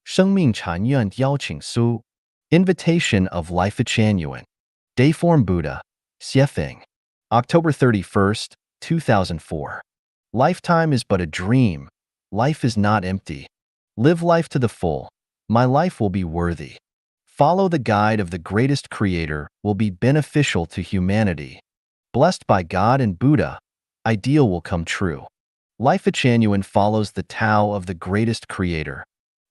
Lifechanyuan邀请书 Invitation of Lifechanyuan Dayform Buddha Xiefeng October 31st, 2004 Lifetime is but a dream. Life is not empty. Live life to the full. My life will be worthy. Follow the guide of the greatest creator will be beneficial to humanity. Blessed by God and Buddha, ideal will come true. Lifechanyuan follows the Tao of the greatest creator.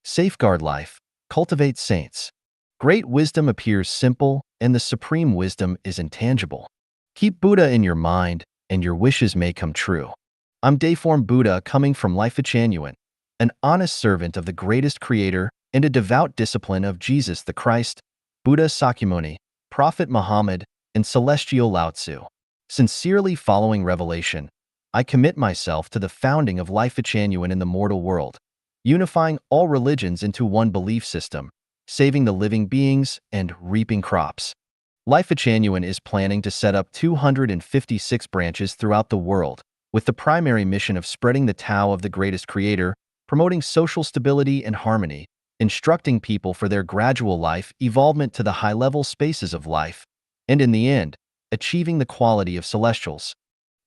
Safeguard life, cultivate saints. Great wisdom appears simple, and the supreme wisdom is intangible. Keep Buddha in your mind, and your wishes may come true. I'm Dayform Buddha coming from Lifechanyuan, an honest servant of the greatest creator and a devout discipline of Jesus the Christ, Buddha Sakyamuni, Prophet Muhammad, and Celestial Lao Tzu. Sincerely following revelation, I commit myself to the founding of Lifechanyuan in the mortal world, unifying all religions into one belief system, saving the living beings and reaping crops. Lifechanyuan is planning to set up 256 branches throughout the world, with the primary mission of spreading the Tao of the greatest creator, promoting social stability and harmony, instructing people for their gradual life evolvement to the high-level spaces of life, and in the end, achieving the quality of celestials.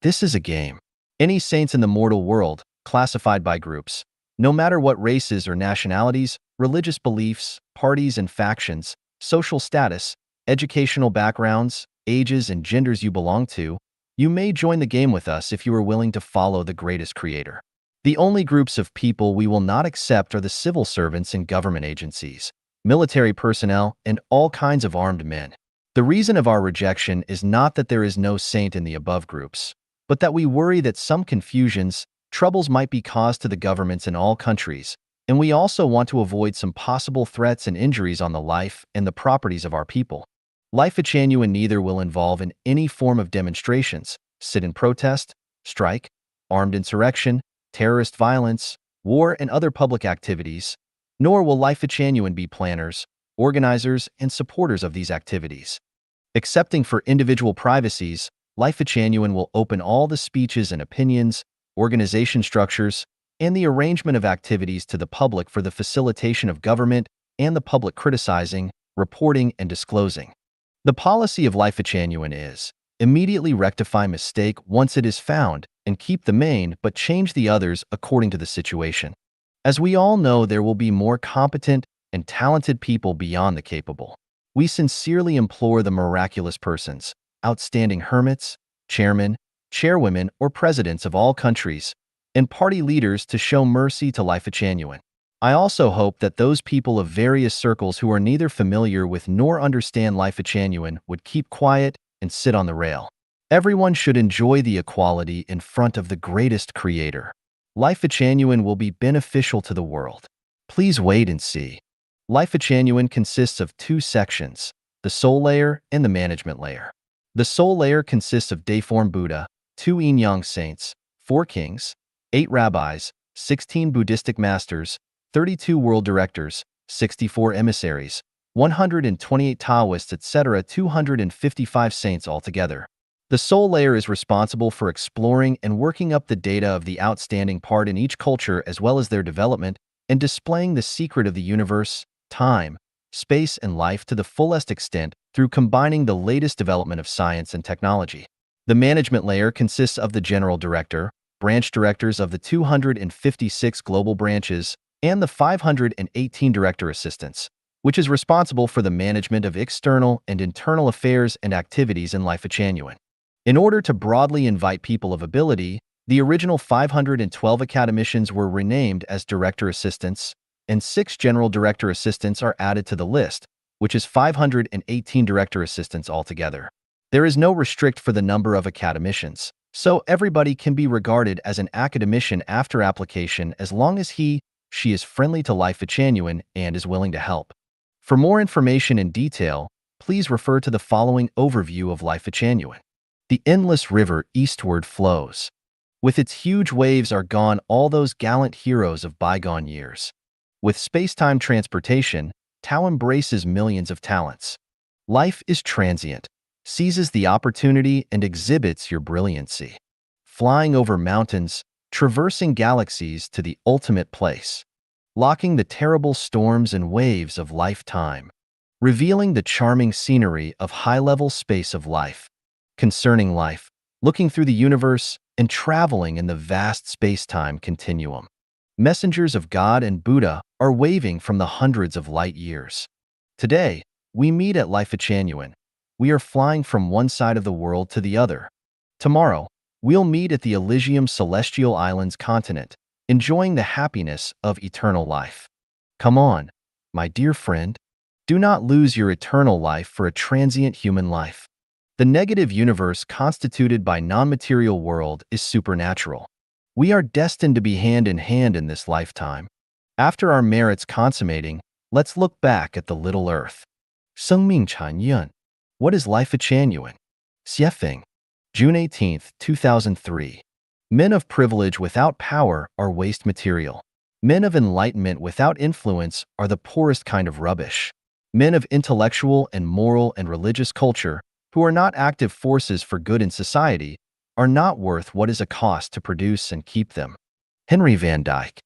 This is a game. Any saints in the mortal world, classified by groups, no matter what races or nationalities, religious beliefs, parties and factions, social status, educational backgrounds, ages and genders you belong to, you may join the game with us if you are willing to follow the greatest creator. The only groups of people we will not accept are the civil servants in government agencies, military personnel, and all kinds of armed men. The reason of our rejection is not that there is no saint in the above groups, but that we worry that some confusions, troubles might be caused to the governments in all countries, and we also want to avoid some possible threats and injuries on the life and the properties of our people. Lifechanyuan neither will involve in any form of demonstrations, sit-in protest, strike, armed insurrection, terrorist violence, war, and other public activities, nor will Lifechanyuan be planners, organizers, and supporters of these activities. Excepting for individual privacies, Lifechanyuan will open all the speeches and opinions, organization structures, and the arrangement of activities to the public for the facilitation of government and the public criticizing, reporting, and disclosing. The policy of Lifechanyuan is, immediately rectify mistake once it is found, and keep the main but change the others according to the situation. As we all know, there will be more competent and talented people beyond the capable. We sincerely implore the miraculous persons, outstanding hermits, chairmen, chairwomen, or presidents of all countries, and party leaders to show mercy to Lifechanyuan. I also hope that those people of various circles who are neither familiar with nor understand Lifechanyuan would keep quiet and sit on the rail. Everyone should enjoy the equality in front of the greatest creator. Lifechanyuan will be beneficial to the world. Please wait and see. Lifechanyuan consists of two sections, the soul layer and the management layer. The soul layer consists of Dayform Buddha, 2 yin-yang saints, 4 kings, 8 rabbis, 16 Buddhistic masters, 32 world directors, 64 emissaries, 128 Taoists, etc., 255 saints altogether. The soul layer is responsible for exploring and working up the data of the outstanding part in each culture as well as their development and displaying the secret of the universe, time, space, and life to the fullest extent through combining the latest development of science and technology. The management layer consists of the general director, branch directors of the 256 global branches, and the 518 director assistants, which is responsible for the management of external and internal affairs and activities in Lifechanyuan. In order to broadly invite people of ability, the original 512 academicians were renamed as director assistants, and 6 general director assistants are added to the list, which is 518 director assistants altogether. There is no restrict for the number of academicians, so everybody can be regarded as an academician after application as long as she is friendly to Lifechanyuan and is willing to help. For more information in detail, please refer to the following overview of Lifechanyuan. The endless river eastward flows. With its huge waves are gone all those gallant heroes of bygone years. With space-time transportation, Tao embraces millions of talents. Life is transient, seizes the opportunity and exhibits your brilliancy. Flying over mountains, traversing galaxies to the ultimate place. locking the terrible storms and waves of lifetime, revealing the charming scenery of high-level space of life, concerning life, looking through the universe, and traveling in the vast space-time continuum. Messengers of God and Buddha are waving from the hundreds of light years. Today, we meet at Lifechanyuan. We are flying from one side of the world to the other. Tomorrow, we'll meet at the Elysium Celestial Islands continent, enjoying the happiness of eternal life. Come on, my dear friend, do not lose your eternal life for a transient human life. The negative universe constituted by non-material world is supernatural. We are destined to be hand in hand in this lifetime. After our merits consummating, let's look back at the little earth. 生命禅院. What is Lifechanyuan? Xiefeng. June 18, 2003. Men of privilege without power are waste material. Men of enlightenment without influence are the poorest kind of rubbish. Men of intellectual and moral and religious culture, who are not active forces for good in society, are not worth what is a cost to produce and keep them. Henry Van Dyke.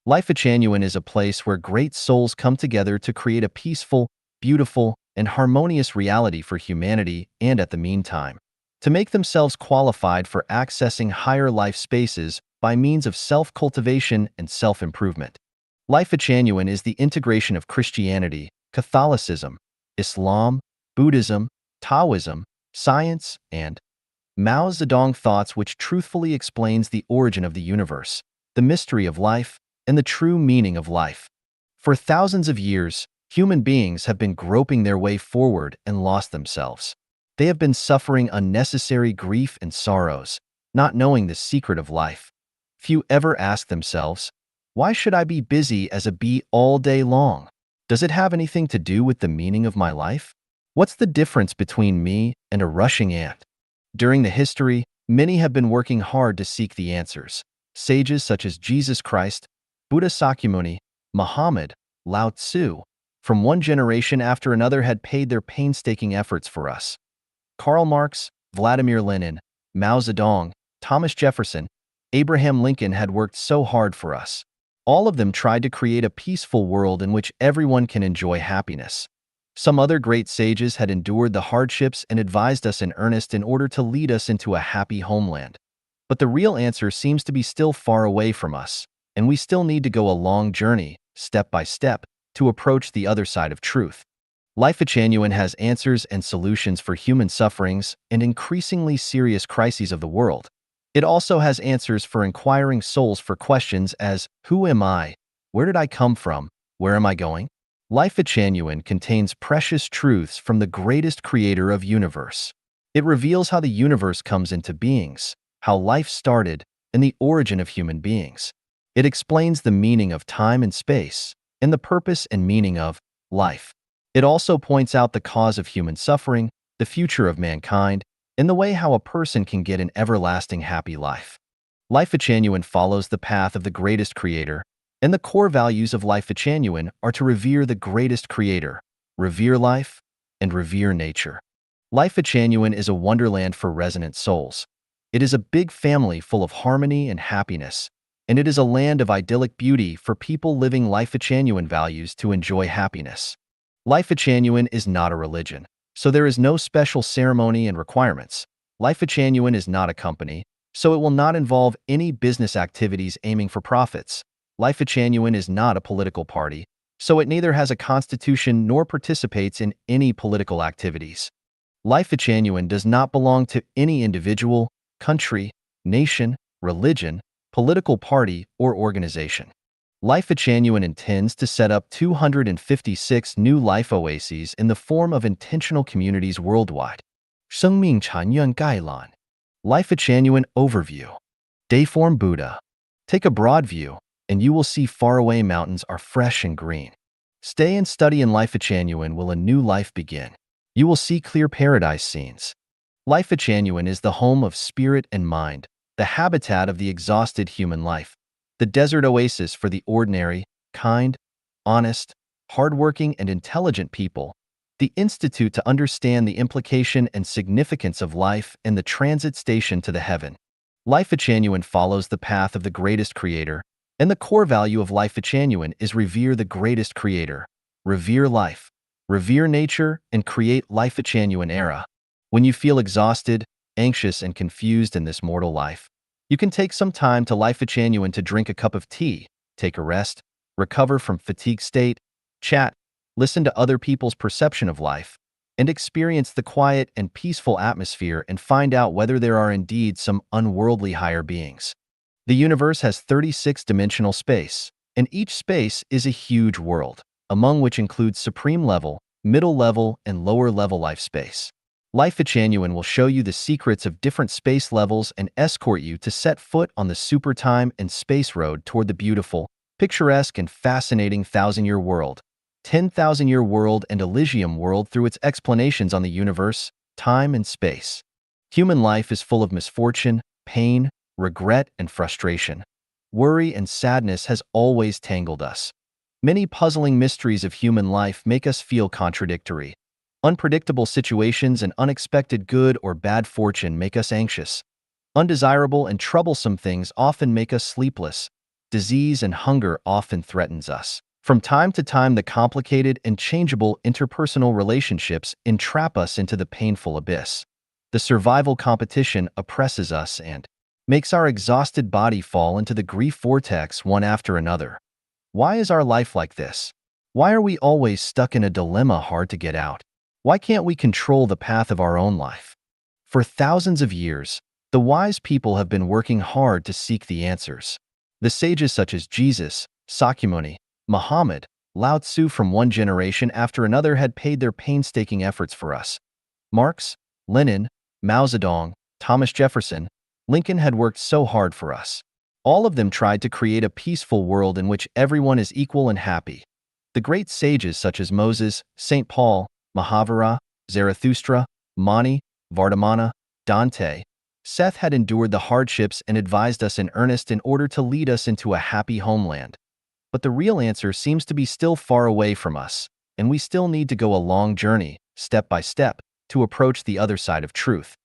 Lifechanyuan is a place where great souls come together to create a peaceful, beautiful, and harmonious reality for humanity and, at the meantime, to make themselves qualified for accessing higher life spaces by means of self-cultivation and self-improvement. Lifechanyuan is the integration of Christianity, Catholicism, Islam, Buddhism, Taoism, science, and Mao Zedong thoughts, which truthfully explains the origin of the universe, the mystery of life, and the true meaning of life. For thousands of years, human beings have been groping their way forward and lost themselves. They have been suffering unnecessary grief and sorrows, not knowing the secret of life. Few ever ask themselves, why should I be busy as a bee all day long? Does it have anything to do with the meaning of my life? What's the difference between me and a rushing ant? During the history, many have been working hard to seek the answers. Sages such as Jesus Christ, Buddha Sakyamuni, Muhammad, Lao Tzu, from one generation after another had paid their painstaking efforts for us. Karl Marx, Vladimir Lenin, Mao Zedong, Thomas Jefferson, Abraham Lincoln had worked so hard for us. All of them tried to create a peaceful world in which everyone can enjoy happiness. Some other great sages had endured the hardships and advised us in earnest in order to lead us into a happy homeland. But the real answer seems to be still far away from us, and we still need to go a long journey, step by step, to approach the other side of truth. Lifechanyuan has answers and solutions for human sufferings and increasingly serious crises of the world. It also has answers for inquiring souls for questions as, who am I? Where did I come from? Where am I going? Lifechanyuan contains precious truths from the greatest creator of universe. It reveals how the universe comes into beings, how life started, and the origin of human beings. It explains the meaning of time and space, and the purpose and meaning of life. It also points out the cause of human suffering, the future of mankind, and the way how a person can get an everlasting happy life. Lifechanyuan follows the path of the greatest creator, and the core values of Lifechanyuan are to revere the greatest creator, revere life, and revere nature. Lifechanyuan is a wonderland for resonant souls. It is a big family full of harmony and happiness, and it is a land of idyllic beauty for people living Lifechanyuan values to enjoy happiness. Lifechanyuan is not a religion, so there is no special ceremony and requirements. Lifechanyuan is not a company, so it will not involve any business activities aiming for profits. Lifechanyuan is not a political party, so it neither has a constitution nor participates in any political activities. Lifechanyuan does not belong to any individual, country, nation, religion, political party, or organization. Lifechanyuan intends to set up 256 new life oases in the form of intentional communities worldwide. 生命禅院概览. Lifechanyuan Overview. Dayform Buddha. Take a broad view, and you will see faraway mountains are fresh and green. Stay and study in Lifechanyuan will a new life begin. You will see clear paradise scenes. Lifechanyuan is the home of spirit and mind, the habitat of the exhausted human life, the desert oasis for the ordinary, kind, honest, hardworking, and intelligent people, the institute to understand the implication and significance of life, and the transit station to the heaven. Lifechanyuan follows the path of the greatest creator, And the core value of Lifechanyuan is revere the greatest creator, revere life, revere nature, and create Lifechanyuan era. When you feel exhausted, anxious, and confused in this mortal life, you can take some time to Lifechanyuan to drink a cup of tea, take a rest, recover from fatigue state, chat, listen to other people's perception of life, and experience the quiet and peaceful atmosphere and find out whether there are indeed some unworldly higher beings. The universe has 36-dimensional space, and each space is a huge world, among which includes supreme level, middle level, and lower level life space. Lifechanyuan will show you the secrets of different space levels and escort you to set foot on the super time and space road toward the beautiful, picturesque, and fascinating thousand-year world, 10,000-year world, and Elysium world through its explanations on the universe, time, and space. Human life is full of misfortune, pain, regret, and frustration. Worry and sadness has always tangled us. Many puzzling mysteries of human life make us feel contradictory. Unpredictable situations and unexpected good or bad fortune make us anxious. Undesirable and troublesome things often make us sleepless. Disease and hunger often threatens us. From time to time, the complicated and changeable interpersonal relationships entrap us into the painful abyss. The survival competition oppresses us and makes our exhausted body fall into the grief vortex one after another. Why is our life like this? Why are we always stuck in a dilemma hard to get out? Why can't we control the path of our own life? For thousands of years, the wise people have been working hard to seek the answers. The sages such as Jesus, Sakyamuni, Muhammad, Lao Tzu from one generation after another had paid their painstaking efforts for us. Marx, Lenin, Mao Zedong, Thomas Jefferson, Lincoln had worked so hard for us. All of them tried to create a peaceful world in which everyone is equal and happy. The great sages such as Moses, St. Paul, Mahavira, Zarathustra, Mani, Vardhamana, Dante, Seth had endured the hardships and advised us in earnest in order to lead us into a happy homeland. But the real answer seems to be still far away from us, and we still need to go a long journey, step by step, to approach the other side of truth.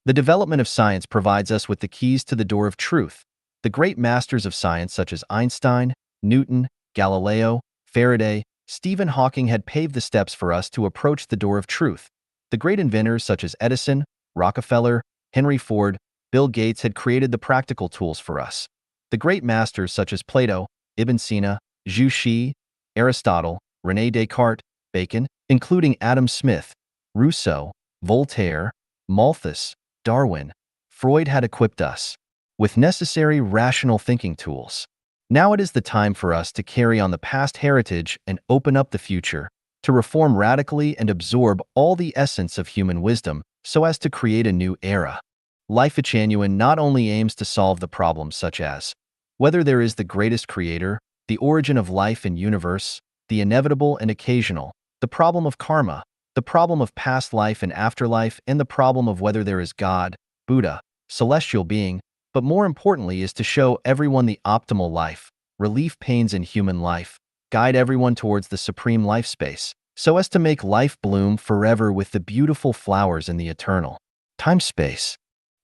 The development of science provides us with the keys to the door of truth. The great masters of science such as Einstein, Newton, Galileo, Faraday, Stephen Hawking had paved the steps for us to approach the door of truth. The great inventors such as Edison, Rockefeller, Henry Ford, Bill Gates had created the practical tools for us. The great masters such as Plato, Ibn Sina, Zhu Xi, Aristotle, René Descartes, Bacon, including Adam Smith, Rousseau, Voltaire, Malthus, Darwin, Freud had equipped us with necessary rational thinking tools. Now it is the time for us to carry on the past heritage and open up the future, to reform radically and absorb all the essence of human wisdom so as to create a new era. Lifechanyuan not only aims to solve the problems such as whether there is the greatest creator, the origin of life and universe, the inevitable and occasional, the problem of karma, the problem of past life and afterlife, and the problem of whether there is God, Buddha, celestial being, but more importantly is to show everyone the optimal life, relieve pains in human life, guide everyone towards the supreme life space, so as to make life bloom forever with the beautiful flowers in the eternal time-space.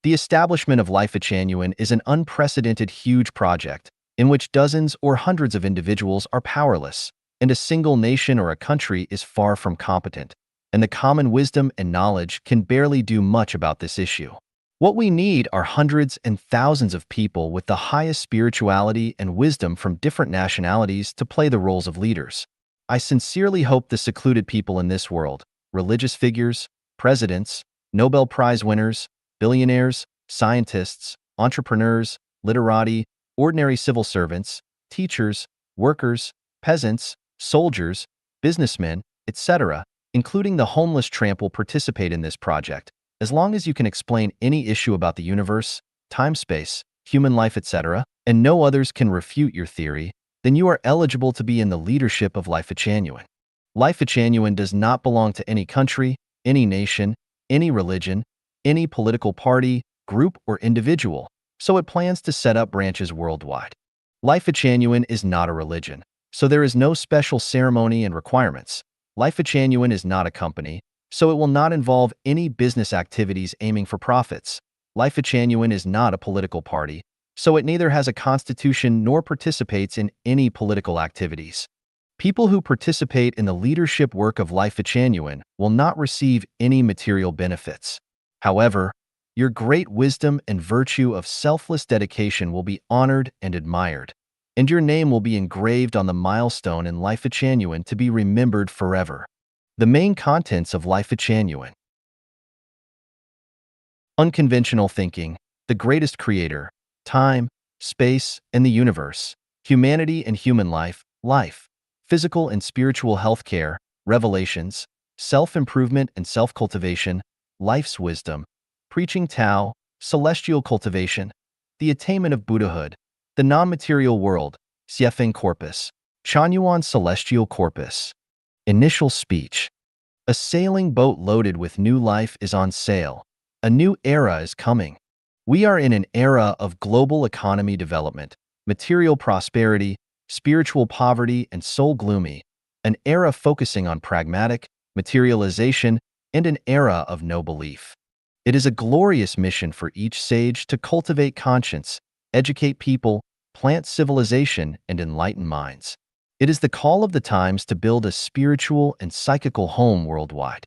The establishment of Lifechanyuan is an unprecedented huge project in which dozens or hundreds of individuals are powerless, and a single nation or a country is far from competent, and the common wisdom and knowledge can barely do much about this issue. What we need are hundreds and thousands of people with the highest spirituality and wisdom from different nationalities to play the roles of leaders. I sincerely hope the secluded people in this world, religious figures, presidents, Nobel Prize winners, billionaires, scientists, entrepreneurs, literati, ordinary civil servants, teachers, workers, peasants, soldiers, businessmen, etc., including the homeless tramp will participate in this project. As long as you can explain any issue about the universe, time-space, human life, etc., and no others can refute your theory, then you are eligible to be in the leadership of Lifechanyuan. Lifechanyuan does not belong to any country, any nation, any religion, any political party, group, or individual, so it plans to set up branches worldwide. Lifechanyuan is not a religion, so there is no special ceremony and requirements. Lifechanyuan is not a company, so it will not involve any business activities aiming for profits. Lifechanyuan is not a political party, so it neither has a constitution nor participates in any political activities. People who participate in the leadership work of Lifechanyuan will not receive any material benefits. However, your great wisdom and virtue of selfless dedication will be honored and admired, and your name will be engraved on the milestone in Lifechanyuan to be remembered forever. The main contents of Lifechanyuan: unconventional thinking, the greatest creator, time, space, and the universe, humanity and human life, physical and spiritual health care, revelations, self-improvement and self-cultivation, life's wisdom, preaching Tao, celestial cultivation, the attainment of Buddhahood, the non-material world, Xiefeng corpus, Chanyuan celestial corpus. Initial speech. A sailing boat loaded with new life is on sail. A new era is coming. We are in an era of global economy development, material prosperity, spiritual poverty, and soul gloomy, an era focusing on pragmatic materialization, and an era of no belief. It is a glorious mission for each sage to cultivate conscience, educate people, plant civilization, and enlighten minds. It is the call of the times to build a spiritual and psychical home worldwide.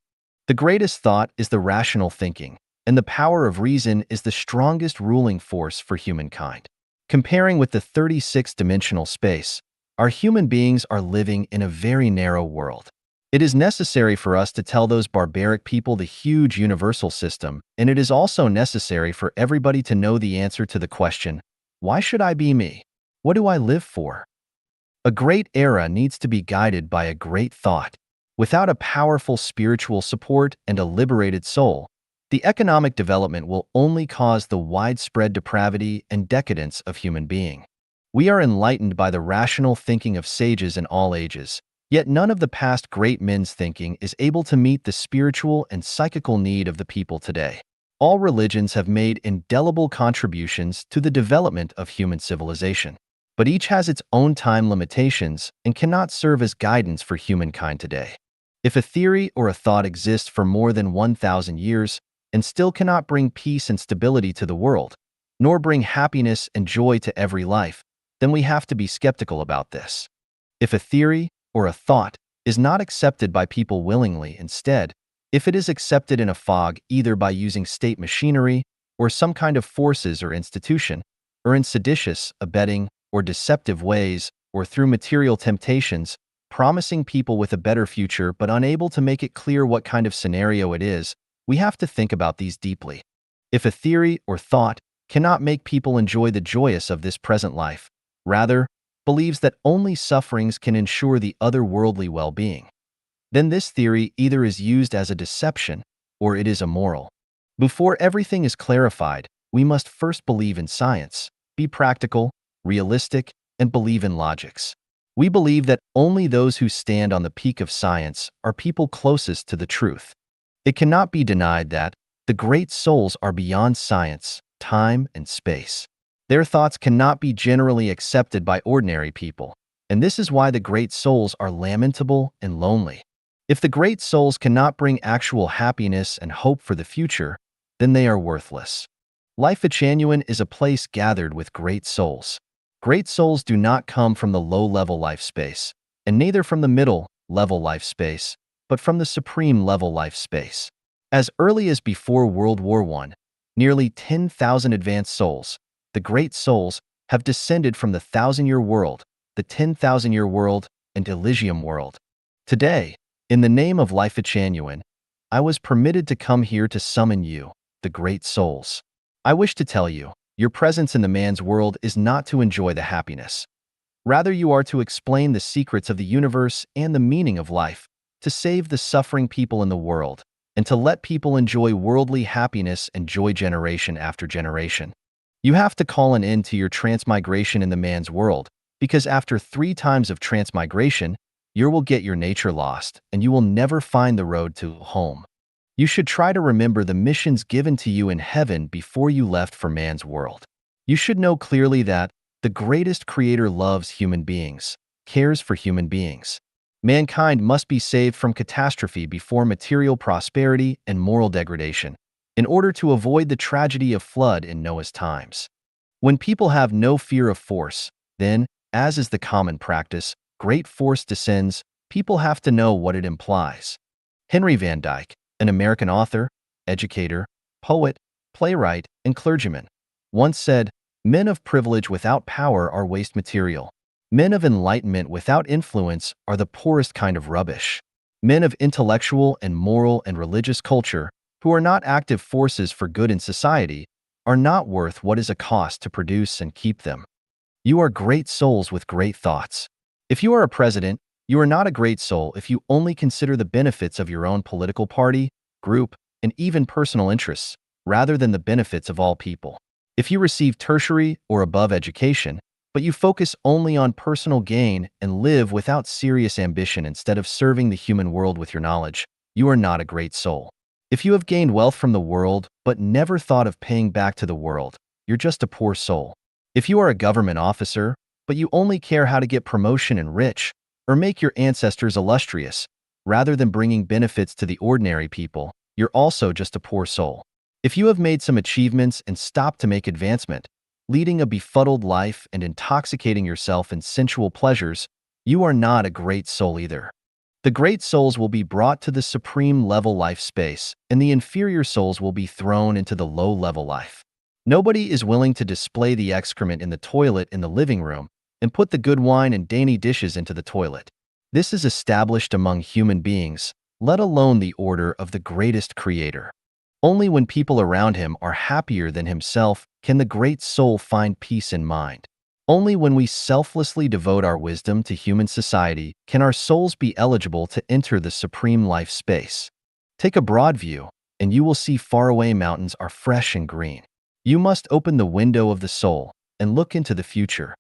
The greatest thought is the rational thinking, and the power of reason is the strongest ruling force for humankind. Comparing with the 36-dimensional space, our human beings are living in a very narrow world. It is necessary for us to tell those barbaric people the huge universal system, and it is also necessary for everybody to know the answer to the question, why should I be me? What do I live for? A great era needs to be guided by a great thought. Without a powerful spiritual support and a liberated soul, the economic development will only cause the widespread depravity and decadence of human being. We are enlightened by the rational thinking of sages in all ages, yet none of the past great men's thinking is able to meet the spiritual and psychical need of the people today. All religions have made indelible contributions to the development of human civilization, but each has its own time limitations and cannot serve as guidance for humankind today. If a theory or a thought exists for more than 1,000 years and still cannot bring peace and stability to the world, nor bring happiness and joy to every life, then we have to be skeptical about this. If a theory or a thought is not accepted by people willingly, instead, if it is accepted in a fog either by using state machinery or some kind of forces or institution, or in seditious, abetting, or deceptive ways, or through material temptations, promising people with a better future but unable to make it clear what kind of scenario it is, we have to think about these deeply. If a theory or thought cannot make people enjoy the joyous of this present life, rather, believes that only sufferings can ensure the otherworldly well-being, then this theory either is used as a deception or it is immoral. Before everything is clarified, we must first believe in science, be practical, realistic, and believe in logics. We believe that only those who stand on the peak of science are people closest to the truth. It cannot be denied that the great souls are beyond science, time, and space. Their thoughts cannot be generally accepted by ordinary people, and this is why the great souls are lamentable and lonely. If the great souls cannot bring actual happiness and hope for the future, then they are worthless. Lifechanyuan is a place gathered with great souls. Great souls do not come from the low-level life space, and neither from the middle-level life space, but from the supreme-level life space. As early as before World War I, nearly 10,000 advanced souls, the great souls, have descended from the 1,000-year world, the 10,000-year world, and Elysium world. Today, in the name of Lifechanyuan, I was permitted to come here to summon you, the great souls. I wish to tell you, your presence in the man's world is not to enjoy the happiness. Rather, you are to explain the secrets of the universe and the meaning of life, to save the suffering people in the world, and to let people enjoy worldly happiness and joy generation after generation. You have to call an end to your transmigration in the man's world, because after 3 times of transmigration, you will get your nature lost, and you will never find the road to home. You should try to remember the missions given to you in heaven before you left for man's world. You should know clearly that the greatest creator loves human beings, cares for human beings. Mankind must be saved from catastrophe before material prosperity and moral degradation, in order to avoid the tragedy of flood in Noah's times. When people have no fear of force, then, as is the common practice, great force descends. People have to know what it implies. Henry Van Dyke, an American author, educator, poet, playwright, and clergyman, once said, "Men of privilege without power are waste material. Men of enlightenment without influence are the poorest kind of rubbish. Men of intellectual and moral and religious culture, who are not active forces for good in society, are not worth what is a cost to produce and keep them." You are great souls with great thoughts. If you are a president, you are not a great soul if you only consider the benefits of your own political party, group, and even personal interests, rather than the benefits of all people. If you receive tertiary or above education, but you focus only on personal gain and live without serious ambition instead of serving the human world with your knowledge, you are not a great soul. If you have gained wealth from the world but never thought of paying back to the world, you're just a poor soul. If you are a government officer, but you only care how to get promotion and rich, or make your ancestors illustrious, rather than bringing benefits to the ordinary people, you're also just a poor soul. If you have made some achievements and stopped to make advancement, leading a befuddled life and intoxicating yourself in sensual pleasures, you are not a great soul either. The great souls will be brought to the supreme level life space, and the inferior souls will be thrown into the low-level life. Nobody is willing to display the excrement in the toilet in the living room and put the good wine and dainty dishes into the toilet. This is established among human beings, let alone the order of the greatest creator. Only when people around him are happier than himself can the great soul find peace in mind. Only when we selflessly devote our wisdom to human society can our souls be eligible to enter the supreme life space. Take a broad view, and you will see faraway mountains are fresh and green. You must open the window of the soul and look into the future.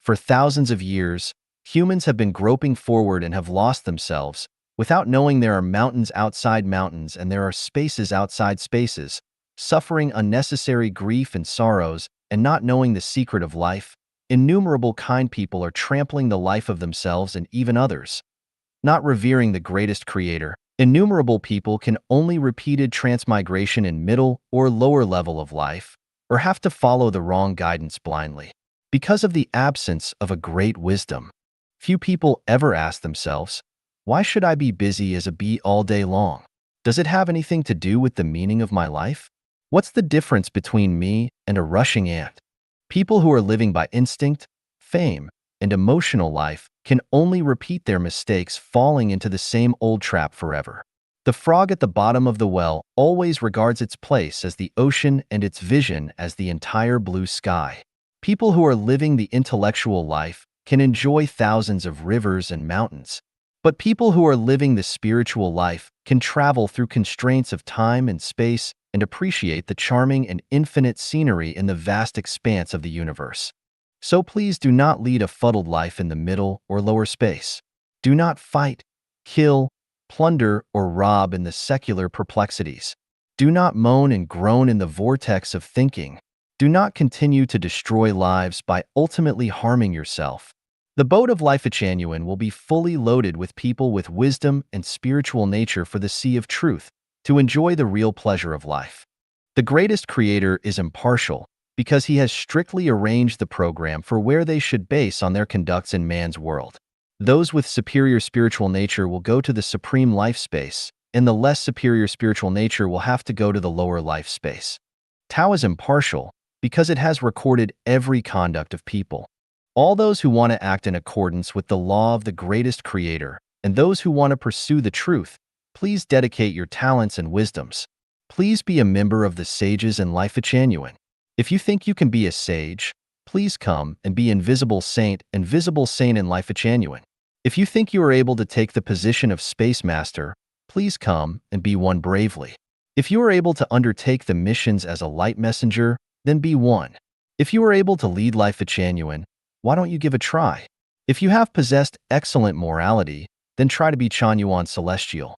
For thousands of years, humans have been groping forward and have lost themselves, without knowing there are mountains outside mountains and there are spaces outside spaces, suffering unnecessary grief and sorrows, and not knowing the secret of life. Innumerable kind people are trampling the life of themselves and even others. Not revering the greatest creator, innumerable people can only repeated transmigration in middle or lower level of life, or have to follow the wrong guidance blindly. Because of the absence of a great wisdom, few people ever ask themselves, why should I be busy as a bee all day long? Does it have anything to do with the meaning of my life? What's the difference between me and a rushing ant? People who are living by instinct, fame, and emotional life can only repeat their mistakes, falling into the same old trap forever. The frog at the bottom of the well always regards its place as the ocean and its vision as the entire blue sky. People who are living the intellectual life can enjoy thousands of rivers and mountains. But people who are living the spiritual life can travel through constraints of time and space and appreciate the charming and infinite scenery in the vast expanse of the universe. So please do not lead a fuddled life in the middle or lower space. Do not fight, kill, plunder, or rob in the secular perplexities. Do not moan and groan in the vortex of thinking. Do not continue to destroy lives by ultimately harming yourself. The boat of Lifechanyuan will be fully loaded with people with wisdom and spiritual nature for the sea of truth, to enjoy the real pleasure of life. The greatest creator is impartial, because he has strictly arranged the program for where they should base on their conducts in man's world. Those with superior spiritual nature will go to the supreme life space, and the less superior spiritual nature will have to go to the lower life space. Tao is impartial because it has recorded every conduct of people. All those who want to act in accordance with the law of the greatest creator, and those who want to pursue the truth, please dedicate your talents and wisdoms. Please be a member of the sages in Lifechanyuan. If you think you can be a sage, please come and be invisible saint in Lifechanyuan. If you think you are able to take the position of space master, please come and be one bravely. If you are able to undertake the missions as a light messenger, then be one. If you are able to lead Lifechanyuan, why don't you give a try? If you have possessed excellent morality, then try to be Chanyuan celestial.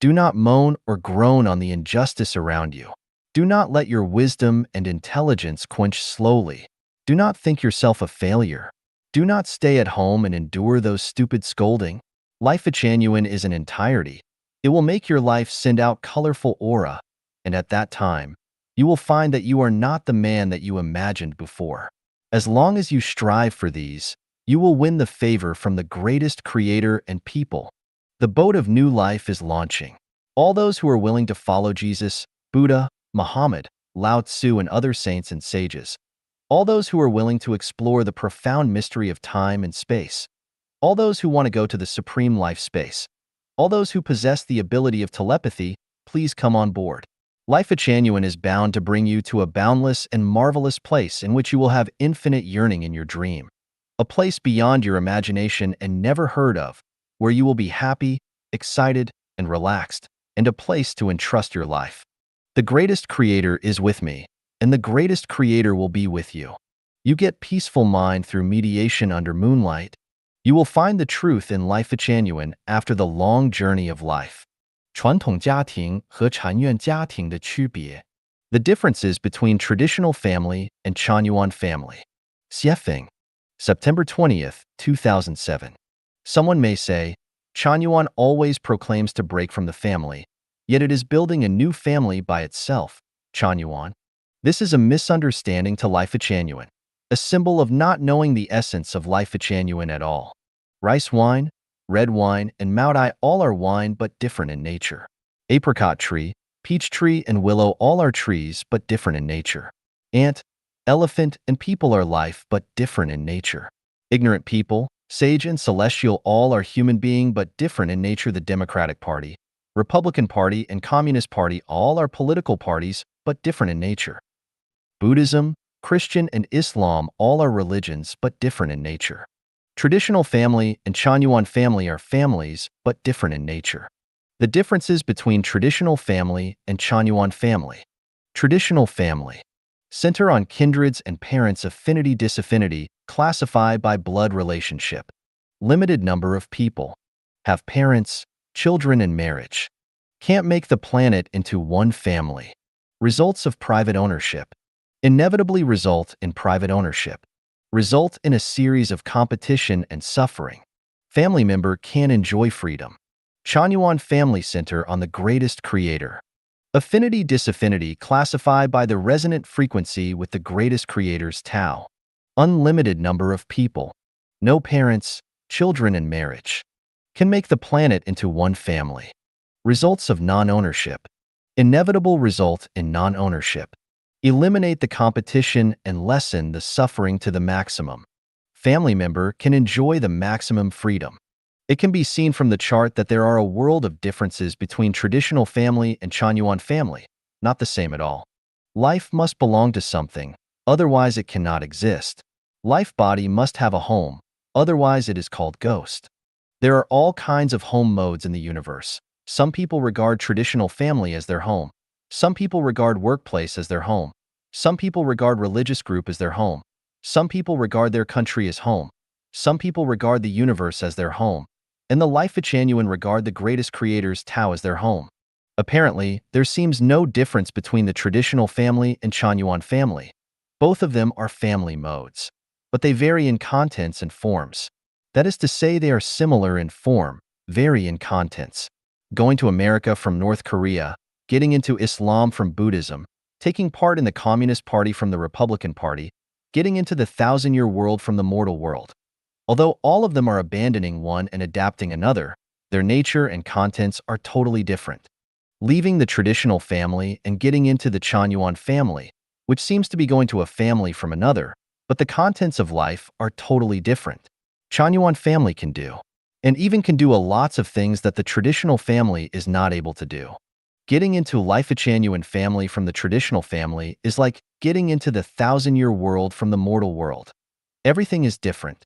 Do not moan or groan on the injustice around you. Do not let your wisdom and intelligence quench slowly. Do not think yourself a failure. Do not stay at home and endure those stupid scolding. Lifechanyuan is an entirety. It will make your life send out colorful aura, and at that time, you will find that you are not the man that you imagined before. As long as you strive for these, you will win the favor from the greatest creator and people. The boat of new life is launching. All those who are willing to follow Jesus, Buddha, Muhammad, Lao Tzu, and other saints and sages. All those who are willing to explore the profound mystery of time and space. All those who want to go to the supreme life space. All those who possess the ability of telepathy, please come on board. Lifechanyuan is bound to bring you to a boundless and marvelous place in which you will have infinite yearning in your dream. A place beyond your imagination and never heard of, where you will be happy, excited, and relaxed, and a place to entrust your life. The greatest creator is with me, and the greatest creator will be with you. You get peaceful mind through mediation under moonlight. You will find the truth in Lifechanyuan after the long journey of life. 传统家庭和禅院家庭的区别 The differences between traditional family and Chanyuan family. Xiefeng, September 20th, 2007. Someone may say, Chanyuan always proclaims to break from the family, yet it is building a new family by itself, Chanyuan. This is a misunderstanding to Lifechanyuan, a symbol of not knowing the essence of Lifechanyuan at all. Rice wine, red wine, and Maodai all are wine but different in nature. Apricot tree, peach tree, and willow all are trees but different in nature. Ant, elephant, and people are life but different in nature. Ignorant people, sage and celestial all are human being but different in nature. The Democratic Party, Republican Party, and Communist Party all are political parties but different in nature. Buddhism, Christian, and Islam all are religions but different in nature. Traditional family and Chanyuan family are families but different in nature. The differences between traditional family and Chanyuan family. Traditional family. Center on kindreds and parents' affinity-disaffinity, classify by blood relationship. Limited number of people. Have parents, children, and marriage. Can't make the planet into one family. Results of private ownership. Inevitably result in private ownership. Result in a series of competition and suffering. Family member can enjoy freedom. Chanyuan family center on the greatest creator. Affinity-disaffinity classify by the resonant frequency with the greatest creator's Tao. Unlimited number of people. No parents, children, and marriage. Can make the planet into one family. Results of non-ownership. Inevitable result in non-ownership. Eliminate the competition and lessen the suffering to the maximum. Family member can enjoy the maximum freedom. It can be seen from the chart that there are a world of differences between traditional family and Chanyuan family, not the same at all. Life must belong to something, otherwise it cannot exist. Life body must have a home, otherwise it is called ghost. There are all kinds of home modes in the universe. Some people regard traditional family as their home. Some people regard workplace as their home. Some people regard religious group as their home. Some people regard their country as home. Some people regard the universe as their home. And the Lifechanyuan regard the greatest creator's Tao as their home. Apparently, there seems no difference between the traditional family and Chanyuan family. Both of them are family modes. But they vary in contents and forms. That is to say, they are similar in form, vary in contents. Going to America from North Korea, getting into Islam from Buddhism, taking part in the Communist Party from the Republican Party, getting into the thousand-year world from the mortal world. Although all of them are abandoning one and adapting another, their nature and contents are totally different. Leaving the traditional family and getting into the Chanyuan family, which seems to be going to a family from another, but the contents of life are totally different. Chanyuan family can do, and even can do lots of things that the traditional family is not able to do. Getting into Lifechanyuan family from the traditional family is like getting into the thousand-year world from the mortal world. Everything is different.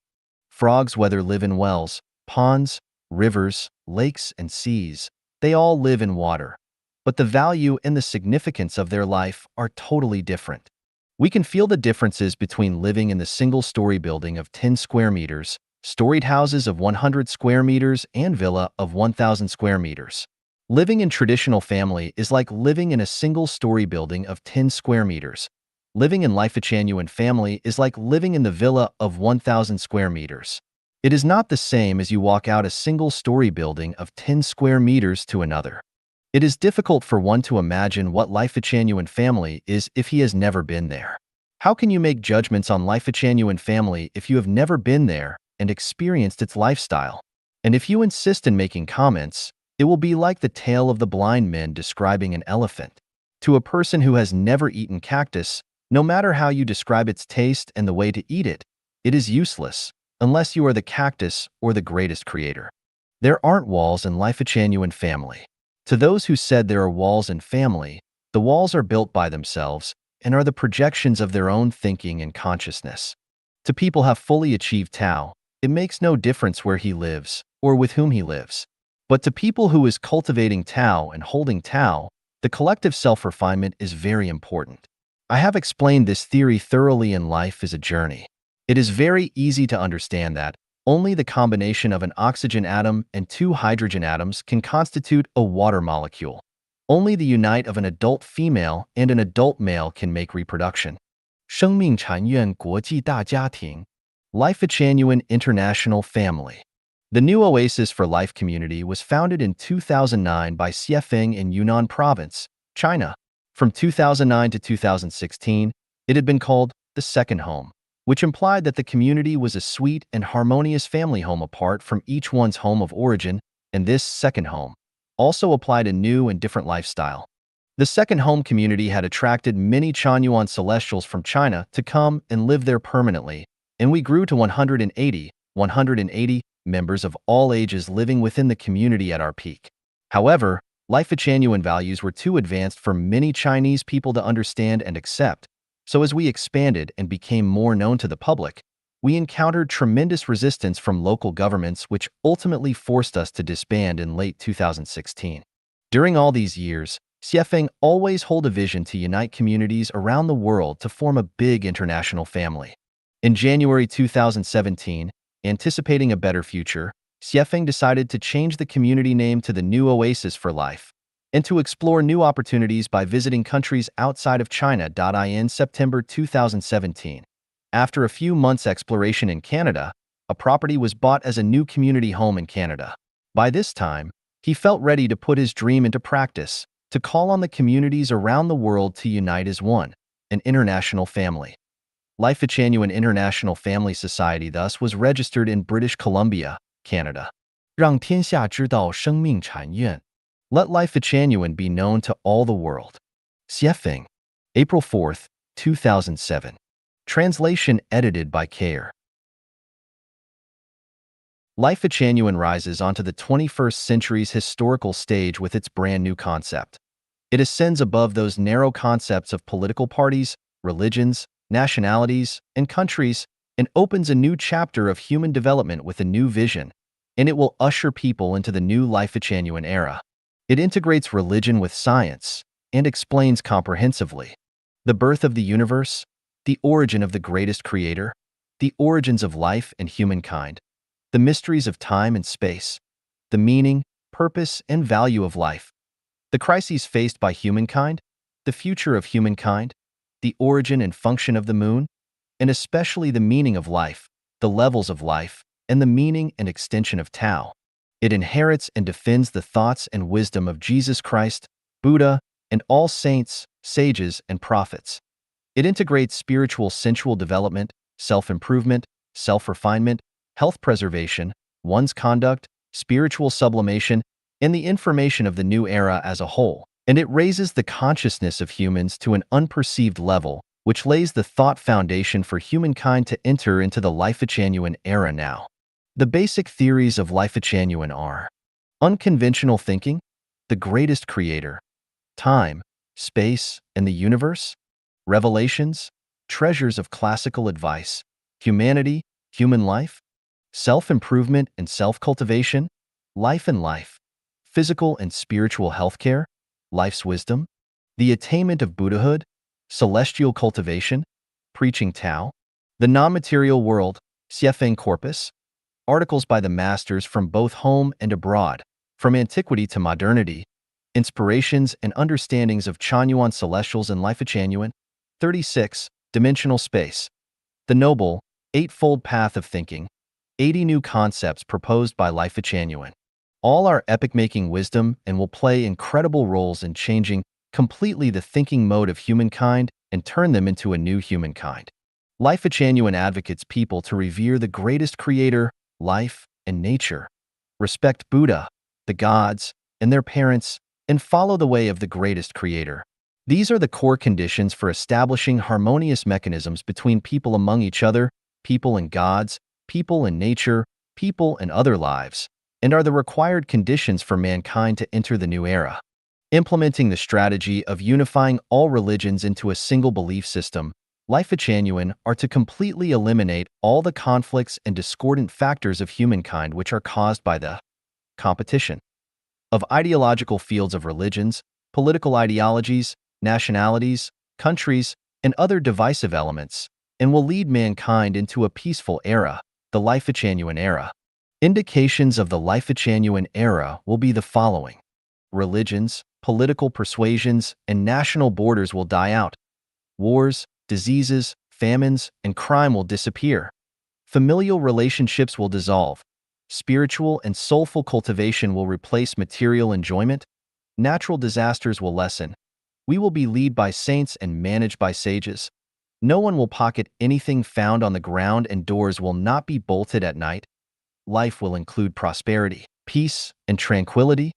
Frogs whether live in wells, ponds, rivers, lakes, and seas, they all live in water. But the value and the significance of their life are totally different. We can feel the differences between living in the single-story building of 10 square meters, storied houses of 100 square meters, and villa of 1,000 square meters. Living in traditional family is like living in a single-story building of 10 square meters. Living in Lifechanyuan family is like living in the villa of 1,000 square meters. It is not the same as you walk out a single-story building of 10 square meters to another. It is difficult for one to imagine what Lifechanyuan family is if he has never been there. How can you make judgments on Lifechanyuan family if you have never been there and experienced its lifestyle? And if you insist in making comments, it will be like the tale of the blind men describing an elephant. To a person who has never eaten cactus, no matter how you describe its taste and the way to eat it, it is useless, unless you are the cactus or the greatest creator. There aren't walls in Lifechanyuan family. To those who said there are walls in family, the walls are built by themselves and are the projections of their own thinking and consciousness. To people who have fully achieved Tao, it makes no difference where he lives or with whom he lives. But to people who is cultivating Tao and holding Tao, the collective self-refinement is very important. I have explained this theory thoroughly in Life is a Journey. It is very easy to understand that only the combination of an oxygen atom and two hydrogen atoms can constitute a water molecule. Only the unite of an adult female and an adult male can make reproduction. 生命禅院国际大家庭 Lifechanyuan International Family. The new Oasis for Life community was founded in 2009 by Xiefeng in Yunnan Province, China. From 2009 to 2016, it had been called the Second Home, which implied that the community was a sweet and harmonious family home apart from each one's home of origin, and this second home also applied a new and different lifestyle. The second home community had attracted many Chanyuan celestials from China to come and live there permanently, and we grew to 180 members of all ages living within the community at our peak. However, Lifechanyuan values were too advanced for many Chinese people to understand and accept, so as we expanded and became more known to the public, we encountered tremendous resistance from local governments which ultimately forced us to disband in late 2016. During all these years, Xiefeng always held a vision to unite communities around the world to form a big international family. In January 2017, anticipating a better future, Xiefeng decided to change the community name to the New Oasis for Life and to explore new opportunities by visiting countries outside of China. In September 2017, after a few months' exploration in Canada, a property was bought as a new community home in Canada. By this time, he felt ready to put his dream into practice, to call on the communities around the world to unite as one, an international family. Lifechanyuan International Family Society thus was registered in British Columbia, Canada. 让天下知道生命禅院 Let Lifechanyuan be known to all the world. Xiefeng. April 4, 2007. Translation edited by Care. Lifechanyuan rises onto the 21st century's historical stage with its brand new concept. It ascends above those narrow concepts of political parties, religions, nationalities, and countries, and opens a new chapter of human development with a new vision, and it will usher people into the new Lifechanyuan era. It integrates religion with science and explains comprehensively the birth of the universe, the origin of the greatest creator, the origins of life and humankind, the mysteries of time and space, the meaning, purpose, and value of life, the crises faced by humankind, the future of humankind, the origin and function of the moon, and especially the meaning of life, the levels of life, and the meaning and extension of Tao. It inherits and defends the thoughts and wisdom of Jesus Christ, Buddha, and all saints, sages, and prophets. It integrates spiritual sensual development, self-improvement, self-refinement, health preservation, one's conduct, spiritual sublimation, and the information of the new era as a whole. And it raises the consciousness of humans to an unperceived level, which lays the thought foundation for humankind to enter into the Lifechanyuan era now. The basic theories of Lifechanyuan are unconventional thinking, the greatest creator, time, space, and the universe, revelations, treasures of classical advice, humanity, human life, self-improvement and self-cultivation, life and life, physical and spiritual healthcare, life's wisdom, the attainment of Buddhahood, celestial cultivation, preaching Tao, the non-material world, Xiefeng corpus, articles by the masters from both home and abroad, from antiquity to modernity, inspirations and understandings of Chanyuan celestials and Lifechanyuan, 36, dimensional space, the noble, eightfold path of thinking, 80 new concepts proposed by Lifechanyuan. All are epic-making wisdom and will play incredible roles in changing completely the thinking mode of humankind and turn them into a new humankind. Lifechanyuan advocates people to revere the greatest creator, life, and nature, respect Buddha, the gods, and their parents, and follow the way of the greatest creator. These are the core conditions for establishing harmonious mechanisms between people among each other, people and gods, people and nature, people and other lives, and are the required conditions for mankind to enter the new era. Implementing the strategy of unifying all religions into a single belief system, Lifechanyuan are to completely eliminate all the conflicts and discordant factors of humankind which are caused by the competition of ideological fields of religions, political ideologies, nationalities, countries, and other divisive elements, and will lead mankind into a peaceful era, the Lifechanyuan era. Indications of the Lifechanyuan era will be the following. Religions, political persuasions, and national borders will die out. Wars, diseases, famines, and crime will disappear. Familial relationships will dissolve. Spiritual and soulful cultivation will replace material enjoyment. Natural disasters will lessen. We will be led by saints and managed by sages. No one will pocket anything found on the ground, and doors will not be bolted at night. Life will include prosperity, peace, and tranquility.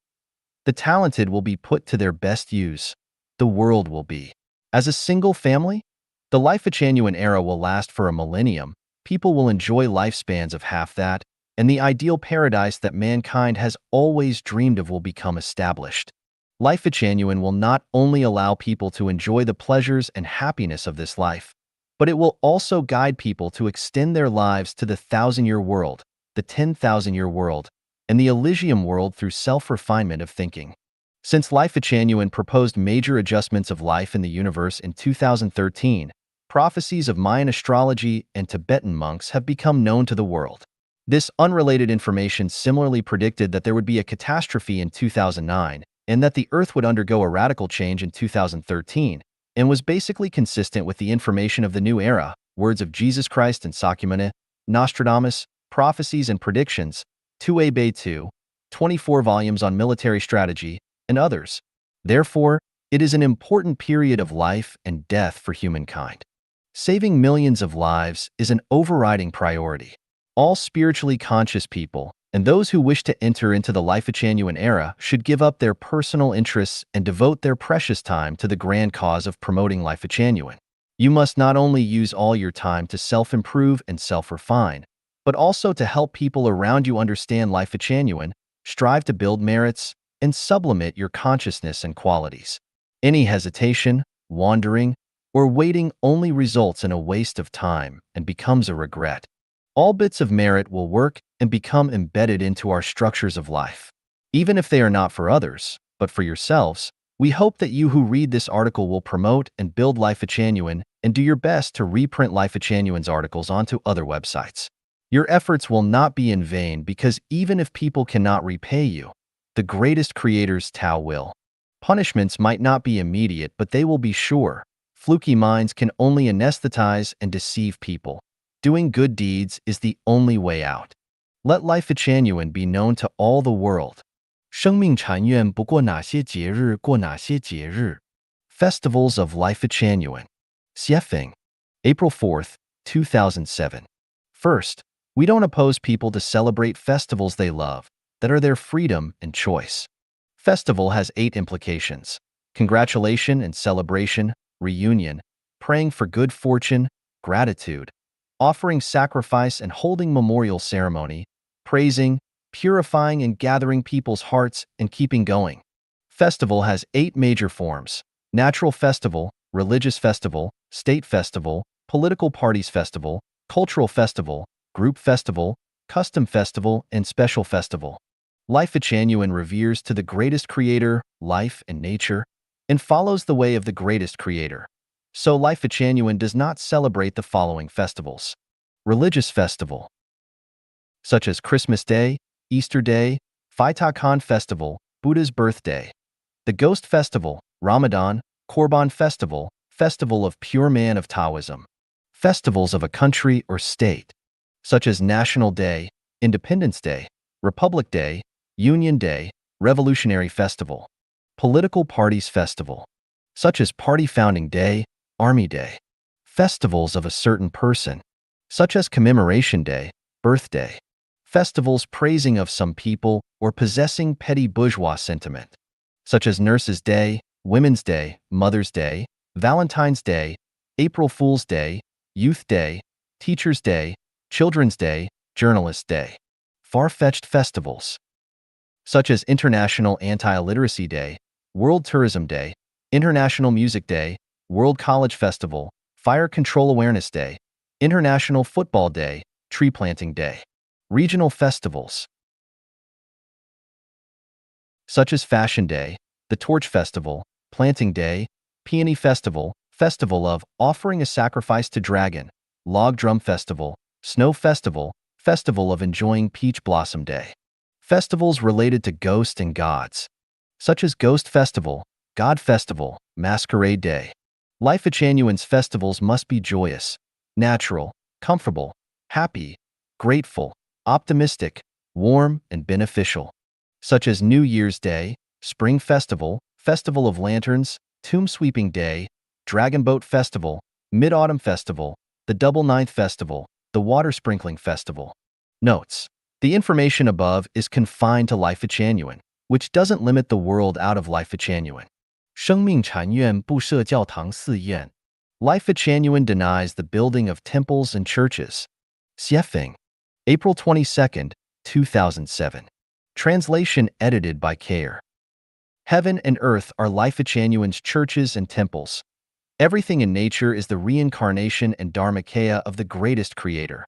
The talented will be put to their best use. The world will be as a single family. The Lifechanyuan era will last for a millennium. People will enjoy lifespans of half that, and the ideal paradise that mankind has always dreamed of will become established. Lifechanyuan will not only allow people to enjoy the pleasures and happiness of this life, but it will also guide people to extend their lives to the 1,000-year world, the 10,000-year world, and the Elysium world through self-refinement of thinking. Since Lifechanyuan proposed major adjustments of life in the universe in 2013, prophecies of Mayan astrology and Tibetan monks have become known to the world. This unrelated information similarly predicted that there would be a catastrophe in 2009 and that the Earth would undergo a radical change in 2013, and was basically consistent with the information of the new era, words of Jesus Christ and Sakyamuni, Nostradamus, prophecies and predictions, 2a 2, 24 volumes on military strategy, and others. Therefore, it is an important period of life and death for humankind. Saving millions of lives is an overriding priority. All spiritually conscious people, and those who wish to enter into the Lifechanyuan era, should give up their personal interests and devote their precious time to the grand cause of promoting Lifechanyuan. You must not only use all your time to self-improve and self-refine, but also to help people around you understand Lifechanyuan, strive to build merits, and sublimate your consciousness and qualities. Any hesitation, wandering, or waiting only results in a waste of time and becomes a regret. All bits of merit will work and become embedded into our structures of life. Even if they are not for others, but for yourselves, we hope that you who read this article will promote and build Lifechanyuan and do your best to reprint Lifechanyuan's articles onto other websites. Your efforts will not be in vain, because even if people cannot repay you, the greatest creator's Tao will. Punishments might not be immediate, but they will be sure. Fluky minds can only anesthetize and deceive people. Doing good deeds is the only way out. Let Lifechanyuan be known to all the world. 生命禅院不过哪些节日过哪些节日 Festivals of Lifechanyuan. Xiefeng, April 4th, 2007. First, we don't oppose people to celebrate festivals they love, that are their freedom and choice. Festival has 8 implications: congratulation and celebration, reunion, praying for good fortune, gratitude, offering sacrifice and holding memorial ceremony, praising, purifying and gathering people's hearts, and keeping going. Festival has 8 major forms: natural festival, religious festival, state festival, political parties festival, cultural festival, group festival, custom festival, and special festival. Lifechanyuan reveres to the greatest creator, life and nature, and follows the way of the greatest creator. So Lifechanyuan does not celebrate the following festivals. Religious festival, such as Christmas Day, Easter Day, Faitakan Festival, Buddha's birthday. The Ghost Festival, Ramadan, Korban Festival, Festival of Pure Man of Taoism. Festivals of a country or state, such as National Day, Independence Day, Republic Day, Union Day, Revolutionary Festival. Political Parties Festival, such as Party Founding Day, Army Day. Festivals of a certain person, such as Commemoration Day, Birthday. Festivals praising of some people or possessing petty bourgeois sentiment, such as Nurses' Day, Women's Day, Mother's Day, Valentine's Day, April Fool's Day, Youth Day, Teacher's Day, Children's Day, Journalist Day. Far-fetched festivals, such as International Anti-Illiteracy Day, World Tourism Day, International Music Day, World College Festival, Fire Control Awareness Day, International Football Day, Tree Planting Day. Regional festivals, such as Fashion Day, the Torch Festival, Planting Day, Peony Festival, Festival of Offering a Sacrifice to Dragon, Log Drum Festival, Snow Festival, Festival of Enjoying Peach Blossom Day. Festivals related to ghosts and gods, such as Ghost Festival, God Festival, Masquerade Day. Lifechanyuan's festivals must be joyous, natural, comfortable, happy, grateful, optimistic, warm, and beneficial, such as New Year's Day, Spring Festival, Festival of Lanterns, Tomb Sweeping Day, Dragon Boat Festival, Mid-Autumn Festival, the Double Ninth Festival, the Water Sprinkling Festival. Notes: the information above is confined to Lifechanyuan, which doesn't limit the world out of Lifechanyuan. 生命禅院不设教堂寺院. Lifechanyuan denies the building of temples and churches. Xiefeng. April 22, 2007. Translation edited by Kayer. Heaven and earth are Lifechanyuan's churches and temples. Everything in nature is the reincarnation and dharmakaya of the greatest creator.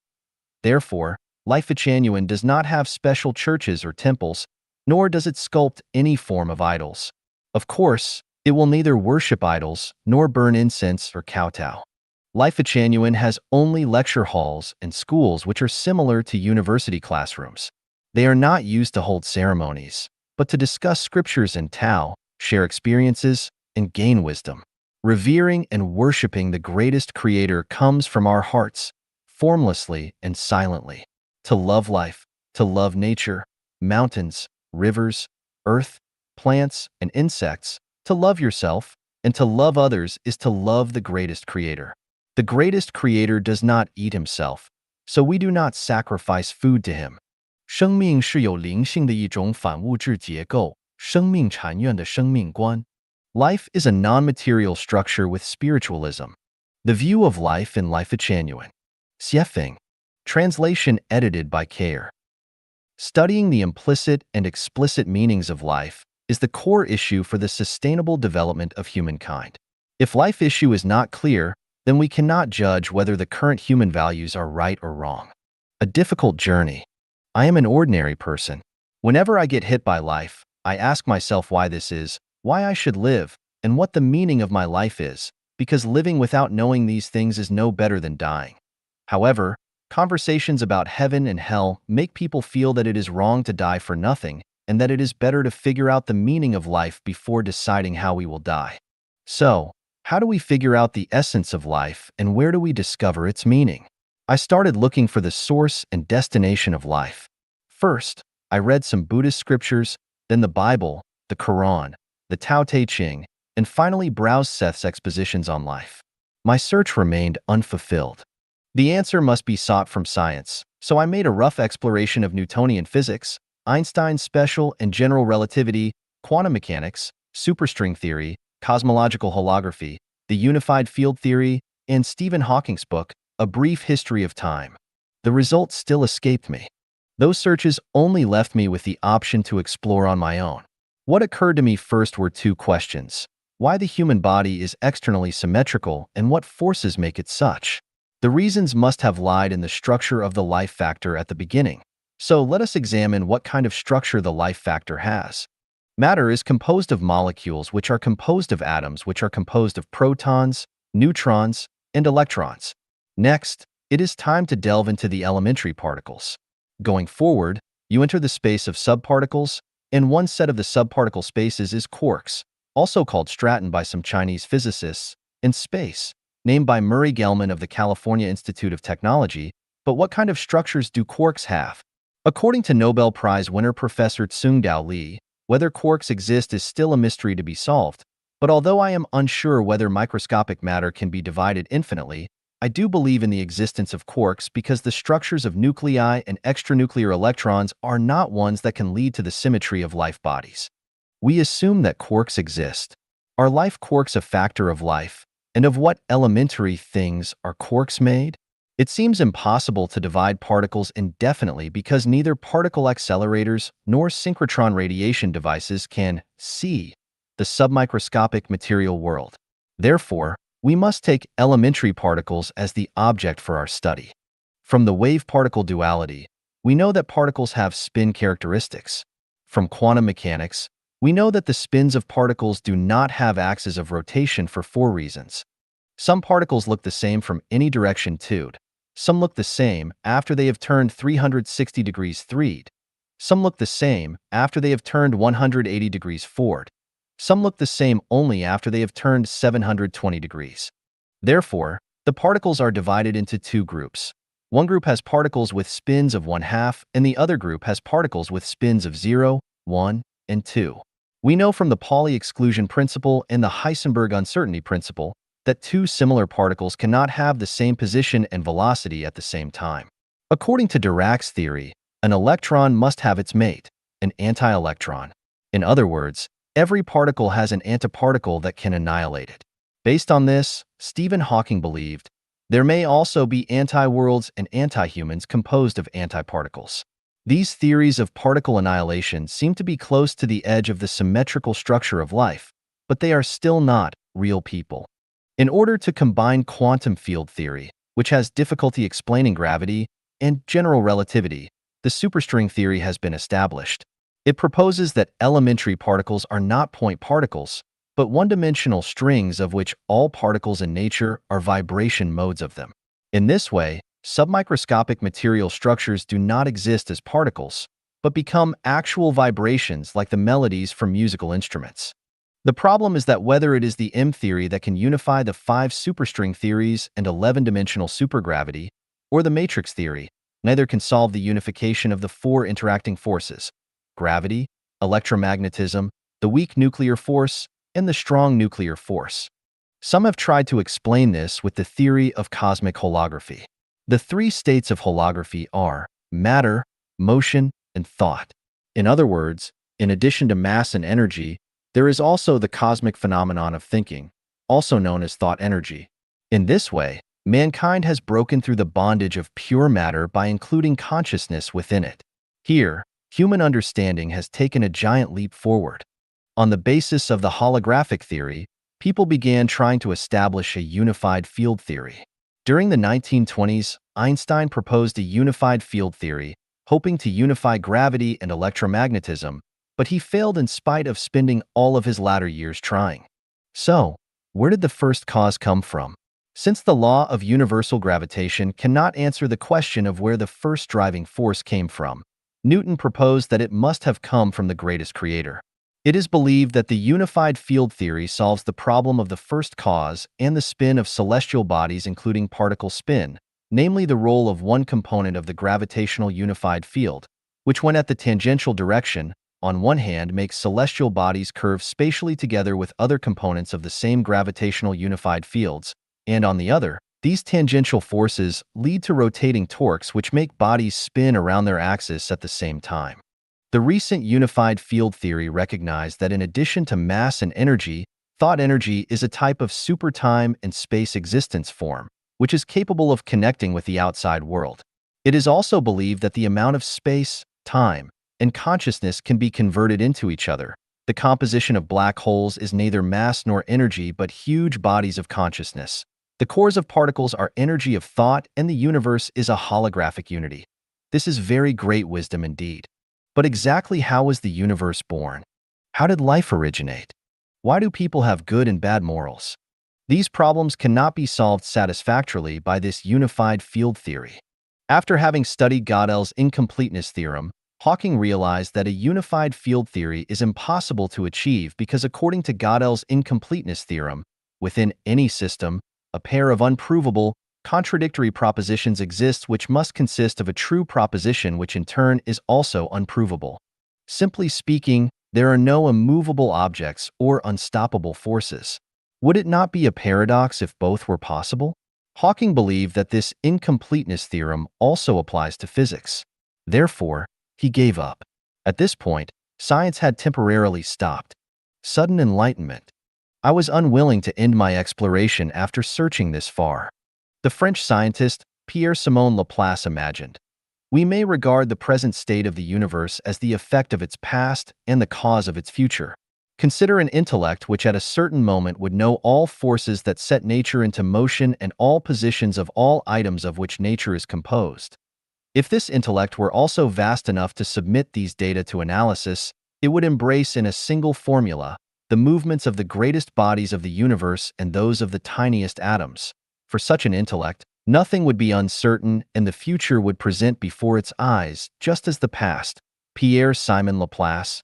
Therefore, Lifechanyuan does not have special churches or temples, nor does it sculpt any form of idols. Of course, it will neither worship idols nor burn incense or kowtow. Lifechanyuan has only lecture halls and schools which are similar to university classrooms. They are not used to hold ceremonies, but to discuss scriptures and Tao, share experiences, and gain wisdom. Revering and worshiping the greatest creator comes from our hearts, formlessly and silently. To love life, to love nature, mountains, rivers, earth, plants, and insects, to love yourself, and to love others is to love the greatest creator. The greatest creator does not eat himself, so we do not sacrifice food to him. 生命是有灵性的一种反物质结构，生命禅院的生命观. Life is a non-material structure with spiritualism. The view of life in Lifechanyuan. Xiefeng. Translation edited by Kayer. Studying the implicit and explicit meanings of life is the core issue for the sustainable development of humankind. If life issue is not clear, then we cannot judge whether the current human values are right or wrong. A difficult journey. I am an ordinary person. Whenever I get hit by life, I ask myself why this is, why I should live, and what the meaning of my life is, because living without knowing these things is no better than dying. However, conversations about heaven and hell make people feel that it is wrong to die for nothing, and that it is better to figure out the meaning of life before deciding how we will die. So, how do we figure out the essence of life, and where do we discover its meaning? I started looking for the source and destination of life. First, I read some Buddhist scriptures, then the Bible, the Quran, the Tao Te Ching, and finally browsed Seth's expositions on life. My search remained unfulfilled. The answer must be sought from science, so I made a rough exploration of Newtonian physics, Einstein's special and general relativity, quantum mechanics, superstring theory, cosmological holography, the unified field theory, and Stephen Hawking's book, A Brief History of Time. The results still escaped me. Those searches only left me with the option to explore on my own. What occurred to me first were two questions: why the human body is externally symmetrical and what forces make it such. The reasons must have lied in the structure of the life factor at the beginning. So let us examine what kind of structure the life factor has. Matter is composed of molecules which are composed of atoms which are composed of protons, neutrons, and electrons. Next, it is time to delve into the elementary particles. Going forward, you enter the space of subparticles, and one set of the subparticle spaces is quarks, also called straton by some Chinese physicists, and space, named by Murray Gell-Mann of the California Institute of Technology. But what kind of structures do quarks have? According to Nobel Prize winner Professor Tsung-Dao Lee, whether quarks exist is still a mystery to be solved, But although I am unsure whether microscopic matter can be divided infinitely, I do believe in the existence of quarks because the structures of nuclei and extranuclear electrons are not ones that can lead to the symmetry of life bodies. We assume that quarks exist. Are life quarks a factor of life? And of what elementary things are quarks made? It seems impossible to divide particles indefinitely because neither particle accelerators nor synchrotron radiation devices can see the submicroscopic material world. Therefore, we must take elementary particles as the object for our study. From the wave-particle duality, we know that particles have spin characteristics. From quantum mechanics, we know that the spins of particles do not have axes of rotation for four reasons. Some particles look the same from any direction towed. Some look the same after they have turned 360 degrees threed. Some look the same after they have turned 180 degrees forward. Some look the same only after they have turned 720 degrees. Therefore, the particles are divided into two groups. One group has particles with spins of 1/2, and the other group has particles with spins of 0, 1, and 2. We know from the Pauli exclusion principle and the Heisenberg uncertainty principle that two similar particles cannot have the same position and velocity at the same time. According to Dirac's theory, an electron must have its mate, an anti-electron. In other words, every particle has an antiparticle that can annihilate it. Based on this, Stephen Hawking believed there may also be anti-worlds and anti-humans composed of antiparticles. These theories of particle annihilation seem to be close to the edge of the symmetrical structure of life, but they are still not real people. In order to combine quantum field theory, which has difficulty explaining gravity, and general relativity, the superstring theory has been established. It proposes that elementary particles are not point particles, but one-dimensional strings of which all particles in nature are vibration modes of them. In this way, submicroscopic material structures do not exist as particles, but become actual vibrations like the melodies from musical instruments. The problem is that whether it is the M theory that can unify the 5 superstring theories and 11-dimensional supergravity, or the matrix theory, neither can solve the unification of the 4 interacting forces: gravity, electromagnetism, the weak nuclear force, and the strong nuclear force. Some have tried to explain this with the theory of cosmic holography. The 3 states of holography are matter, motion, and thought. In other words, in addition to mass and energy, there is also the cosmic phenomenon of thinking, also known as thought energy. In this way, mankind has broken through the bondage of pure matter by including consciousness within it. Here, human understanding has taken a giant leap forward. On the basis of the holographic theory, people began trying to establish a unified field theory. During the 1920s, Einstein proposed a unified field theory, hoping to unify gravity and electromagnetism, but he failed in spite of spending all of his latter years trying. So, where did the first cause come from? Since the law of universal gravitation cannot answer the question of where the first driving force came from, Newton proposed that it must have come from the greatest creator. It is believed that the unified field theory solves the problem of the first cause and the spin of celestial bodies, including particle spin, namely the role of one component of the gravitational unified field, which when at the tangential direction, on one hand makes celestial bodies curve spatially together with other components of the same gravitational unified fields, and on the other, these tangential forces lead to rotating torques which make bodies spin around their axis at the same time. The recent unified field theory recognized that in addition to mass and energy, thought energy is a type of supertime and space existence form, which is capable of connecting with the outside world. It is also believed that the amount of space, time, and consciousness can be converted into each other. The composition of black holes is neither mass nor energy but huge bodies of consciousness. The cores of particles are energy of thought, and the universe is a holographic unity. This is very great wisdom indeed. But exactly how was the universe born? How did life originate? Why do people have good and bad morals? These problems cannot be solved satisfactorily by this unified field theory. After having studied Gödel's incompleteness theorem, Hawking realized that a unified field theory is impossible to achieve because according to Gödel's incompleteness theorem, within any system, a pair of unprovable, contradictory propositions exists which must consist of a true proposition which in turn is also unprovable. Simply speaking, There are no immovable objects or unstoppable forces. Would it not be a paradox if both were possible? Hawking believed that this incompleteness theorem also applies to physics. Therefore, he gave up. At this point, science had temporarily stopped. Sudden enlightenment. I was unwilling to end my exploration after searching this far. The French scientist Pierre-Simon Laplace imagined, "We may regard the present state of the universe as the effect of its past and the cause of its future. Consider an intellect which at a certain moment would know all forces that set nature into motion and all positions of all items of which nature is composed. If this intellect were also vast enough to submit these data to analysis, it would embrace in a single formula the movements of the greatest bodies of the universe and those of the tiniest atoms. For such an intellect, nothing would be uncertain and the future would present before its eyes just as the past." Pierre-Simon Laplace.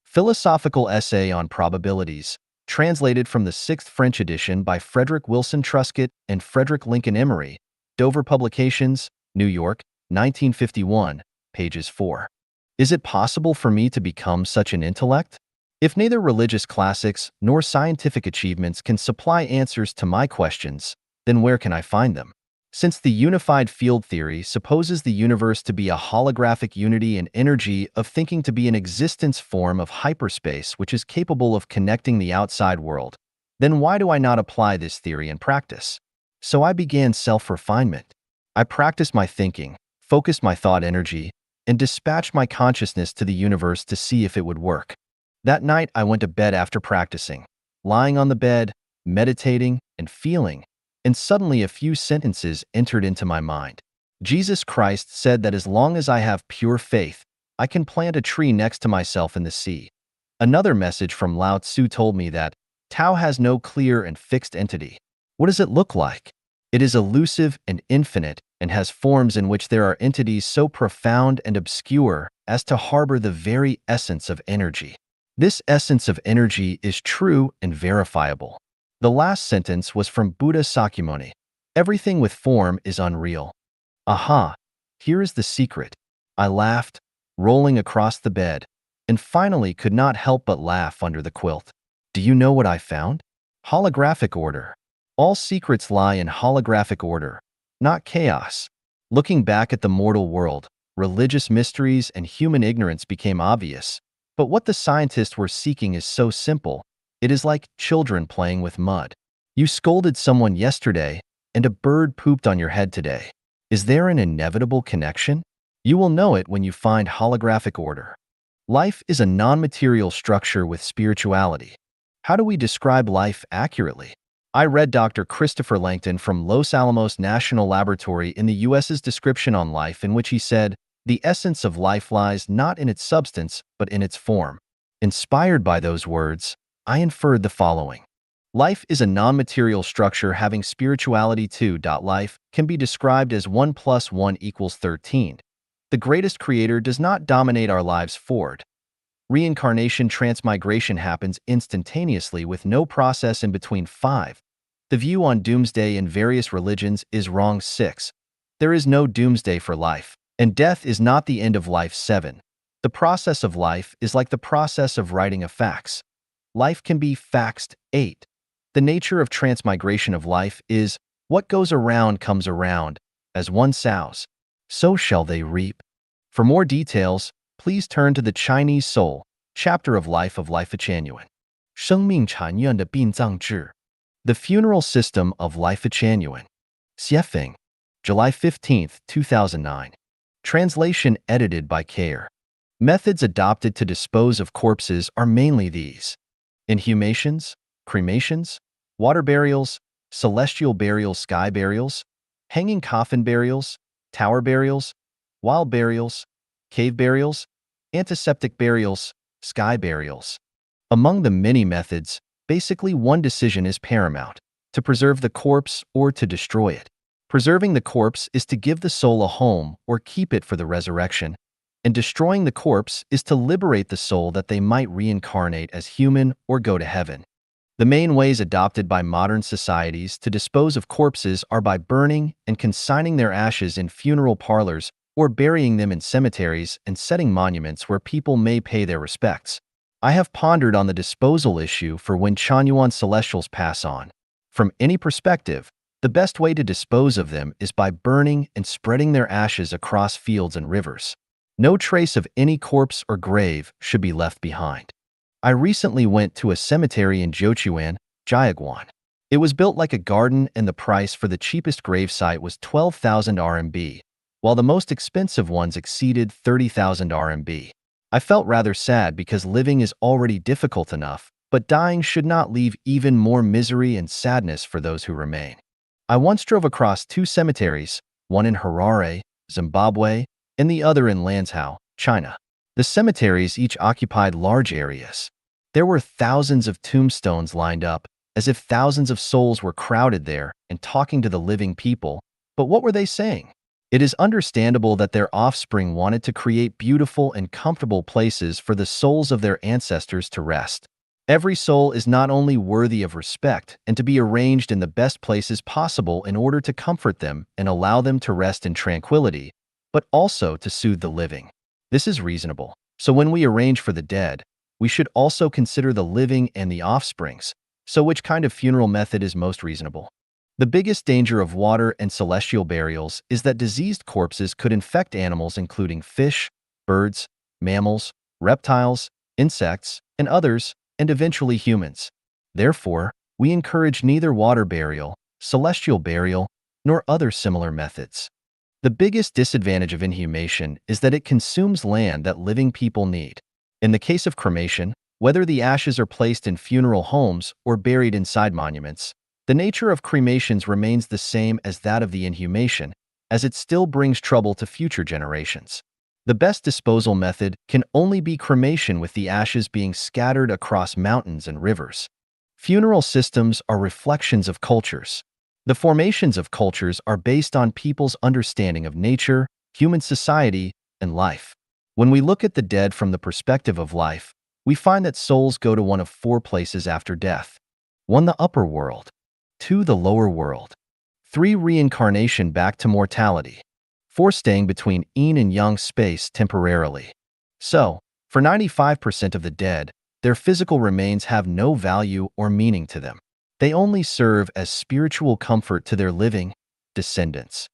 Philosophical Essay on Probabilities, translated from the 6th French edition by Frederick Wilson Truscott and Frederick Lincoln Emery, Dover Publications, New York, 1951, pages 4. Is it possible for me to become such an intellect? If neither religious classics nor scientific achievements can supply answers to my questions, then where can I find them? Since the unified field theory supposes the universe to be a holographic unity and energy of thinking to be an existence form of hyperspace which is capable of connecting the outside world, then why do I not apply this theory in practice? So I began self-refinement. I practiced my thinking, focused my thought energy, and dispatched my consciousness to the universe to see if it would work. That night I went to bed after practicing, lying on the bed, meditating, and feeling, and suddenly a few sentences entered into my mind. Jesus Christ said that as long as I have pure faith, I can plant a tree next to myself in the sea. Another message from Lao Tzu told me that Tao has no clear and fixed entity. What does it look like? It is elusive and infinite and has forms in which there are entities so profound and obscure as to harbor the very essence of energy. This essence of energy is true and verifiable. The last sentence was from Buddha Sakyamuni. Everything with form is unreal. Aha! Here is the secret. I laughed, rolling across the bed, and finally could not help but laugh under the quilt. Do you know what I found? Holographic order. All secrets lie in holographic order, not chaos. Looking back at the mortal world, religious mysteries and human ignorance became obvious. But what the scientists were seeking is so simple. It is like children playing with mud. You scolded someone yesterday, and a bird pooped on your head today. Is there an inevitable connection? You will know it when you find holographic order. Life is a non-material structure with spirituality. How do we describe life accurately? I read Dr. Christopher Langton from Los Alamos National Laboratory in the U.S.'s description on life, in which he said, "The essence of life lies not in its substance, but in its form." Inspired by those words, I inferred the following. Life is a non-material structure having spirituality too. Life can be described as 1 + 1 = 13. The greatest creator does not dominate our lives forward. Reincarnation transmigration happens instantaneously with no process in between. 5. The view on doomsday in various religions is wrong. 6. There is no doomsday for life, and death is not the end of life. 7. The process of life is like the process of writing a fax. Life can be faxed. 8. The nature of transmigration of life is, what goes around comes around. As one sows, so shall they reap. For more details, please turn to the Chinese Soul, chapter of Life of Lifechanyuan. 生命禅院的殡葬志. The Funeral System of Lifechanyuan. Xiefeng, July 15, 2009. Translation edited by Care. Methods adopted to dispose of corpses are mainly these: inhumations, cremations, water burials, celestial burials, sky burials, hanging coffin burials, tower burials, wild burials, cave burials, antiseptic burials, sky burials. Among the many methods, basically one decision is paramount: to preserve the corpse or to destroy it. Preserving the corpse is to give the soul a home or keep it for the resurrection, and destroying the corpse is to liberate the soul that they might reincarnate as human or go to heaven. The main ways adopted by modern societies to dispose of corpses are by burning and consigning their ashes in funeral parlors or burying them in cemeteries and setting monuments where people may pay their respects. I have pondered on the disposal issue for when Chanyuan celestials pass on. From any perspective, the best way to dispose of them is by burning and spreading their ashes across fields and rivers. No trace of any corpse or grave should be left behind. I recently went to a cemetery in Jiuquan, Jiaguan. It was built like a garden and the price for the cheapest gravesite was 12,000 RMB, while the most expensive ones exceeded 30,000 RMB. I felt rather sad because living is already difficult enough, but dying should not leave even more misery and sadness for those who remain. I once drove across two cemeteries, one in Harare, Zimbabwe, and the other in Lanzhou, China. The cemeteries each occupied large areas. There were thousands of tombstones lined up, as if thousands of souls were crowded there and talking to the living people. But what were they saying? It is understandable that their offspring wanted to create beautiful and comfortable places for the souls of their ancestors to rest. Every soul is not only worthy of respect and to be arranged in the best places possible in order to comfort them and allow them to rest in tranquility, but also to soothe the living. This is reasonable. So when we arrange for the dead, we should also consider the living and the offsprings. So which kind of funeral method is most reasonable? The biggest danger of water and celestial burials is that diseased corpses could infect animals including fish, birds, mammals, reptiles, insects, and others, and eventually humans. Therefore, we encourage neither water burial, celestial burial, nor other similar methods. The biggest disadvantage of inhumation is that it consumes land that living people need. In the case of cremation, whether the ashes are placed in funeral homes or buried inside monuments, the nature of cremations remains the same as that of the inhumation, as it still brings trouble to future generations. The best disposal method can only be cremation with the ashes being scattered across mountains and rivers. Funeral systems are reflections of cultures. The formations of cultures are based on people's understanding of nature, human society, and life. When we look at the dead from the perspective of life, we find that souls go to one of four places after death. 1. The upper world. 2. The lower world. 3. Reincarnation back to mortality. 4. Staying between yin and yang space temporarily. So, for 95% of the dead, their physical remains have no value or meaning to them. They only serve as spiritual comfort to their living descendants.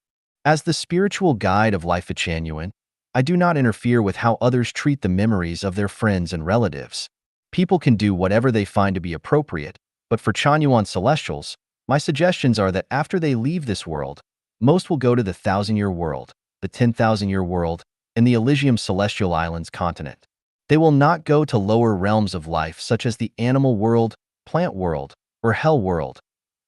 As the spiritual guide of Lifechanyuan, I do not interfere with how others treat the memories of their friends and relatives. People can do whatever they find to be appropriate, but for Chanyuan celestials, my suggestions are that after they leave this world, most will go to the 1,000-year world, the 10,000-year world, and the Elysium Celestial Islands continent. They will not go to lower realms of life such as the animal world, plant world, or hell world,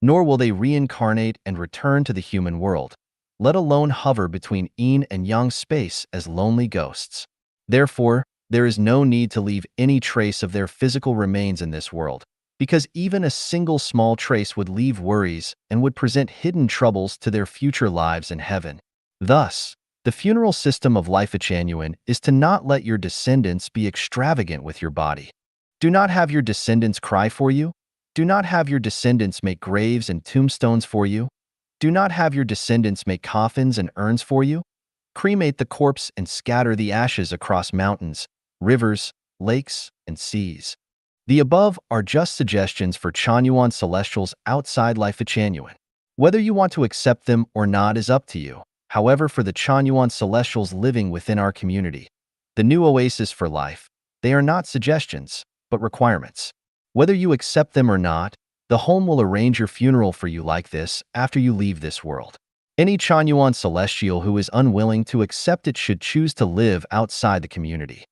nor will they reincarnate and return to the human world, let alone hover between yin and yang space as lonely ghosts. Therefore, there is no need to leave any trace of their physical remains in this world, because even a single small trace would leave worries and would present hidden troubles to their future lives in heaven. Thus, the funeral system of Lifechanyuan is to not let your descendants be extravagant with your body. Do not have your descendants cry for you. Do not have your descendants make graves and tombstones for you. Do not have your descendants make coffins and urns for you. Cremate the corpse and scatter the ashes across mountains, rivers, lakes, and seas. The above are just suggestions for Chanyuan celestials outside Lifechanyuan. Whether you want to accept them or not is up to you. However, for the Chanyuan celestials living within our community, the new oasis for life, they are not suggestions, but requirements. Whether you accept them or not, the home will arrange your funeral for you like this after you leave this world. Any Chanyuan celestial who is unwilling to accept it should choose to live outside the community.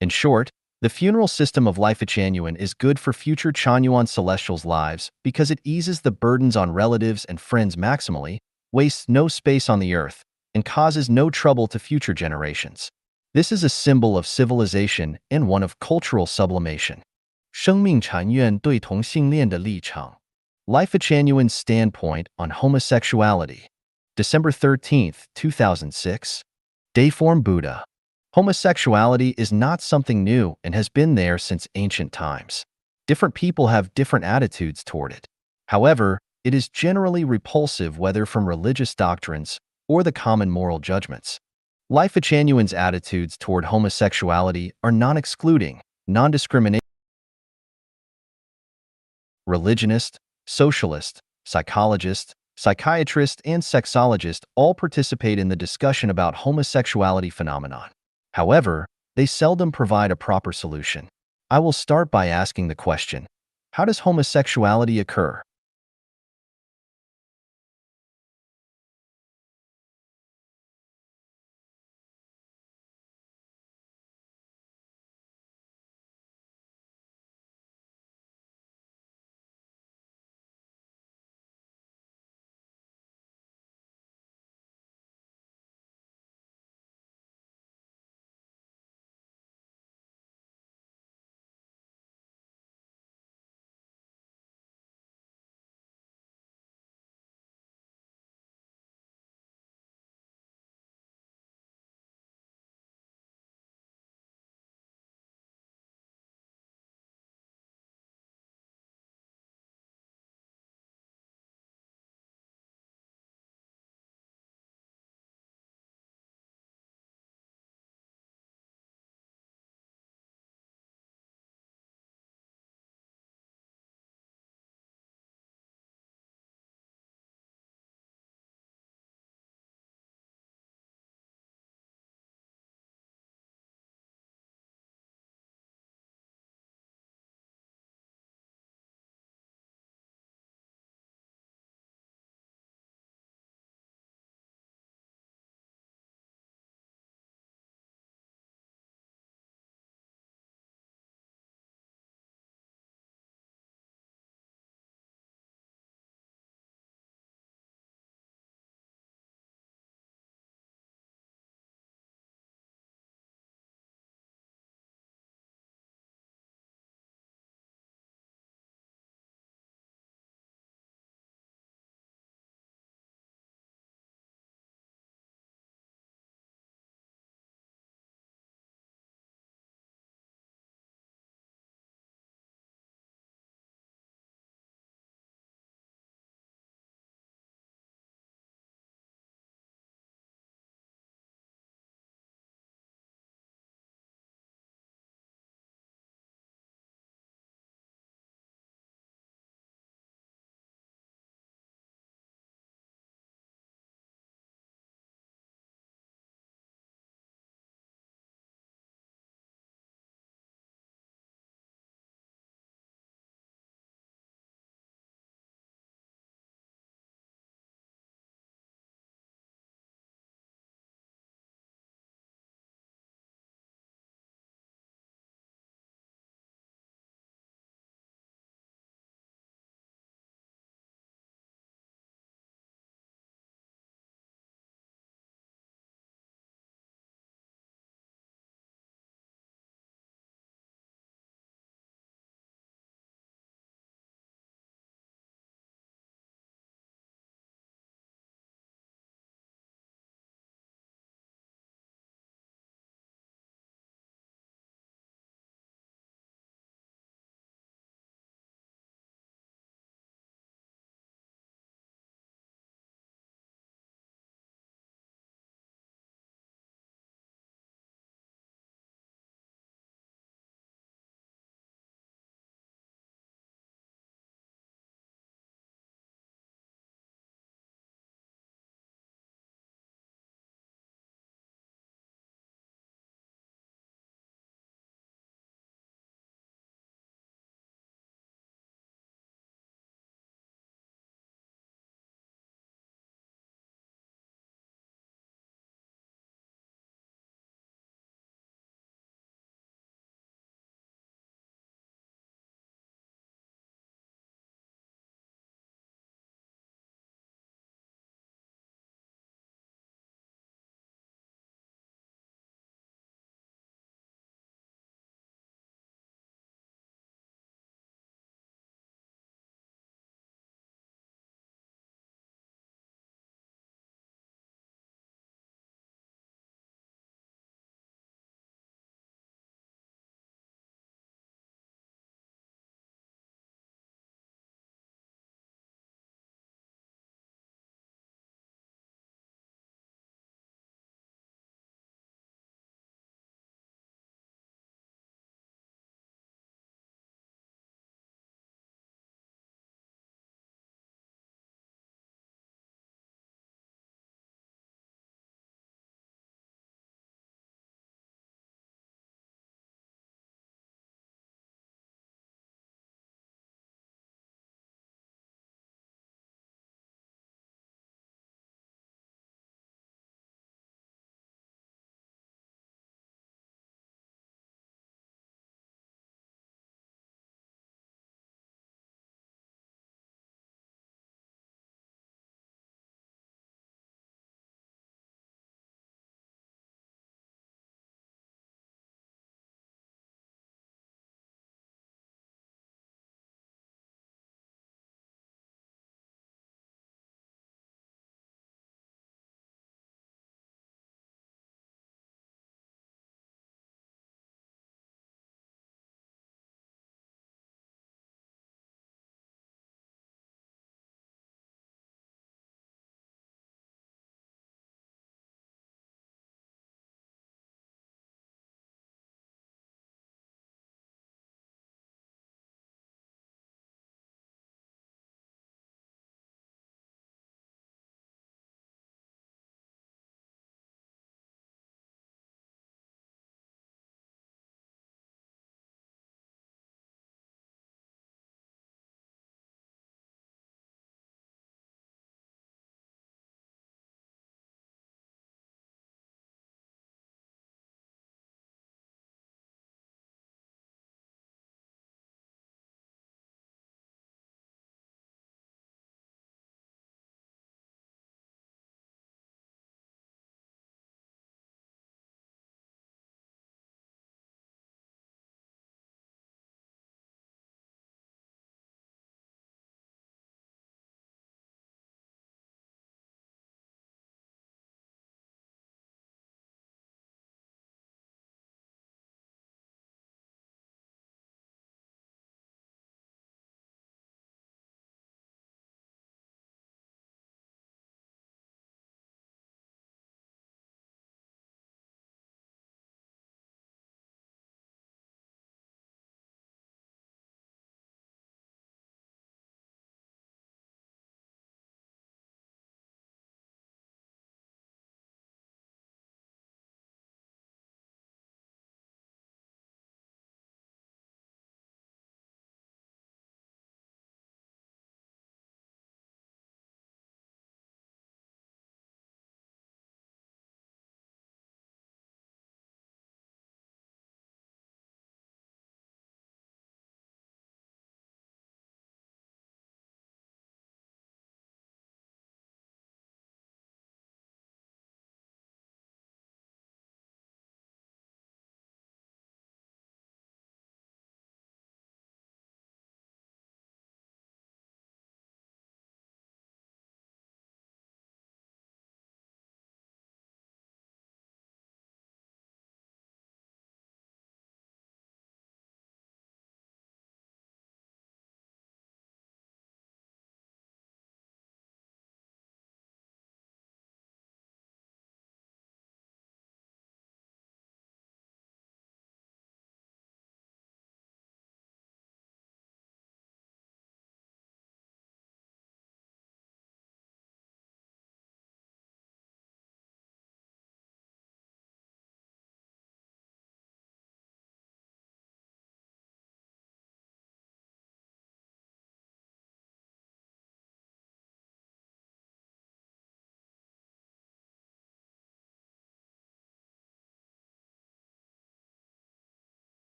In short, the funeral system of Lifechanyuan is good for future Chanyuan celestials' lives because it eases the burdens on relatives and friends maximally, wastes no space on the earth, and causes no trouble to future generations. This is a symbol of civilization and one of cultural sublimation. 生命禅院对同性恋的立场 Lifechanyuan's standpoint on homosexuality. December 13, 2006. Dayform Buddha. Homosexuality is not something new and has been there since ancient times. Different people have different attitudes toward it. However, it is generally repulsive whether from religious doctrines or the common moral judgments. Lifechanyuan's attitudes toward homosexuality are non-excluding, non-discriminating, Religionists, socialists, psychologists, psychiatrists, and sexologists all participate in the discussion about homosexuality phenomenon. However, they seldom provide a proper solution. I will start by asking the question, how does homosexuality occur?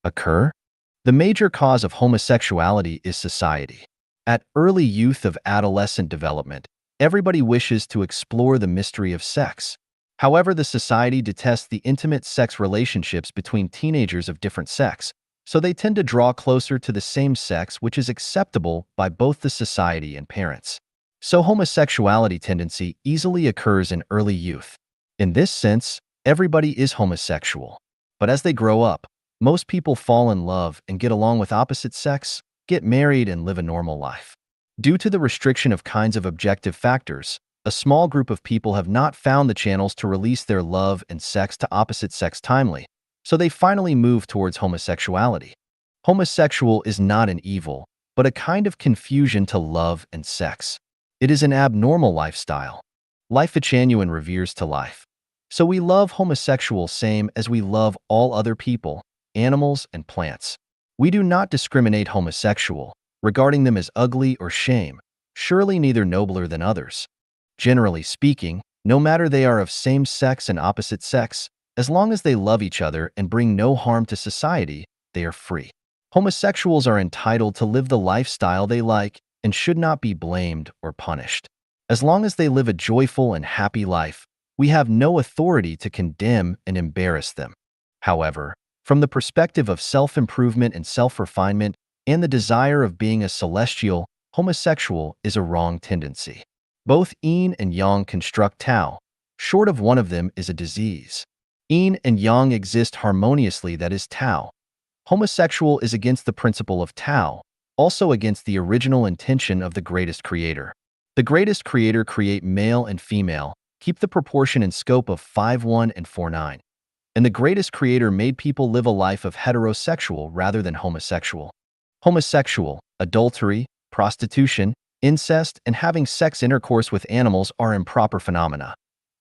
occur? The major cause of homosexuality is society. At early youth of adolescent development, everybody wishes to explore the mystery of sex. However, the society detests the intimate sex relationships between teenagers of different sex, so they tend to draw closer to the same sex, which is acceptable by both the society and parents. So homosexuality tendency easily occurs in early youth. In this sense, everybody is homosexual. But as they grow up, most people fall in love and get along with opposite sex, get married, and live a normal life. Due to the restriction of kinds of objective factors, a small group of people have not found the channels to release their love and sex to opposite sex timely, so they finally move towards homosexuality. Homosexual is not an evil, but a kind of confusion to love and sex. It is an abnormal lifestyle. Lifechanyuan reveres to life. So we love homosexuals same as we love all other people, animals, and plants. We do not discriminate homosexual, regarding them as ugly or shame, surely neither nobler than others. Generally speaking, no matter they are of same sex and opposite sex, as long as they love each other and bring no harm to society, they are free. Homosexuals are entitled to live the lifestyle they like and should not be blamed or punished. As long as they live a joyful and happy life, we have no authority to condemn and embarrass them. However, from the perspective of self-improvement and self-refinement and the desire of being a celestial, homosexual is a wrong tendency. Both yin and yang construct Tao. Short of one of them is a disease. Yin and yang exist harmoniously, that is Tao. Homosexual is against the principle of Tao, also against the original intention of the greatest creator. The greatest creator create male and female, keep the proportion and scope of 5:1 and 4:9. And the greatest creator made people live a life of heterosexual rather than homosexual. Homosexual, adultery, prostitution, incest, and having sex intercourse with animals are improper phenomena.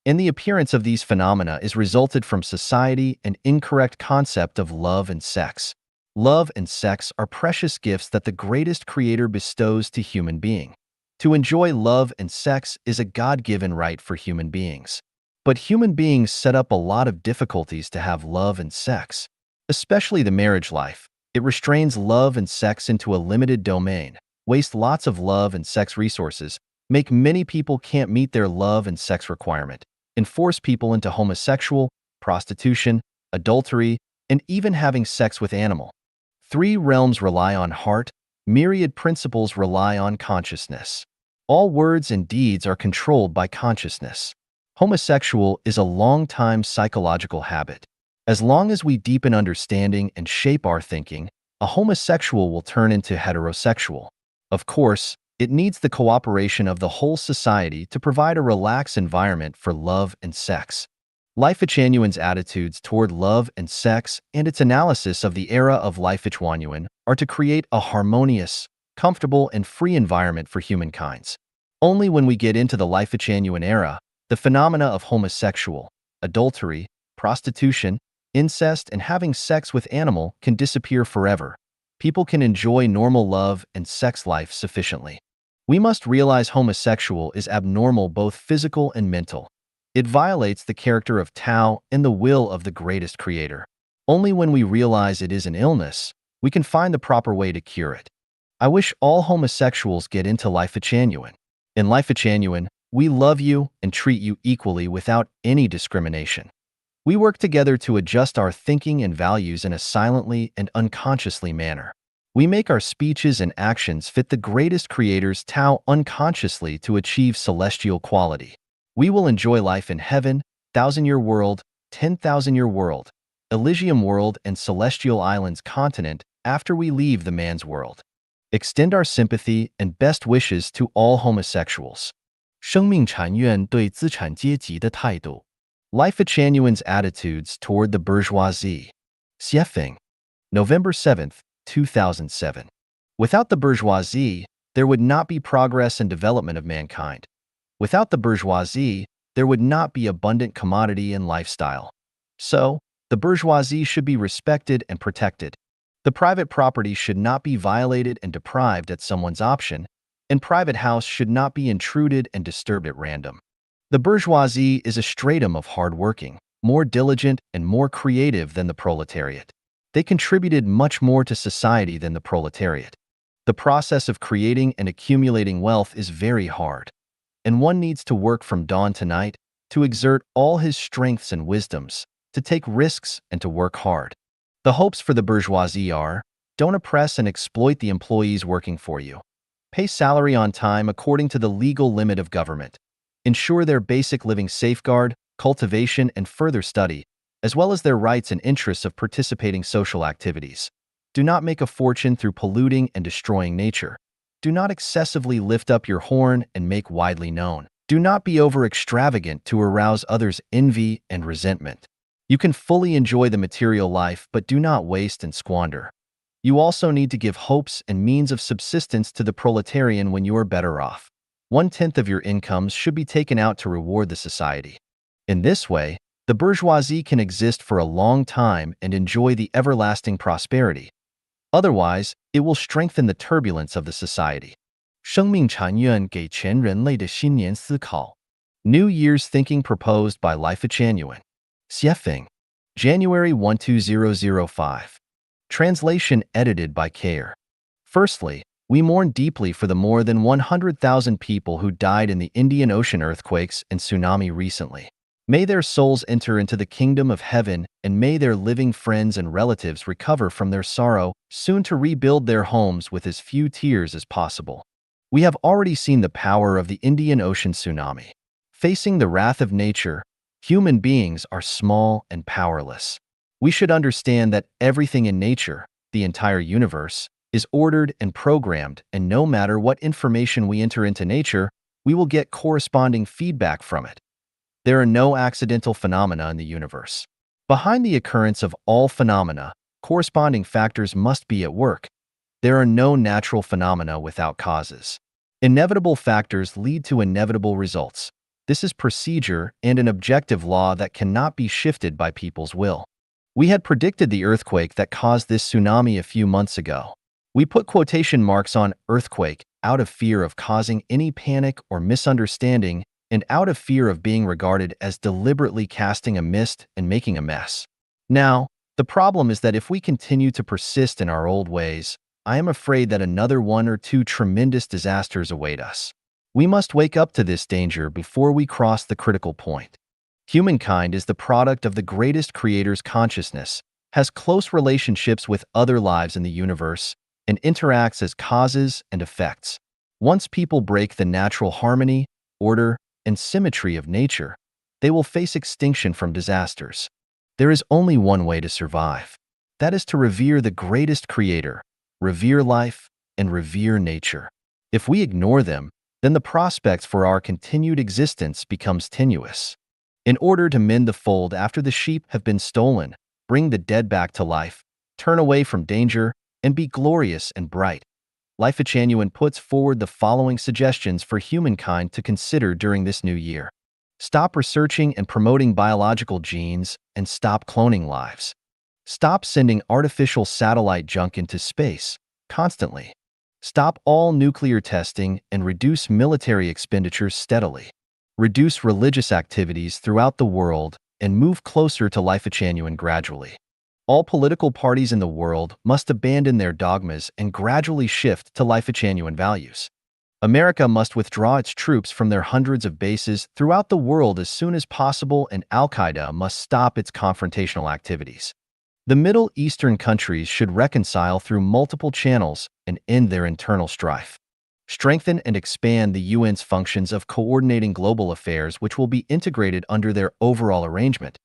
And the appearance of these phenomena is resulted from society and incorrect concept of love and sex. Love and sex are precious gifts that the greatest creator bestows to human being. To enjoy love and sex is a God-given right for human beings. But human beings set up a lot of difficulties to have love and sex, especially the marriage life. It restrains love and sex into a limited domain, wastes lots of love and sex resources, make many people can't meet their love and sex requirement, and force people into homosexual, prostitution, adultery, and even having sex with animal. 3 realms rely on heart, myriad principles rely on consciousness. All words and deeds are controlled by consciousness. Homosexual is a long-time psychological habit. As long as we deepen understanding and shape our thinking, a homosexual will turn into heterosexual. Of course, it needs the cooperation of the whole society to provide a relaxed environment for love and sex. Lifechanyuan's attitudes toward love and sex and its analysis of the era of Lifechanyuan are to create a harmonious, comfortable, and free environment for humankind. Only when we get into the Lifechanyuan era, the phenomena of homosexual, adultery, prostitution, incest, and having sex with animal can disappear forever. People can enjoy normal love and sex life sufficiently. We must realize homosexual is abnormal, both physical and mental. It violates the character of Tao and the will of the greatest creator. Only when we realize it is an illness, we can find the proper way to cure it. I wish all homosexuals get into Lifechanyuan. In Lifechanyuan, we love you and treat you equally without any discrimination. We work together to adjust our thinking and values in a silently and unconsciously manner. We make our speeches and actions fit the greatest creator's Tao unconsciously to achieve celestial quality. We will enjoy life in heaven, 1,000-year world, 10,000-year world, Elysium world, and celestial islands continent after we leave the man's world. Extend our sympathy and best wishes to all homosexuals. 生命禅院对资产阶级的态度 Lifechanyuan's attitudes toward the bourgeoisie. Xiefeng. November 7th, 2007. Without the bourgeoisie, there would not be progress and development of mankind. Without the bourgeoisie, there would not be abundant commodity and lifestyle. So, the bourgeoisie should be respected and protected. The private property should not be violated and deprived at someone's option, and private house should not be intruded and disturbed at random. The bourgeoisie is a stratum of hard working, more diligent and more creative than the proletariat. they contributed much more to society than the proletariat. The process of creating and accumulating wealth is very hard, and one needs to work from dawn to night, to exert all his strengths and wisdoms, to take risks and to work hard. The hopes for the bourgeoisie are, don't oppress and exploit the employees working for you. Pay salary on time according to the legal limit of government. Ensure their basic living safeguard, cultivation, and further study, as well as their rights and interests of participating social activities. Do not make a fortune through polluting and destroying nature. Do not excessively lift up your horn and make widely known. Do not be over-extravagant to arouse others' envy and resentment. You can fully enjoy the material life, but do not waste and squander. You also need to give hopes and means of subsistence to the proletarian when you are better off. 1/10 of your incomes should be taken out to reward the society. In this way, the bourgeoisie can exist for a long time and enjoy the everlasting prosperity. Otherwise, it will strengthen the turbulence of the society. 生命禅院给全人类的新年思考. New Year's Thinking proposed by Lifechanyuan. Xiefeng. January 12005. Translation edited by Care. Firstly, we mourn deeply for the more than 100,000 people who died in the Indian Ocean earthquakes and tsunami recently. May their souls enter into the kingdom of heaven, and may their living friends and relatives recover from their sorrow, soon to rebuild their homes with as few tears as possible. We have already seen the power of the Indian Ocean tsunami. Facing the wrath of nature, human beings are small and powerless. We should understand that everything in nature, the entire universe, is ordered and programmed, and no matter what information we enter into nature, we will get corresponding feedback from it. There are no accidental phenomena in the universe. Behind the occurrence of all phenomena, corresponding factors must be at work. There are no natural phenomena without causes. Inevitable factors lead to inevitable results. This is procedure and an objective law that cannot be shifted by people's will. We had predicted the earthquake that caused this tsunami a few months ago. We put quotation marks on earthquake out of fear of causing any panic or misunderstanding, and out of fear of being regarded as deliberately casting a mist and making a mess. Now, the problem is that if we continue to persist in our old ways, I am afraid that another 1 or 2 tremendous disasters await us. We must wake up to this danger before we cross the critical point. Humankind is the product of the greatest creator's consciousness, has close relationships with other lives in the universe, and interacts as causes and effects. Once people break the natural harmony, order, and symmetry of nature, they will face extinction from disasters. There is only one way to survive. That is to revere the greatest creator, revere life, and revere nature. If we ignore them, then the prospects for our continued existence becomes tenuous. In order to mend the fold after the sheep have been stolen, bring the dead back to life, turn away from danger, and be glorious and bright, Lifechanyuan puts forward the following suggestions for humankind to consider during this new year. Stop researching and promoting biological genes, and stop cloning lives. Stop sending artificial satellite junk into space constantly. Stop all nuclear testing and reduce military expenditures steadily. Reduce religious activities throughout the world and move closer to Lifechanyuan gradually. All political parties in the world must abandon their dogmas and gradually shift to Lifechanyuan values. America must withdraw its troops from their hundreds of bases throughout the world as soon as possible, and Al-Qaeda must stop its confrontational activities. The Middle Eastern countries should reconcile through multiple channels and end their internal strife. Strengthen and expand the UN's functions of coordinating global affairs, which will be integrated under their overall arrangement.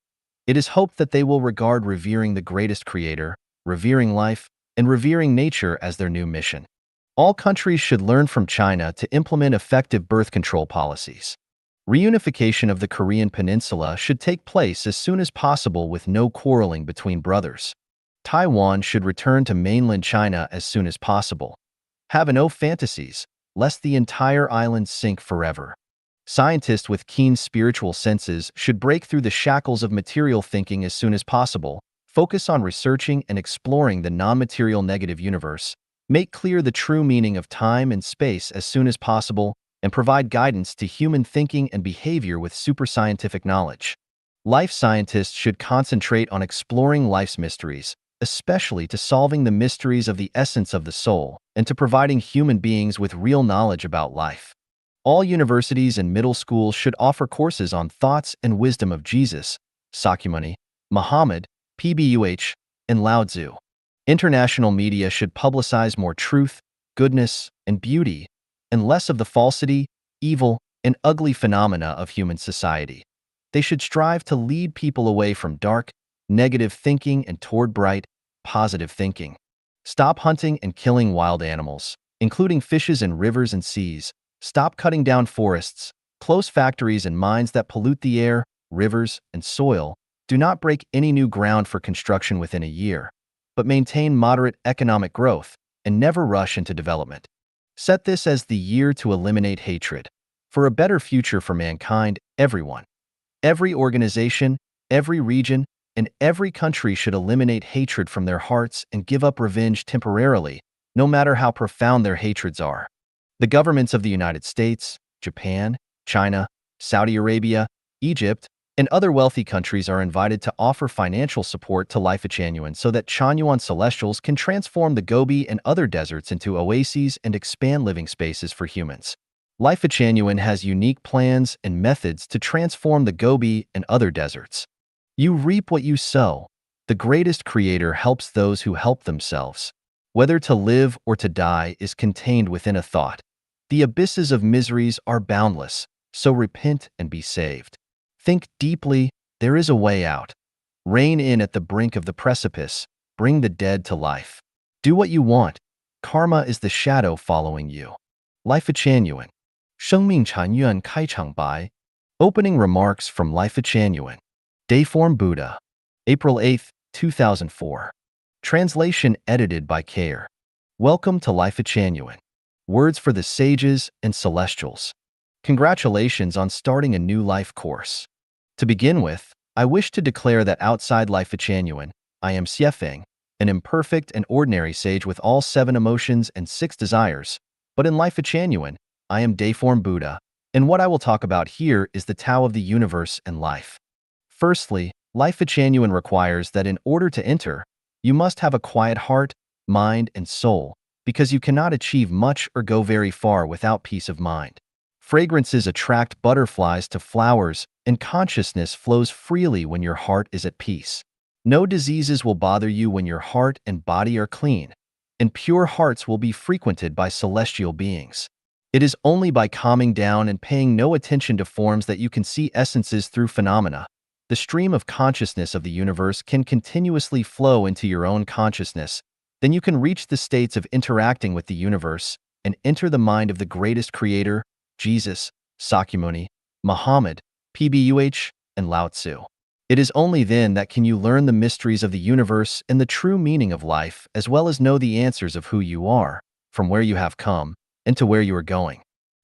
It is hoped that they will regard revering the greatest creator, revering life, and revering nature as their new mission. All countries should learn from China to implement effective birth control policies. Reunification of the Korean Peninsula should take place as soon as possible with no quarreling between brothers. Taiwan should return to mainland China as soon as possible. Have no fantasies, lest the entire island sink forever. Scientists with keen spiritual senses should break through the shackles of material thinking as soon as possible, focus on researching and exploring the non-material negative universe, make clear the true meaning of time and space as soon as possible, and provide guidance to human thinking and behavior with superscientific knowledge. Life scientists should concentrate on exploring life's mysteries, especially to solving the mysteries of the essence of the soul and to providing human beings with real knowledge about life. All universities and middle schools should offer courses on thoughts and wisdom of Jesus, Sakyamuni, Muhammad, Pbuh, and Lao Tzu. International media should publicize more truth, goodness, and beauty, and less of the falsity, evil, and ugly phenomena of human society. They should strive to lead people away from dark, negative thinking and toward bright, positive thinking. Stop hunting and killing wild animals, including fishes in rivers and seas. Stop cutting down forests, close factories and mines that pollute the air, rivers, and soil. Do not break any new ground for construction within a year, but maintain moderate economic growth and never rush into development. Set this as the year to eliminate hatred, for a better future for mankind, everyone. Every organization, every region, and every country should eliminate hatred from their hearts and give up revenge temporarily, no matter how profound their hatreds are. The governments of the United States, Japan, China, Saudi Arabia, Egypt, and other wealthy countries are invited to offer financial support to Lifechanyuan so that Chanyuan celestials can transform the Gobi and other deserts into oases and expand living spaces for humans. Lifechanyuan has unique plans and methods to transform the Gobi and other deserts. You reap what you sow. The greatest creator helps those who help themselves. Whether to live or to die is contained within a thought. The abysses of miseries are boundless, so repent and be saved. Think deeply, there is a way out. Rein in at the brink of the precipice, bring the dead to life. Do what you want. Karma is the shadow following you. Lifechanyuan. 生命禅院开场白 Opening remarks from Lifechanyuan. Dayform Buddha. April 8, 2004. Translation edited by Care. Welcome to Lifechanyuan. Words for the sages and celestials. Congratulations on starting a new life course. To begin with, I wish to declare that outside Lifechanyuan, I am Xiefeng, an imperfect and ordinary sage with all 7 emotions and 6 desires, but in Lifechanyuan, I am Dayform Buddha, and what I will talk about here is the Tao of the universe and life. Firstly, Lifechanyuan requires that in order to enter, you must have a quiet heart, mind, and soul, because you cannot achieve much or go very far without peace of mind. Fragrances attract butterflies to flowers, and consciousness flows freely when your heart is at peace. No diseases will bother you when your heart and body are clean, and pure hearts will be frequented by celestial beings. It is only by calming down and paying no attention to forms that you can see essences through phenomena. The stream of consciousness of the universe can continuously flow into your own consciousness. Then you can reach the states of interacting with the universe and enter the mind of the greatest creator, Jesus, Sakyamuni, Muhammad, Pbuh, and Lao Tzu. It is only then that can you learn the mysteries of the universe and the true meaning of life, as well as know the answers of who you are, from where you have come, and to where you are going.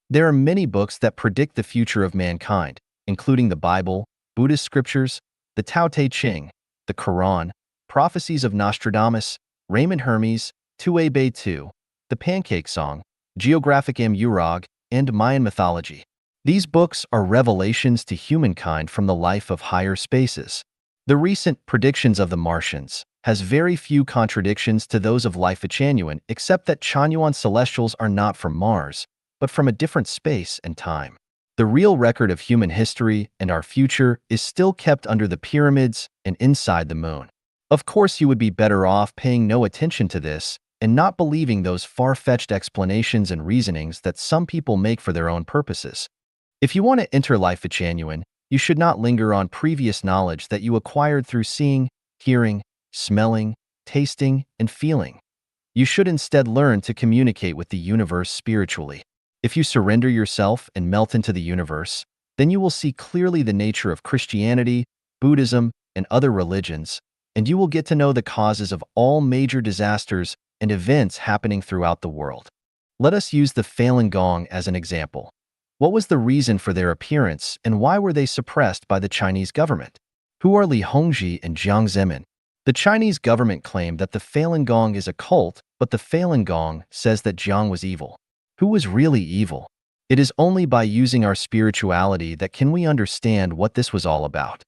There are many books that predict the future of mankind, including the Bible, Buddhist scriptures, the Tao Te Ching, the Quran, prophecies of Nostradamus, Raymond Hermes, Tue Bei Tu, the Pancake Song, Geographic Am Urag, and Mayan mythology. These books are revelations to humankind from the life of higher spaces. The recent predictions of the Martians has very few contradictions to those of Lifechanyuan, except that Chanyuan celestials are not from Mars, but from a different space and time. The real record of human history and our future is still kept under the pyramids and inside the moon. Of course, you would be better off paying no attention to this and not believing those far-fetched explanations and reasonings that some people make for their own purposes. If you want to enter Lifechanyuan, you should not linger on previous knowledge that you acquired through seeing, hearing, smelling, tasting, and feeling. You should instead learn to communicate with the universe spiritually. If you surrender yourself and melt into the universe, then you will see clearly the nature of Christianity, Buddhism, and other religions, and you will get to know the causes of all major disasters and events happening throughout the world. Let us use the Falun Gong as an example. What was the reason for their appearance, and why were they suppressed by the Chinese government? Who are Li Hongzhi and Jiang Zemin? The Chinese government claimed that the Falun Gong is a cult, but the Falun Gong says that Jiang was evil. Who was really evil? It is only by using our spirituality that can we understand what this was all about.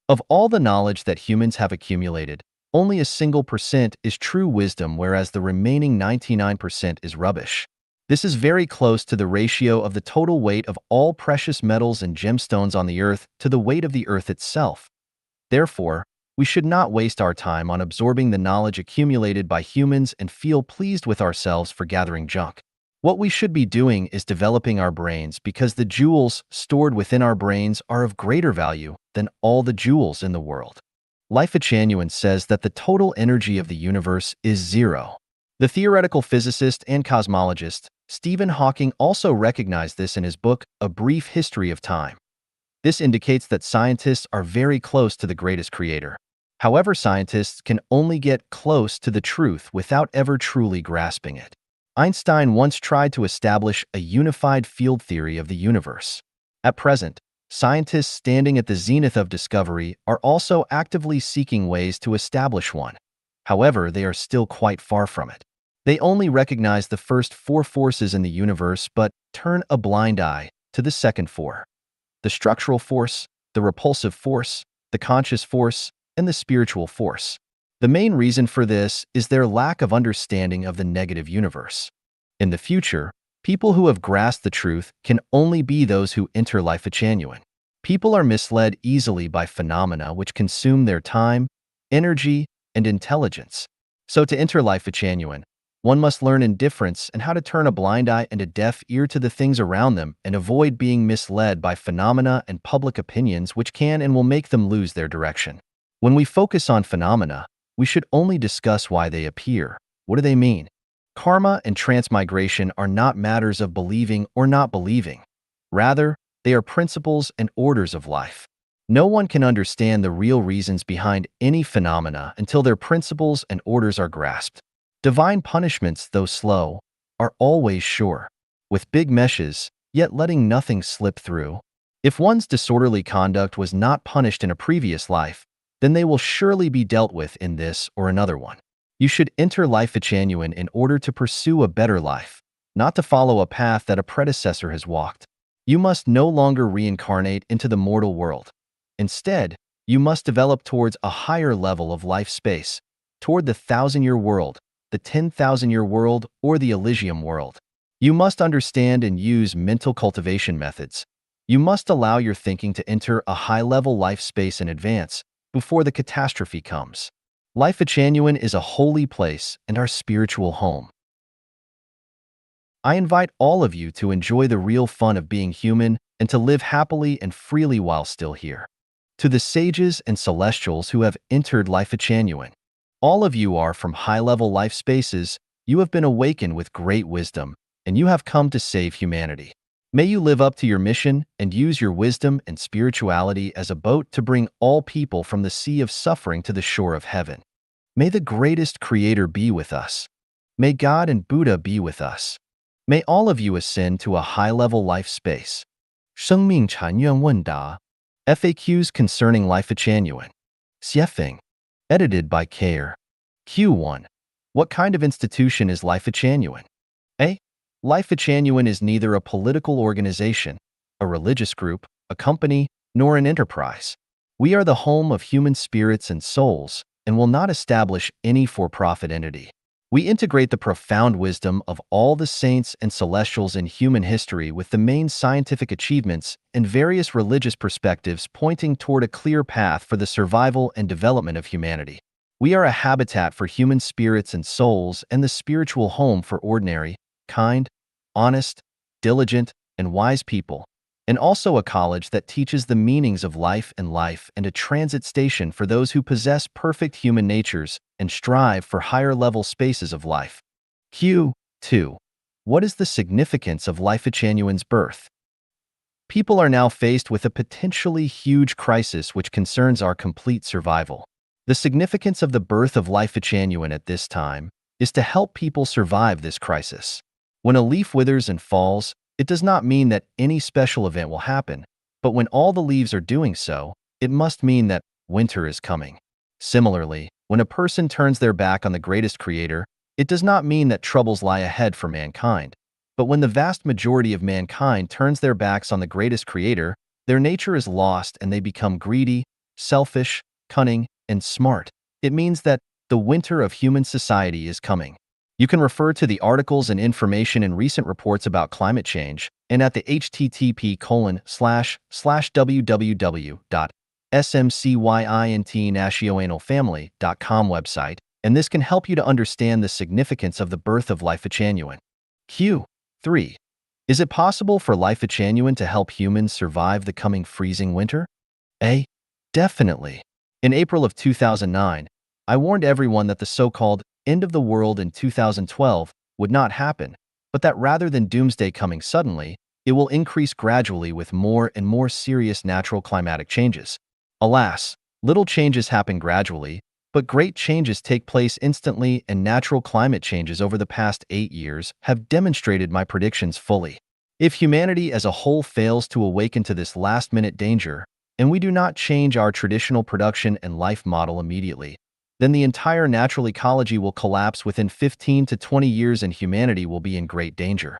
Of all the knowledge that humans have accumulated, Only a single percent is true wisdom, whereas the remaining 99% is rubbish. This is very close to the ratio of the total weight of all precious metals and gemstones on the earth to the weight of the earth itself. Therefore, we should not waste our time on absorbing the knowledge accumulated by humans and feel pleased with ourselves for gathering junk. What we should be doing is developing our brains, because the jewels stored within our brains are of greater value than all the jewels in the world. Lifechanyuan says that the total energy of the universe is zero. The theoretical physicist and cosmologist Stephen Hawking also recognized this in his book, A Brief History of Time. This indicates that scientists are very close to the greatest creator. However, scientists can only get close to the truth without ever truly grasping it. Einstein once tried to establish a unified field theory of the universe. At present, scientists standing at the zenith of discovery are also actively seeking ways to establish one. However, they are still quite far from it. They only recognize the first four forces in the universe but turn a blind eye to the second four: the structural force, the repulsive force, the conscious force, and the spiritual force. The main reason for this is their lack of understanding of the negative universe. In the future, people who have grasped the truth can only be those who enter Lifechanyuan. People are misled easily by phenomena which consume their time, energy, and intelligence. So to enter Lifechanyuan, one must learn indifference and how to turn a blind eye and a deaf ear to the things around them and avoid being misled by phenomena and public opinions which can and will make them lose their direction. When we focus on phenomena, we should only discuss why they appear. What do they mean? Karma and transmigration are not matters of believing or not believing. Rather, they are principles and orders of life. No one can understand the real reasons behind any phenomena until their principles and orders are grasped. Divine punishments, though slow, are always sure, with big meshes, yet letting nothing slip through. If one's disorderly conduct was not punished in a previous life, then they will surely be dealt with in this or another one. You should enter Lifechanyuan in order to pursue a better life, not to follow a path that a predecessor has walked. You must no longer reincarnate into the mortal world. Instead, you must develop towards a higher level of life space, toward the 1,000-year world, the 10,000-year world, or the Elysium world. You must understand and use mental cultivation methods. You must allow your thinking to enter a high-level life space in advance, before the catastrophe comes. Lifechanyuan is a holy place and our spiritual home. I invite all of you to enjoy the real fun of being human and to live happily and freely while still here. To the sages and celestials who have entered Lifechanyuan, all of you are from high-level life spaces. You have been awakened with great wisdom, and you have come to save humanity. May you live up to your mission and use your wisdom and spirituality as a boat to bring all people from the sea of suffering to the shore of heaven. May the greatest creator be with us. May God and Buddha be with us. May all of you ascend to a high-level life space. 生命禅院问答 FAQs concerning Lifechanyuan. Xiefeng. Edited by Care. Q1. What kind of institution is Lifechanyuan? A. Lifechanyuan is neither a political organization, a religious group, a company, nor an enterprise. We are the home of human spirits and souls, and will not establish any for-profit entity. We integrate the profound wisdom of all the saints and celestials in human history with the main scientific achievements and various religious perspectives pointing toward a clear path for the survival and development of humanity. We are a habitat for human spirits and souls and the spiritual home for ordinary, kind, honest, diligent, and wise people, and also a college that teaches the meanings of life and a transit station for those who possess perfect human natures and strive for higher-level spaces of life. Q2. What is the significance of Lifechanyuan's birth? People are now faced with a potentially huge crisis which concerns our complete survival. The significance of the birth of Lifechanyuan at this time is to help people survive this crisis. When a leaf withers and falls, it does not mean that any special event will happen, but when all the leaves are doing so, it must mean that winter is coming. Similarly, when a person turns their back on the greatest creator, it does not mean that troubles lie ahead for mankind. But when the vast majority of mankind turns their backs on the greatest creator, their nature is lost and they become greedy, selfish, cunning, and smart. It means that the winter of human society is coming. You can refer to the articles and information in recent reports about climate change and at the http://www.smcyintnationalfamily.com website, and this can help you to understand the significance of the birth of Lifechanyuan. Q3. Is it possible for Lifechanyuan to help humans survive the coming freezing winter? A. Definitely. In April of 2009, I warned everyone that the so-called end of the world in 2012 would not happen, but that rather than doomsday coming suddenly, it will increase gradually with more and more serious natural climatic changes. Alas, little changes happen gradually, but great changes take place instantly, and natural climate changes over the past 8 years have demonstrated my predictions fully. If humanity as a whole fails to awaken to this last-minute danger, and we do not change our traditional production and life model immediately, then the entire natural ecology will collapse within 15 to 20 years and humanity will be in great danger.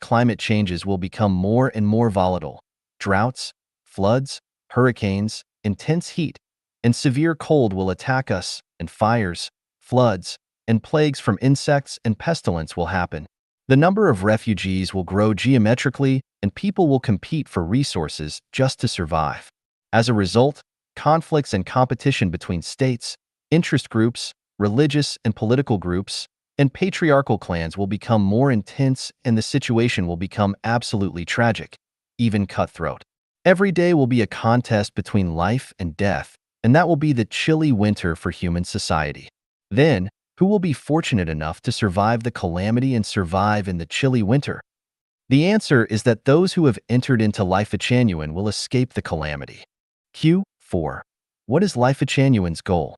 Climate changes will become more and more volatile. Droughts, floods, hurricanes, intense heat, and severe cold will attack us, and fires, floods, and plagues from insects and pestilence will happen. The number of refugees will grow geometrically, and people will compete for resources just to survive. As a result, conflicts and competition between states, interest groups, religious and political groups, and patriarchal clans will become more intense, and the situation will become absolutely tragic, even cutthroat. Every day will be a contest between life and death, and that will be the chilly winter for human society. Then, who will be fortunate enough to survive the calamity and survive in the chilly winter? The answer is that those who have entered into Lifechanyuan will escape the calamity. Q4. What is Lifechanyuan's goal?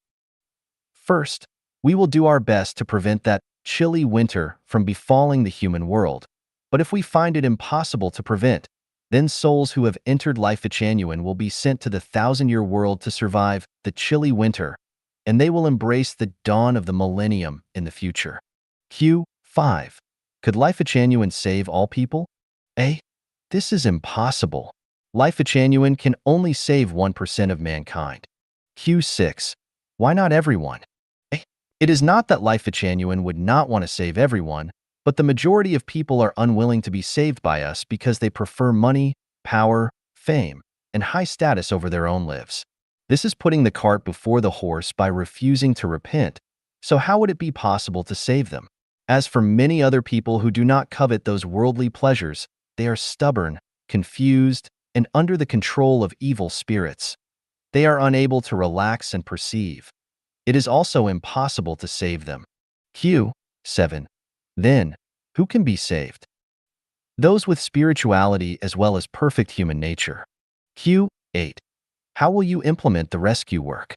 First, we will do our best to prevent that chilly winter from befalling the human world. But if we find it impossible to prevent, then souls who have entered Lifechanyuan will be sent to the 1,000-year world to survive the chilly winter, and they will embrace the dawn of the millennium in the future. Q5. Could Lifechanyuan save all people? A. This is impossible. Lifechanyuan can only save 1% of mankind. Q6. Why not everyone? A. It is not that Lifechanyuan would not want to save everyone, but the majority of people are unwilling to be saved by us because they prefer money, power, fame, and high status over their own lives. This is putting the cart before the horse by refusing to repent, so how would it be possible to save them? As for many other people who do not covet those worldly pleasures, they are stubborn, confused, and under the control of evil spirits. They are unable to relax and perceive. It is also impossible to save them. Q7. Then, who can be saved? Those with spirituality as well as perfect human nature. Q8. How will you implement the rescue work?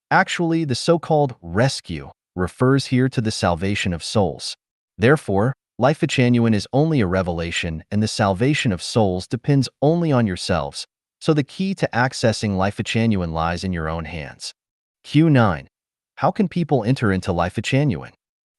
Actually, the so-called rescue refers here to the salvation of souls. Therefore, Lifechanyuan is only a revelation, and the salvation of souls depends only on yourselves, so the key to accessing Lifechanyuan lies in your own hands. Q9. How can people enter into Lifechanyuan?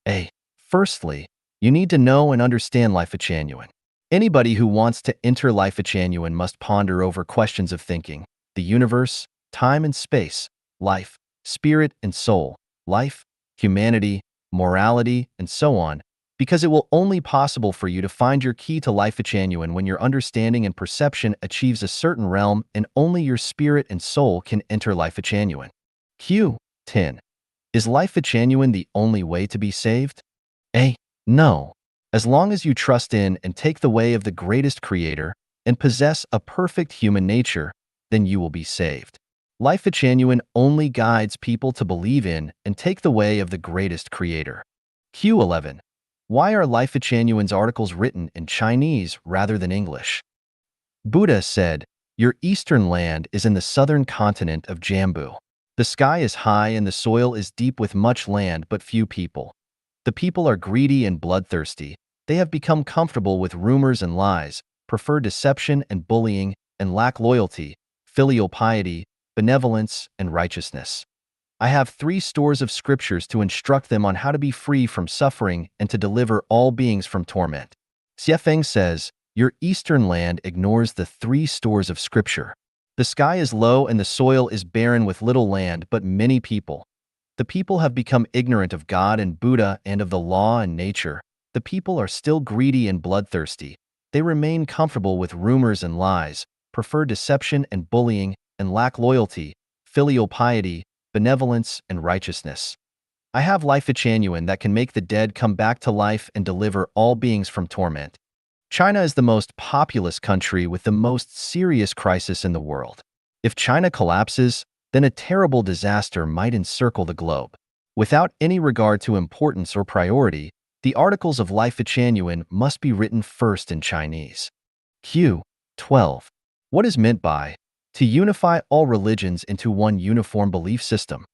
A. Firstly, you need to know and understand Lifechanyuan. Anybody who wants to enter Lifechanyuan must ponder over questions of thinking, the universe, time and space, life, spirit and soul, life, humanity, morality, and so on, because it will only possible for you to find your key to Lifechanyuan when your understanding and perception achieves a certain realm, and only your spirit and soul can enter Lifechanyuan. Q10. Is Lifechanyuan the only way to be saved? A. No. As long as you trust in and take the way of the greatest creator and possess a perfect human nature, then you will be saved. Lifechanyuan only guides people to believe in and take the way of the greatest creator. Q11. Why are Lifechanyuan's articles written in Chinese rather than English? Buddha said, "Your eastern land is in the southern continent of Jambu. The sky is high and the soil is deep with much land but few people. The people are greedy and bloodthirsty. They have become comfortable with rumors and lies, prefer deception and bullying, and lack loyalty, filial piety, benevolence, and righteousness. I have 3 stores of scriptures to instruct them on how to be free from suffering and to deliver all beings from torment." Xie Feng says, your eastern land ignores the 3 stores of scripture. The sky is low and the soil is barren with little land but many people. The people have become ignorant of God and Buddha and of the law and nature. The people are still greedy and bloodthirsty. They remain comfortable with rumors and lies, prefer deception and bullying, and lack loyalty, filial piety, benevolence, and righteousness. I have Lifechanyuan that can make the dead come back to life and deliver all beings from torment. China is the most populous country with the most serious crisis in the world. If China collapses, then a terrible disaster might encircle the globe. Without any regard to importance or priority, the articles of Lifechanyuan must be written first in Chinese. Q. 12. What is meant by to unify all religions into one uniform belief system?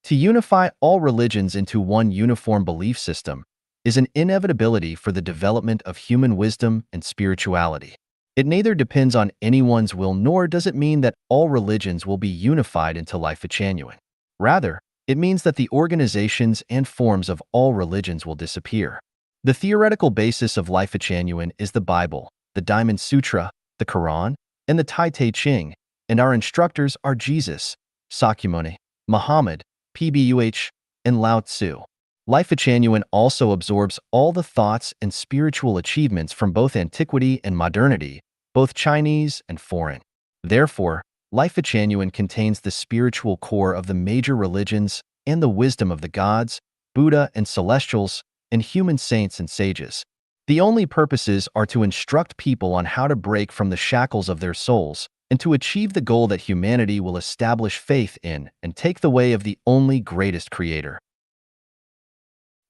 To unify all religions into one uniform belief system is an inevitability for the development of human wisdom and spirituality. It neither depends on anyone's will nor does it mean that all religions will be unified into Lifechanyuan. Rather, it means that the organizations and forms of all religions will disappear. The theoretical basis of Lifechanyuan is the Bible, the Diamond Sutra, the Quran, and the Tai Te Ching, and our instructors are Jesus, Sakyamuni, Muhammad, Pbuh, and Lao Tzu. Lifechanyuan also absorbs all the thoughts and spiritual achievements from both antiquity and modernity, both Chinese and foreign. Therefore, Lifechanyuan contains the spiritual core of the major religions and the wisdom of the gods, Buddha and celestials, and human saints and sages. The only purposes are to instruct people on how to break from the shackles of their souls and to achieve the goal that humanity will establish faith in and take the way of the only greatest creator.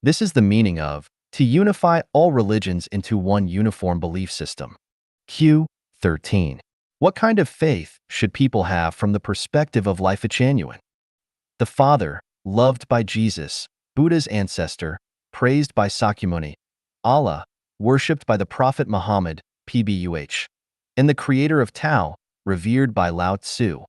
This is the meaning of to unify all religions into one uniform belief system. Q. 13. What kind of faith should people have from the perspective of Lifechanyuan? The Father, loved by Jesus, Buddha's ancestor, praised by Sakyamuni, Allah, worshipped by the Prophet Muhammad, Pbuh, and the creator of Tao, revered by Lao Tzu.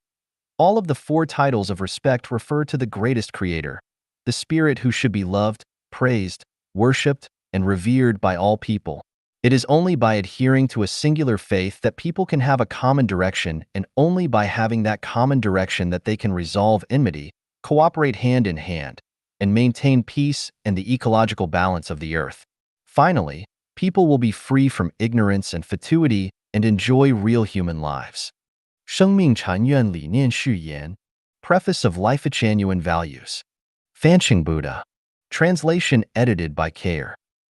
All of the four titles of respect refer to the greatest creator, the spirit who should be loved, praised, worshipped, and revered by all people. It is only by adhering to a singular faith that people can have a common direction, and only by having that common direction that they can resolve enmity, cooperate hand in hand, and maintain peace and the ecological balance of the earth. Finally, people will be free from ignorance and fatuity and enjoy real human lives. 生命禅院理念序言 Preface of Lifechanyuan Values. Fancheng Buddha. Translation edited by Care.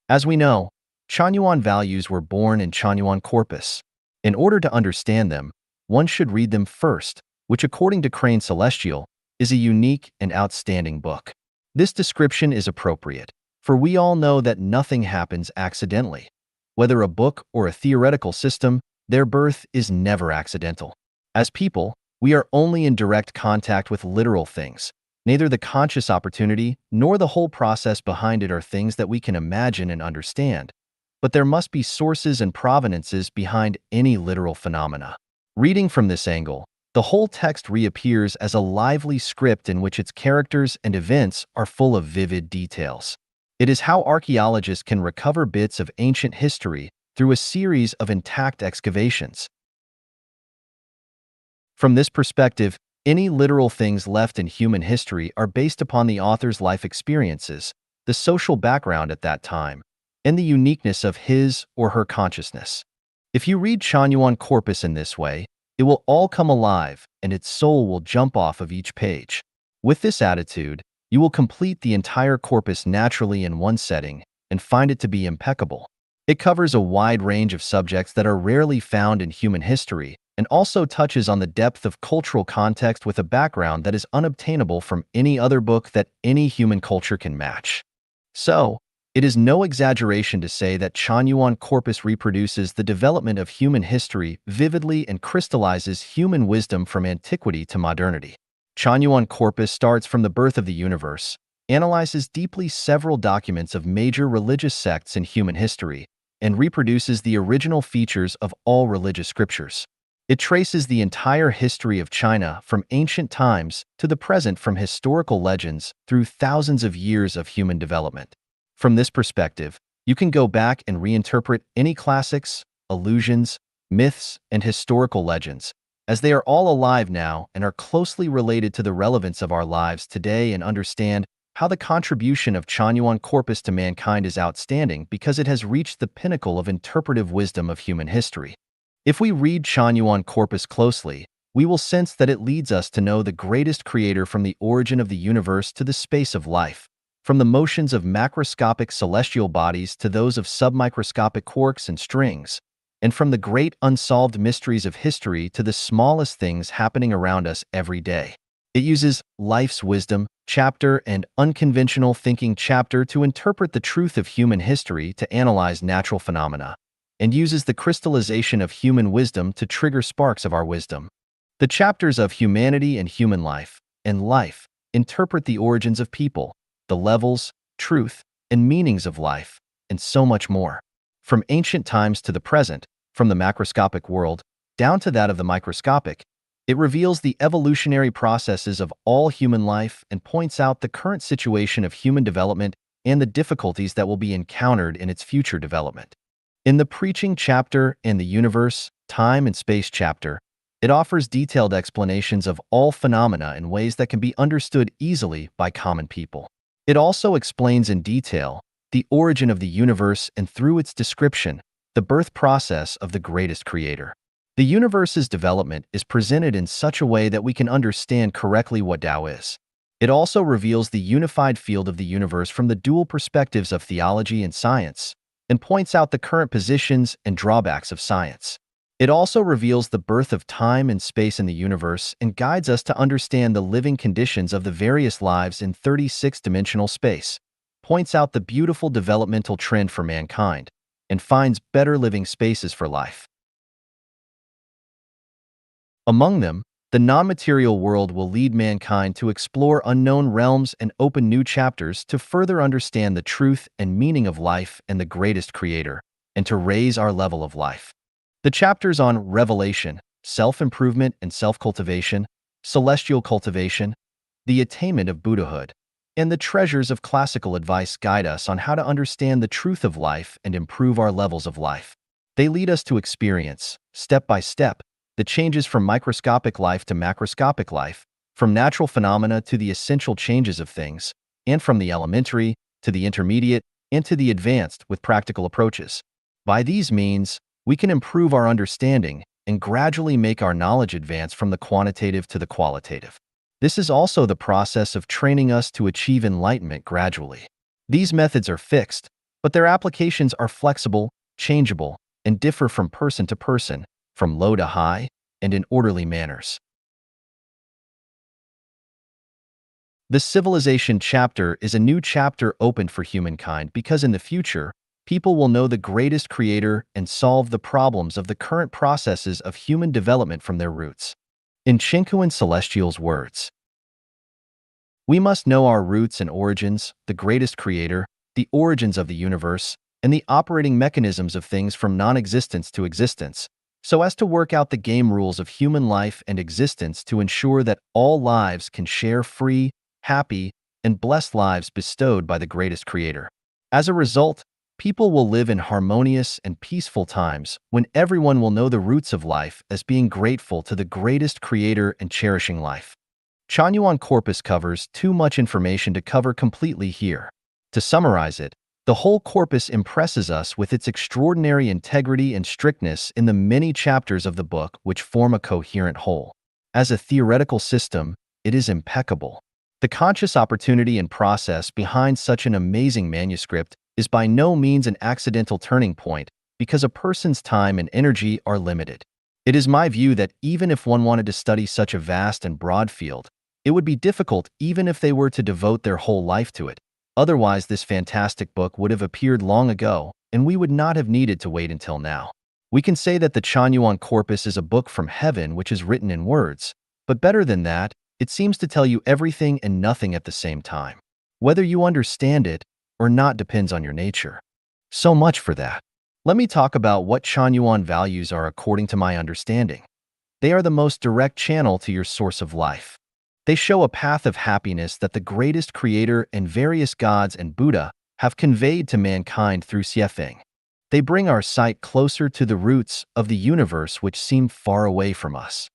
As we know, Chanyuan values were born in Chanyuan corpus. In order to understand them, one should read them first, which according to Crane Celestial, is a unique and outstanding book. This description is appropriate, for we all know that nothing happens accidentally. Whether a book or a theoretical system, their birth is never accidental. As people, we are only in direct contact with literal things. Neither the conscious opportunity nor the whole process behind it are things that we can imagine and understand. But there must be sources and provenances behind any literal phenomena. Reading from this angle, the whole text reappears as a lively script in which its characters and events are full of vivid details. It is how archaeologists can recover bits of ancient history through a series of intact excavations. From this perspective, any literal things left in human history are based upon the author's life experiences, the social background at that time, and the uniqueness of his or her consciousness. If you read Chanyuan corpus in this way, it will all come alive and its soul will jump off of each page. With this attitude, you will complete the entire corpus naturally in one setting and find it to be impeccable. It covers a wide range of subjects that are rarely found in human history and also touches on the depth of cultural context with a background that is unobtainable from any other book that any human culture can match. So, it is no exaggeration to say that Chanyuan corpus reproduces the development of human history vividly and crystallizes human wisdom from antiquity to modernity. Chanyuan corpus starts from the birth of the universe, analyzes deeply several documents of major religious sects in human history, and reproduces the original features of all religious scriptures. It traces the entire history of China from ancient times to the present, from historical legends through thousands of years of human development. From this perspective, you can go back and reinterpret any classics, allusions, myths, and historical legends, as they are all alive now and are closely related to the relevance of our lives today, and understand how the contribution of Chanyuan corpus to mankind is outstanding because it has reached the pinnacle of interpretive wisdom of human history. If we read Chanyuan corpus closely, we will sense that it leads us to know the greatest creator from the origin of the universe to the space of life, from the motions of macroscopic celestial bodies to those of submicroscopic quarks and strings, and from the great unsolved mysteries of history to the smallest things happening around us every day. It uses life's wisdom chapter and unconventional thinking chapter to interpret the truth of human history, to analyze natural phenomena, and uses the crystallization of human wisdom to trigger sparks of our wisdom. The chapters of humanity and human life and life interpret the origins of people, the levels, truth, and meanings of life, and so much more. From ancient times to the present, from the macroscopic world down to that of the microscopic, it reveals the evolutionary processes of all human life and points out the current situation of human development and the difficulties that will be encountered in its future development. In the preaching chapter and the universe, time and space chapter, it offers detailed explanations of all phenomena in ways that can be understood easily by common people. It also explains in detail the origin of the universe and, through its description, the birth process of the greatest creator. The universe's development is presented in such a way that we can understand correctly what Tao is. It also reveals the unified field of the universe from the dual perspectives of theology and science, and points out the current positions and drawbacks of science. It also reveals the birth of time and space in the universe and guides us to understand the living conditions of the various lives in 36-dimensional space, points out the beautiful developmental trend for mankind, and finds better living spaces for life. Among them, the non-material world will lead mankind to explore unknown realms and open new chapters to further understand the truth and meaning of life and the greatest creator, and to raise our level of life. The chapters on revelation, self-improvement and self-cultivation, celestial cultivation, the attainment of Buddhahood, and the treasures of classical advice guide us on how to understand the truth of life and improve our levels of life. They lead us to experience, step by step, the changes from microscopic life to macroscopic life, from natural phenomena to the essential changes of things, and from the elementary to the intermediate and to the advanced with practical approaches. By these means, we can improve our understanding and gradually make our knowledge advance from the quantitative to the qualitative. This is also the process of training us to achieve enlightenment gradually. These methods are fixed, but their applications are flexible, changeable, and differ from person to person, from low to high, and in orderly manners. The civilization chapter is a new chapter opened for humankind because in the future, people will know the greatest creator and solve the problems of the current processes of human development from their roots. In Lifechanyuan Celestial's words, we must know our roots and origins, the greatest creator, the origins of the universe, and the operating mechanisms of things from non-existence to existence, so as to work out the game rules of human life and existence to ensure that all lives can share free, happy, and blessed lives bestowed by the greatest creator. As a result, people will live in harmonious and peaceful times when everyone will know the roots of life as being grateful to the greatest creator and cherishing life. Chanyuan corpus covers too much information to cover completely here. To summarize it, the whole corpus impresses us with its extraordinary integrity and strictness in the many chapters of the book which form a coherent whole. As a theoretical system, it is impeccable. The conscious opportunity and process behind such an amazing manuscript is by no means an accidental turning point because a person's time and energy are limited. It is my view that even if one wanted to study such a vast and broad field, it would be difficult even if they were to devote their whole life to it. Otherwise, this fantastic book would have appeared long ago, and we would not have needed to wait until now. We can say that the Chanyuan corpus is a book from heaven which is written in words, but better than that, it seems to tell you everything and nothing at the same time. Whether you understand it or not depends on your nature. So much for that. Let me talk about what Chanyuan values are according to my understanding. They are the most direct channel to your source of life. They show a path of happiness that the greatest creator and various gods and Buddha have conveyed to mankind through Xiefeng. They bring our sight closer to the roots of the universe which seem far away from us.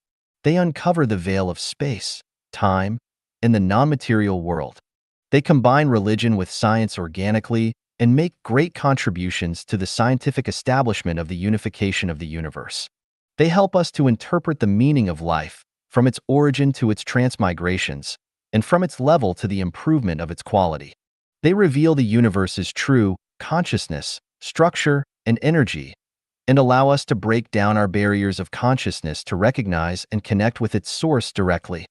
They uncover the veil of space, time, and the non-material world. They combine religion with science organically and make great contributions to the scientific establishment of the unification of the universe. They help us to interpret the meaning of life, from its origin to its transmigrations, and from its level to the improvement of its quality. They reveal the universe's true consciousness, structure, and energy, and allow us to break down our barriers of consciousness to recognize and connect with its source directly.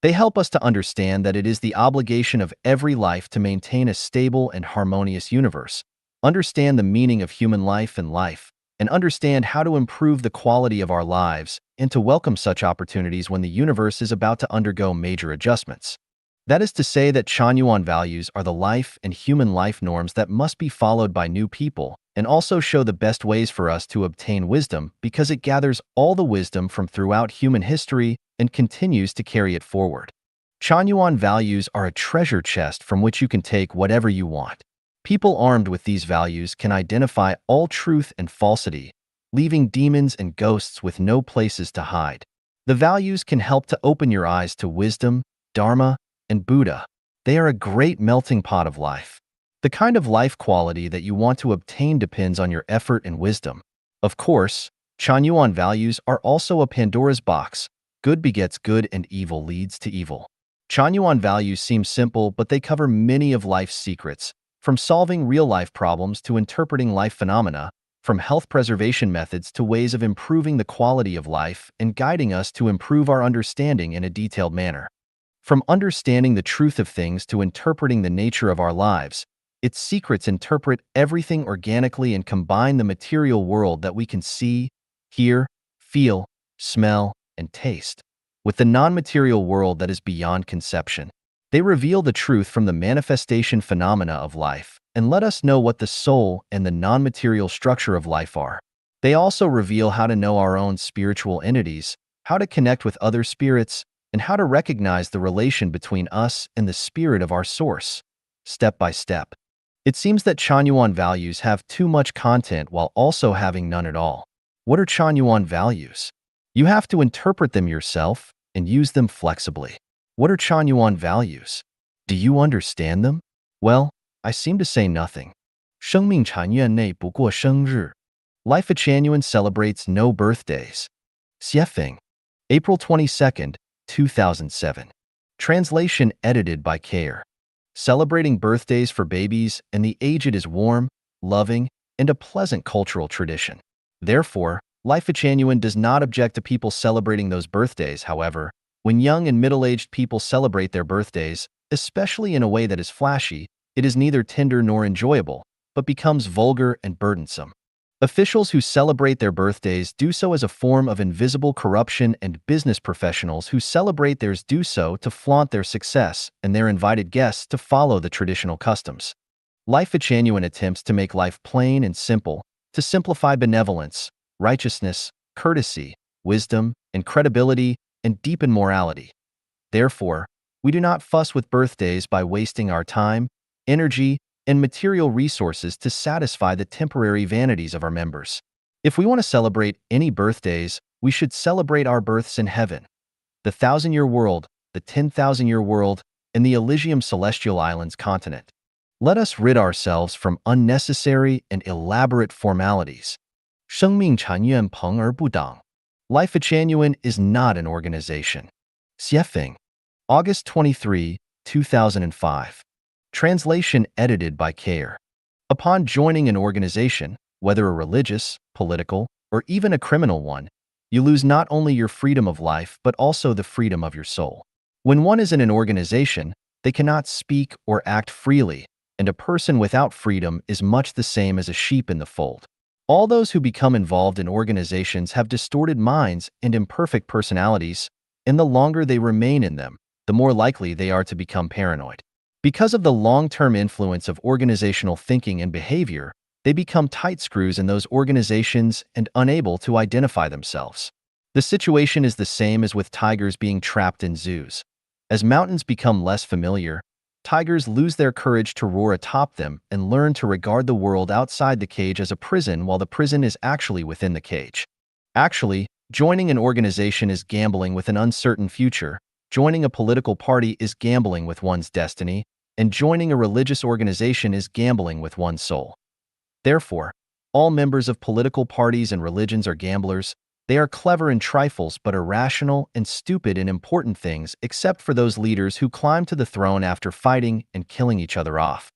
They help us to understand that it is the obligation of every life to maintain a stable and harmonious universe, understand the meaning of human life, and understand how to improve the quality of our lives and to welcome such opportunities when the universe is about to undergo major adjustments. That is to say that Chanyuan values are the life and human life norms that must be followed by new people and also show the best ways for us to obtain wisdom because it gathers all the wisdom from throughout human history and continues to carry it forward. Chanyuan values are a treasure chest from which you can take whatever you want. People armed with these values can identify all truth and falsity, leaving demons and ghosts with no places to hide. The values can help to open your eyes to wisdom, Dharma, and Buddha. They are a great melting pot of life. The kind of life quality that you want to obtain depends on your effort and wisdom. Of course, Chanyuan values are also a Pandora's box. Good begets good and evil leads to evil. Chanyuan values seem simple, but they cover many of life's secrets, from solving real-life problems to interpreting life phenomena, from health preservation methods to ways of improving the quality of life and guiding us to improve our understanding in a detailed manner. From understanding the truth of things to interpreting the nature of our lives, its secrets interpret everything organically and combine the material world that we can see, hear, feel, smell, and taste with the non-material world that is beyond conception. They reveal the truth from the manifestation phenomena of life and let us know what the soul and the non-material structure of life are. They also reveal how to know our own spiritual entities, how to connect with other spirits, and how to recognize the relation between us and the spirit of our source, step by step. It seems that Chanyuan values have too much content while also having none at all. What are Chanyuan values? You have to interpret them yourself and use them flexibly. What are Chanyuan values? Do you understand them? Well, I seem to say nothing. 生命禅院内不过生日. Lifechanyuan celebrates no birthdays. Xiefeng. April 22nd, 2007. Translation edited by Care. Celebrating birthdays for babies and the aged is warm, loving, and a pleasant cultural tradition. Therefore, Lifechanyuan does not object to people celebrating those birthdays. However, when young and middle-aged people celebrate their birthdays, especially in a way that is flashy, it is neither tender nor enjoyable, but becomes vulgar and burdensome. Officials who celebrate their birthdays do so as a form of invisible corruption, and business professionals who celebrate theirs do so to flaunt their success and their invited guests to follow the traditional customs. Lifechanyuan attempts to make life plain and simple, to simplify benevolence, righteousness, courtesy, wisdom, and credibility, and deepen morality. Therefore, we do not fuss with birthdays by wasting our time, energy, and material resources to satisfy the temporary vanities of our members. If we want to celebrate any birthdays, we should celebrate our births in heaven, the 1,000-year world, the 10,000-year world, and the Elysium Celestial Islands continent. Let us rid ourselves from unnecessary and elaborate formalities. 生命禅院朋而不党. Lifechanyuan is not an organization. Xiefeng. August 23, 2005. Translation edited by Care. Upon joining an organization, whether a religious, political, or even a criminal one, you lose not only your freedom of life but also the freedom of your soul. When one is in an organization, they cannot speak or act freely, and a person without freedom is much the same as a sheep in the fold. All those who become involved in organizations have distorted minds and imperfect personalities, and the longer they remain in them, the more likely they are to become paranoid. Because of the long-term influence of organizational thinking and behavior, they become tight screws in those organizations and unable to identify themselves. The situation is the same as with tigers being trapped in zoos. As mountains become less familiar, tigers lose their courage to roar atop them and learn to regard the world outside the cage as a prison while the prison is actually within the cage. Actually, Joining an organization is gambling with an uncertain future. Joining a political party is gambling with one's destiny, and joining a religious organization is gambling with one's soul. Therefore, all members of political parties and religions are gamblers. They are clever in trifles but irrational and stupid in important things, except for those leaders who climb to the throne after fighting and killing each other off.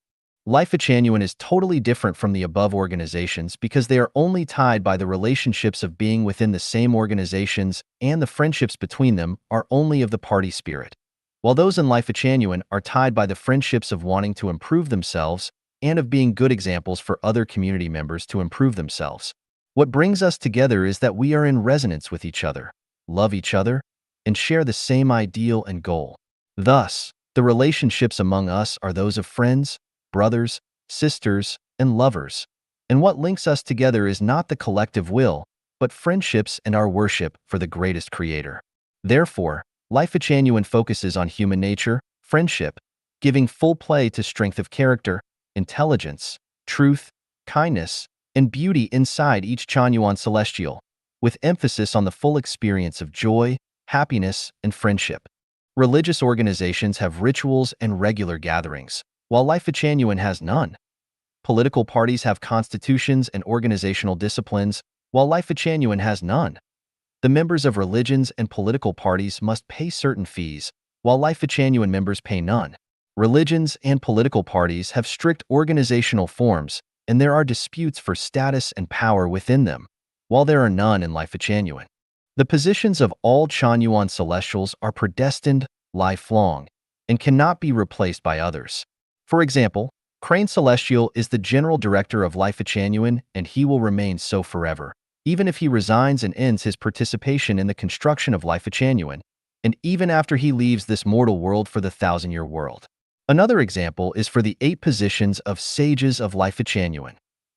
Lifechanyuan is totally different from the above organizations because they are only tied by the relationships of being within the same organizations, and the friendships between them are only of the party spirit. While those in Lifechanyuan are tied by the friendships of wanting to improve themselves and of being good examples for other community members to improve themselves. What brings us together is that we are in resonance with each other, love each other, and share the same ideal and goal. Thus, the relationships among us are those of friends, brothers, sisters, and lovers. And what links us together is not the collective will, but friendships and our worship for the greatest creator. Therefore, Lifechanyuan focuses on human nature, friendship, giving full play to strength of character, intelligence, truth, kindness, and beauty inside each Chanyuan celestial, with emphasis on the full experience of joy, happiness, and friendship. Religious organizations have rituals and regular gatherings, while Lifechanyuan has none. Political parties have constitutions and organizational disciplines, while Lifechanyuan has none. The members of religions and political parties must pay certain fees, while Lifechanyuan members pay none. Religions and political parties have strict organizational forms, and there are disputes for status and power within them, while there are none in Lifechanyuan. The positions of all Chanyuan celestials are predestined, lifelong, and cannot be replaced by others. For example, Crane Celestial is the general director of Lifechanyuan, and he will remain so forever, even if he resigns and ends his participation in the construction of Lifechanyuan, and even after he leaves this mortal world for the 1,000-year world. Another example is for the 8 positions of sages of Lifechanyuan.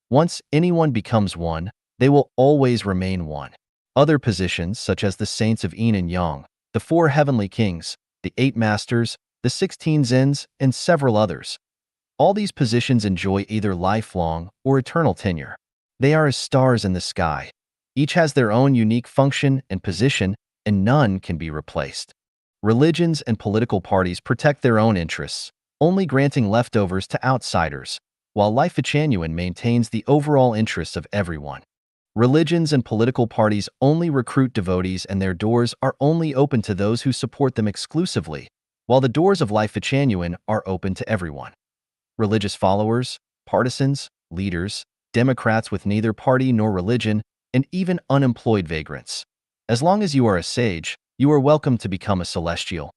Once anyone becomes one, they will always remain one. Other positions, such as the saints of Yin and Yang, the 4 heavenly kings, the 8 masters, the 16 zens, and several others. All these positions enjoy either lifelong or eternal tenure. They are as stars in the sky. Each has their own unique function and position, and none can be replaced. Religions and political parties protect their own interests, only granting leftovers to outsiders, while Lifechanyuan maintains the overall interests of everyone. Religions and political parties only recruit devotees, and their doors are only open to those who support them exclusively, while the doors of Lifechanyuan are open to everyone. Religious followers, partisans, leaders, Democrats with neither party nor religion, and even unemployed vagrants. As long as you are a sage, you are welcome to become a celestial.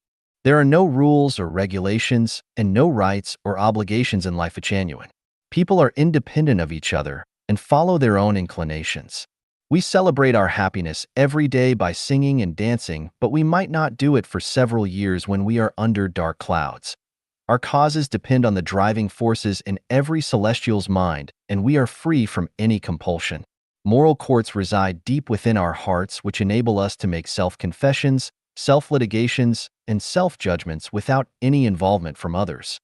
There are no rules or regulations and no rights or obligations in Lifechanyuan. People are independent of each other and follow their own inclinations. We celebrate our happiness every day by singing and dancing, but we might not do it for several years when we are under dark clouds. Our causes depend on the driving forces in every celestial's mind, and we are free from any compulsion. Moral courts reside deep within our hearts, which enable us to make self-confessions, self-litigations, and self-judgments without any involvement from others.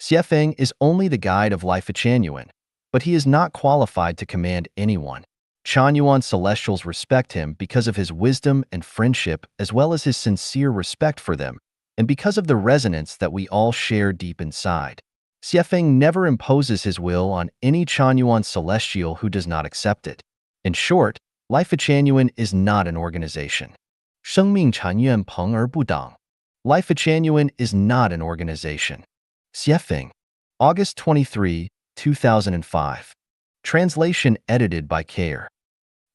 Xiefeng is only the guide of Lifechanyuan, but he is not qualified to command anyone. Chanyuan celestials respect him because of his wisdom and friendship, as well as his sincere respect for them, and because of the resonance that we all share deep inside. Xiefeng never imposes his will on any Chanyuan celestial who does not accept it. In short, Lifechanyuan is not an organization. 生命禅院朋而不党. Lifechanyuan is not an organization. Xiefeng. August 23, 2005. Translation edited by Kair.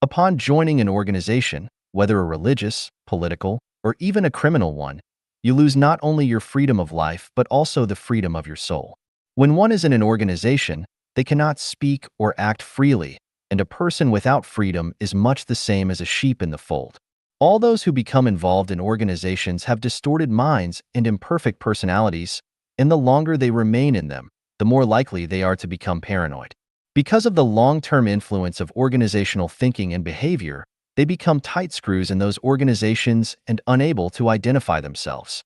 Upon joining an organization, whether a religious, political, or even a criminal one, you lose not only your freedom of life but also the freedom of your soul. When one is in an organization, they cannot speak or act freely, and a person without freedom is much the same as a sheep in the fold. All those who become involved in organizations have distorted minds and imperfect personalities, and the longer they remain in them, the more likely they are to become paranoid. Because of the long-term influence of organizational thinking and behavior, they become tight screws in those organizations and unable to identify themselves.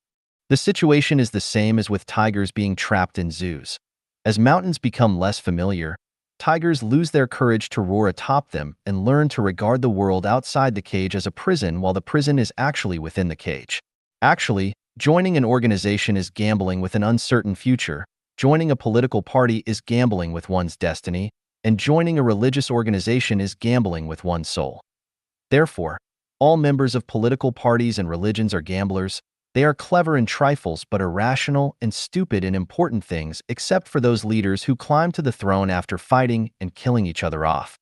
The situation is the same as with tigers being trapped in zoos. As mountains become less familiar, tigers lose their courage to roar atop them and learn to regard the world outside the cage as a prison while the prison is actually within the cage. Actually, joining an organization is gambling with an uncertain future, joining a political party is gambling with one's destiny, and joining a religious organization is gambling with one's soul. Therefore, all members of political parties and religions are gamblers. They are clever in trifles but irrational and stupid in important things, except for those leaders who climb to the throne after fighting and killing each other off.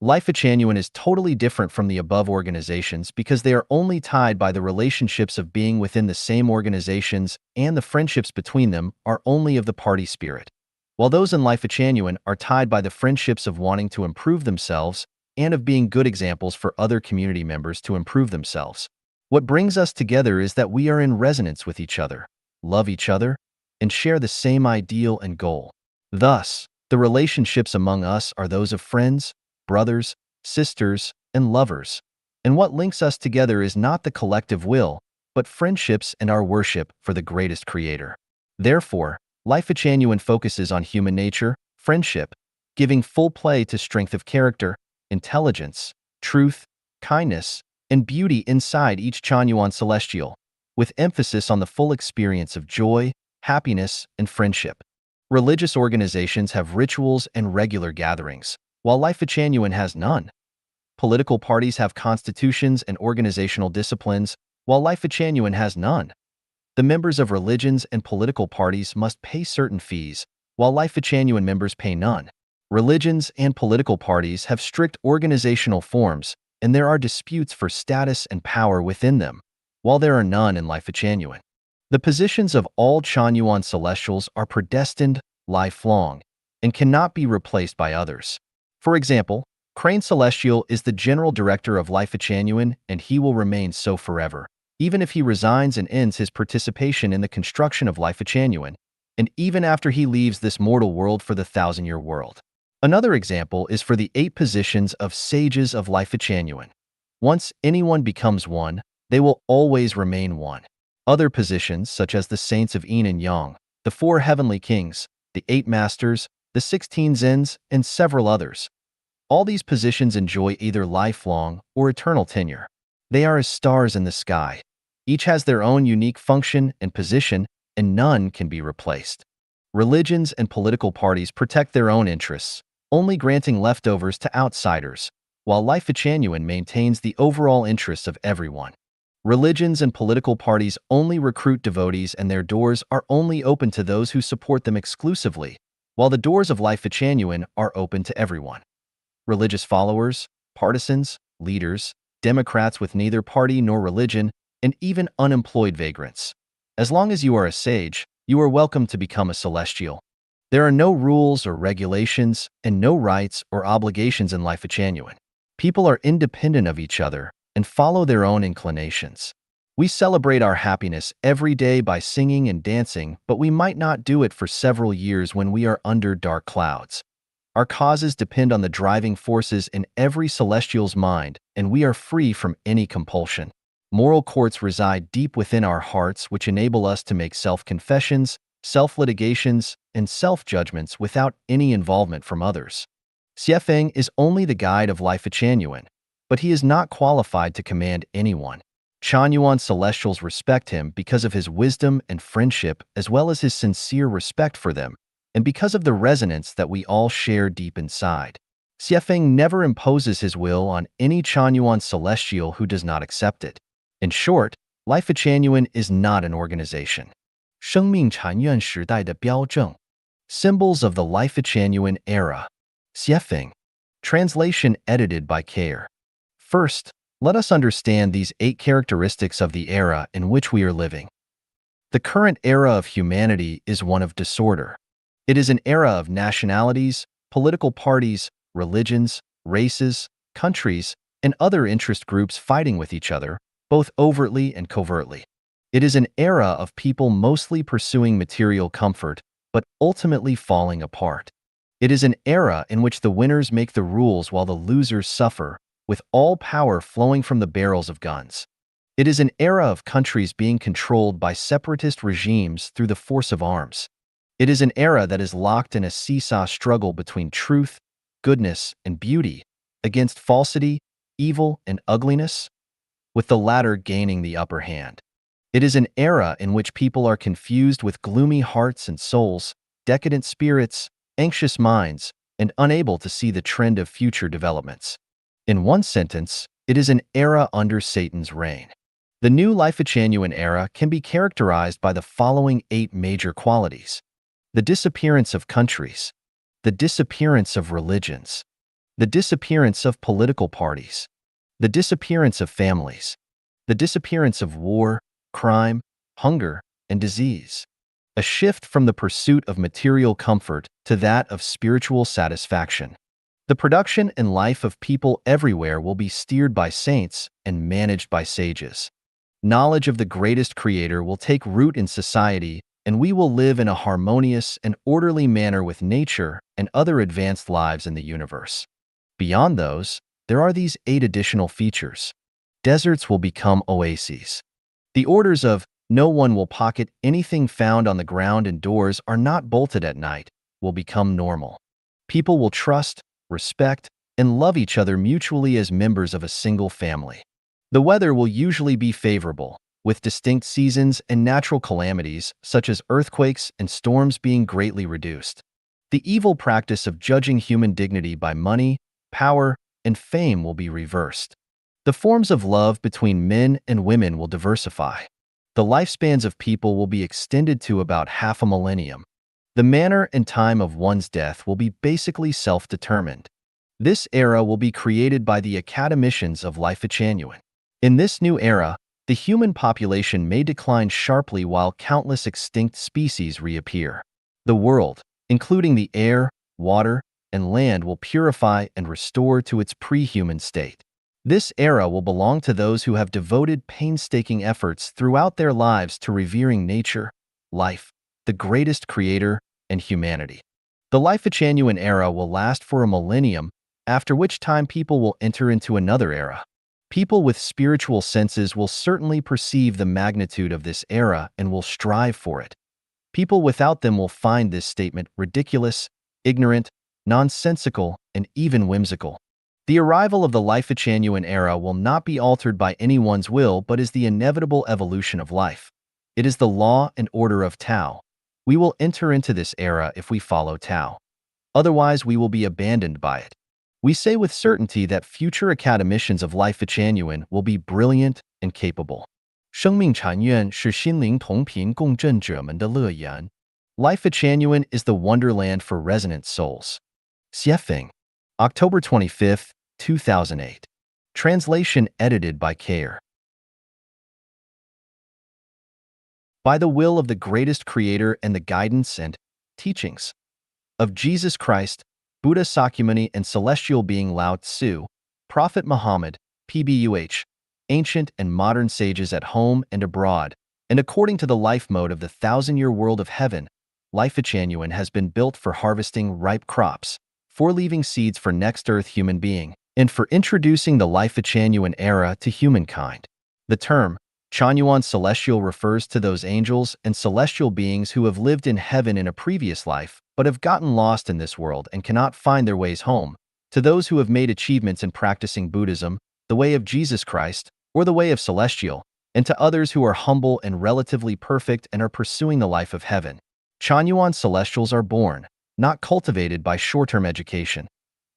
Lifechanyuan is totally different from the above organizations because they are only tied by the relationships of being within the same organizations, and the friendships between them are only of the party spirit, while those in Lifechanyuan are tied by the friendships of wanting to improve themselves and of being good examples for other community members to improve themselves. What brings us together is that we are in resonance with each other, love each other, and share the same ideal and goal. Thus, the relationships among us are those of friends, brothers, sisters, and lovers. And what links us together is not the collective will, but friendships and our worship for the greatest creator. Therefore, Lifechanyuan focuses on human nature, friendship, giving full play to strength of character, intelligence, truth, kindness, and beauty inside each Chanyuan celestial, with emphasis on the full experience of joy, happiness, and friendship. Religious organizations have rituals and regular gatherings, while Lifechanyuan has none. Political parties have constitutions and organizational disciplines, while Lifechanyuan has none. The members of religions and political parties must pay certain fees, while Lifechanyuan members pay none. Religions and political parties have strict organizational forms, and there are disputes for status and power within them, while there are none in Lifechanyuan. The positions of all Chanyuan celestials are predestined, lifelong, and cannot be replaced by others. For example, Crane Celestial is the general director of Lifechanyuan, and he will remain so forever, even if he resigns and ends his participation in the construction of Lifechanyuan, and even after he leaves this mortal world for the 1,000-year world. Another example is for the 8 positions of sages of Lifechanyuan. Once anyone becomes one, they will always remain one. Other positions, such as the saints of Yin and Yang, the 4 heavenly kings, the 8 masters, the 16 zens, and several others. All these positions enjoy either lifelong or eternal tenure. They are as stars in the sky. Each has their own unique function and position, and none can be replaced. Religions and political parties protect their own interests, only granting leftovers to outsiders, while Lifechanyuan maintains the overall interests of everyone. Religions and political parties only recruit devotees, and their doors are only open to those who support them exclusively, while the doors of Lifechanyuan are open to everyone. Religious followers, partisans, leaders, Democrats with neither party nor religion, and even unemployed vagrants. As long as you are a sage, you are welcome to become a celestial. There are no rules or regulations and no rights or obligations in Lifechanyuan. People are independent of each other and follow their own inclinations. We celebrate our happiness every day by singing and dancing, but we might not do it for several years when we are under dark clouds. Our causes depend on the driving forces in every celestial's mind, and we are free from any compulsion. Moral courts reside deep within our hearts, which enable us to make self-confessions, self-litigations, and self-judgments without any involvement from others. Xiefeng is only the guide of Lifechanyuan, but he is not qualified to command anyone. Chanyuan celestials respect him because of his wisdom and friendship, as well as his sincere respect for them, and because of the resonance that we all share deep inside. Xiefeng never imposes his will on any Chanyuan celestial who does not accept it. In short, Lifechanyuan is not an organization. 生命禅院时代的标证 Symbols of the Lifechanyuan era. Xiefeng. Translation edited by Kair. First, let us understand these 8 characteristics of the era in which we are living. The current era of humanity is one of disorder. It is an era of nationalities, political parties, religions, races, countries, and other interest groups fighting with each other, both overtly and covertly. It is an era of people mostly pursuing material comfort, but ultimately falling apart. It is an era in which the winners make the rules while the losers suffer, with all power flowing from the barrels of guns. It is an era of countries being controlled by separatist regimes through the force of arms. It is an era that is locked in a seesaw struggle between truth, goodness, and beauty, against falsity, evil, and ugliness, with the latter gaining the upper hand. It is an era in which people are confused with gloomy hearts and souls, decadent spirits, anxious minds, and unable to see the trend of future developments. In one sentence, it is an era under Satan's reign. The new Lifechanyuan era can be characterized by the following 8 major qualities: the disappearance of countries, the disappearance of religions, the disappearance of political parties, the disappearance of families, the disappearance of war, crime, hunger, and disease, a shift from the pursuit of material comfort to that of spiritual satisfaction. The production and life of people everywhere will be steered by saints and managed by sages. Knowledge of the greatest Creator will take root in society, and we will live in a harmonious and orderly manner with nature and other advanced lives in the universe. Beyond those, there are these 8 additional features. Deserts will become oases. The orders of "no one will pocket anything found on the ground and doors are not bolted at night" will become normal. People will trust, respect, and love each other mutually as members of a single family. The weather will usually be favorable, with distinct seasons and natural calamities such as earthquakes and storms being greatly reduced. The evil practice of judging human dignity by money, power, and fame will be reversed. The forms of love between men and women will diversify. The lifespans of people will be extended to about half a millennium. The manner and time of one's death will be basically self-determined. This era will be created by the academicians of Lifechanyuan. In this new era, the human population may decline sharply while countless extinct species reappear. The world, including the air, water, and land, will purify and restore to its pre-human state. This era will belong to those who have devoted painstaking efforts throughout their lives to revering nature, life, the greatest Creator, and humanity. The Lifechanyuan era will last for a millennium, after which time people will enter into another era. People with spiritual senses will certainly perceive the magnitude of this era and will strive for it. People without them will find this statement ridiculous, ignorant, nonsensical, and even whimsical. The arrival of the Lifechanyuan era will not be altered by anyone's will but is the inevitable evolution of life. It is the law and order of Tao. We will enter into this era if we follow Tao. Otherwise, we will be abandoned by it. We say with certainty that future academicians of Lifechanyuan will be brilliant and capable. 生命禅院是心灵同频共振者们的乐园. Lifechanyuan is the wonderland for resonant souls. Xiefeng, October 25, 2008. Translation edited by Kayer. By the will of the greatest Creator and the guidance and teachings of Jesus Christ, Buddha Sakyamuni, and celestial being Lao Tzu, Prophet Muhammad, PBUH, ancient and modern sages at home and abroad, and according to the life mode of the 1,000-year world of heaven, Lifechanyuan has been built for harvesting ripe crops, for leaving seeds for next earth human being, and for introducing the Lifechanyuan era to humankind. The term Chanyuan celestial refers to those angels and celestial beings who have lived in heaven in a previous life, but have gotten lost in this world and cannot find their ways home, to those who have made achievements in practicing Buddhism, the way of Jesus Christ, or the way of celestial, and to others who are humble and relatively perfect and are pursuing the life of heaven. Chanyuan celestials are born, not cultivated by short-term education.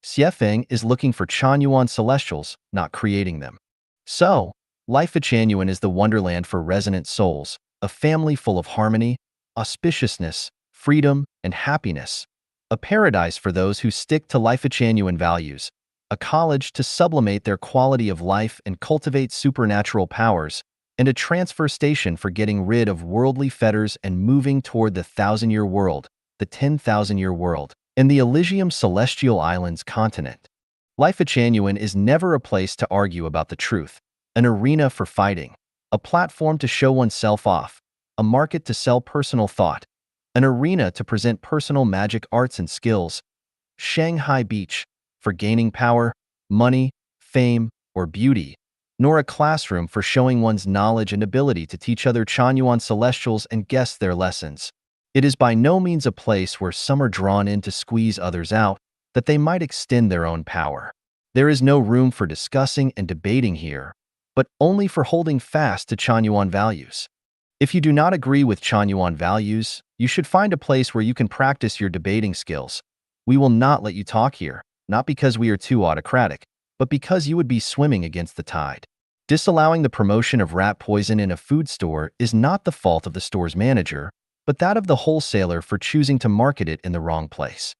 Xiefeng is looking for Chanyuan celestials, not creating them. So, Lifechanyuan is the wonderland for resonant souls, a family full of harmony, auspiciousness, freedom, and happiness, a paradise for those who stick to Lifechanyuan values, a college to sublimate their quality of life and cultivate supernatural powers, and a transfer station for getting rid of worldly fetters and moving toward the 1,000-year world, the 10,000-year world, and the Elysium Celestial Islands continent. Lifechanyuan is never a place to argue about the truth, an arena for fighting, a platform to show oneself off, a market to sell personal thought, an arena to present personal magic arts and skills, Shanghai Beach, for gaining power, money, fame, or beauty, nor a classroom for showing one's knowledge and ability to teach other Chanyuan celestials and guests their lessons. It is by no means a place where some are drawn in to squeeze others out, that they might extend their own power. There is no room for discussing and debating here, but only for holding fast to Chanyuan values. If you do not agree with Chanyuan values, you should find a place where you can practice your debating skills. We will not let you talk here, not because we are too autocratic, but because you would be swimming against the tide. Disallowing the promotion of rat poison in a food store is not the fault of the store's manager, but that of the wholesaler for choosing to market it in the wrong place.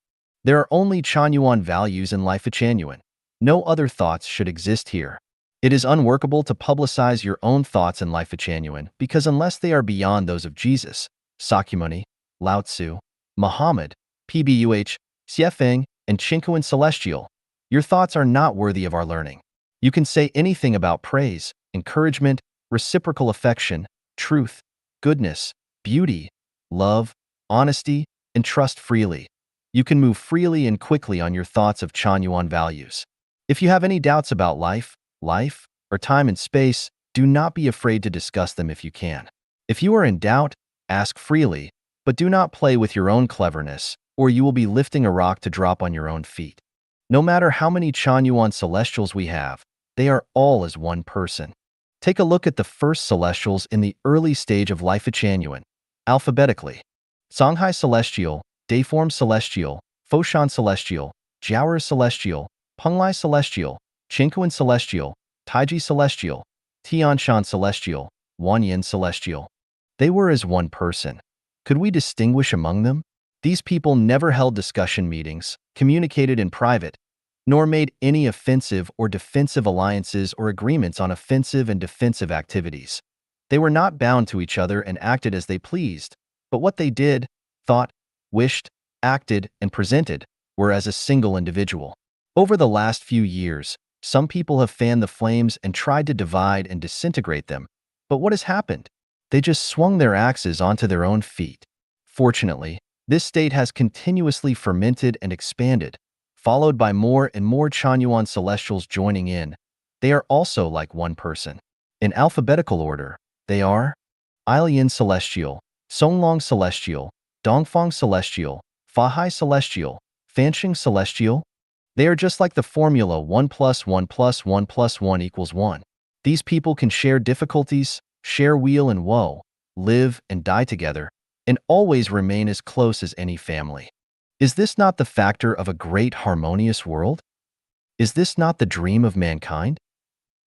There are only Chanyuan values in Lifechanyuan. No other thoughts should exist here. It is unworkable to publicize your own thoughts in Lifechanyuan because unless they are beyond those of Jesus, Sakyamuni, Lao Tzu, Muhammad, Pbuh, Xiefeng, and Chinquan Celestial, your thoughts are not worthy of our learning. You can say anything about praise, encouragement, reciprocal affection, truth, goodness, beauty, love, honesty, and trust freely. You can move freely and quickly on your thoughts of Chanyuan values. If you have any doubts about life, or time and space, do not be afraid to discuss them if you can. If you are in doubt, ask freely, but do not play with your own cleverness, or you will be lifting a rock to drop on your own feet. No matter how many Chanyuan celestials we have, they are all as one person. Take a look at the first celestials in the early stage of Lifechanyuan, alphabetically. Songhai Celestial, Dayform Celestial, Foshan Celestial, Jiaoer Celestial, Penglai Celestial, Chinquan Celestial, Taiji Celestial, Tianshan Celestial, Wanyan Celestial. They were as one person. Could we distinguish among them? These people never held discussion meetings, communicated in private, nor made any offensive or defensive alliances or agreements on offensive and defensive activities. They were not bound to each other and acted as they pleased, but what they did, thought, wished, acted, and presented were as a single individual. Over the last few years, some people have fanned the flames and tried to divide and disintegrate them, but what has happened? They just swung their axes onto their own feet. Fortunately, this state has continuously fermented and expanded, followed by more and more Chanyuan celestials joining in. They are also like one person. In alphabetical order, they are Ailian Celestial, Songlong Celestial, Dongfang Celestial, Fahai Celestial, Fanxing Celestial. They are just like the formula 1 + 1 + 1 + 1 = 1. These people can share difficulties, share weal and woe, live and die together, and always remain as close as any family. Is this not the factor of a great harmonious world? Is this not the dream of mankind?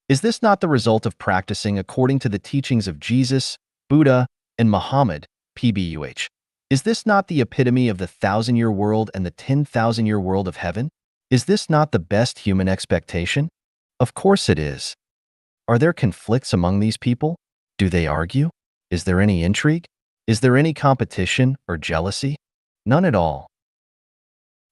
Is this not the result of practicing according to the teachings of Jesus, Buddha, and Muhammad, Pbuh? Is this not the epitome of the 1,000-year world and the 10,000-year world of heaven? Is this not the best human expectation? Of course it is. Are there conflicts among these people? Do they argue? Is there any intrigue? Is there any competition or jealousy? None at all.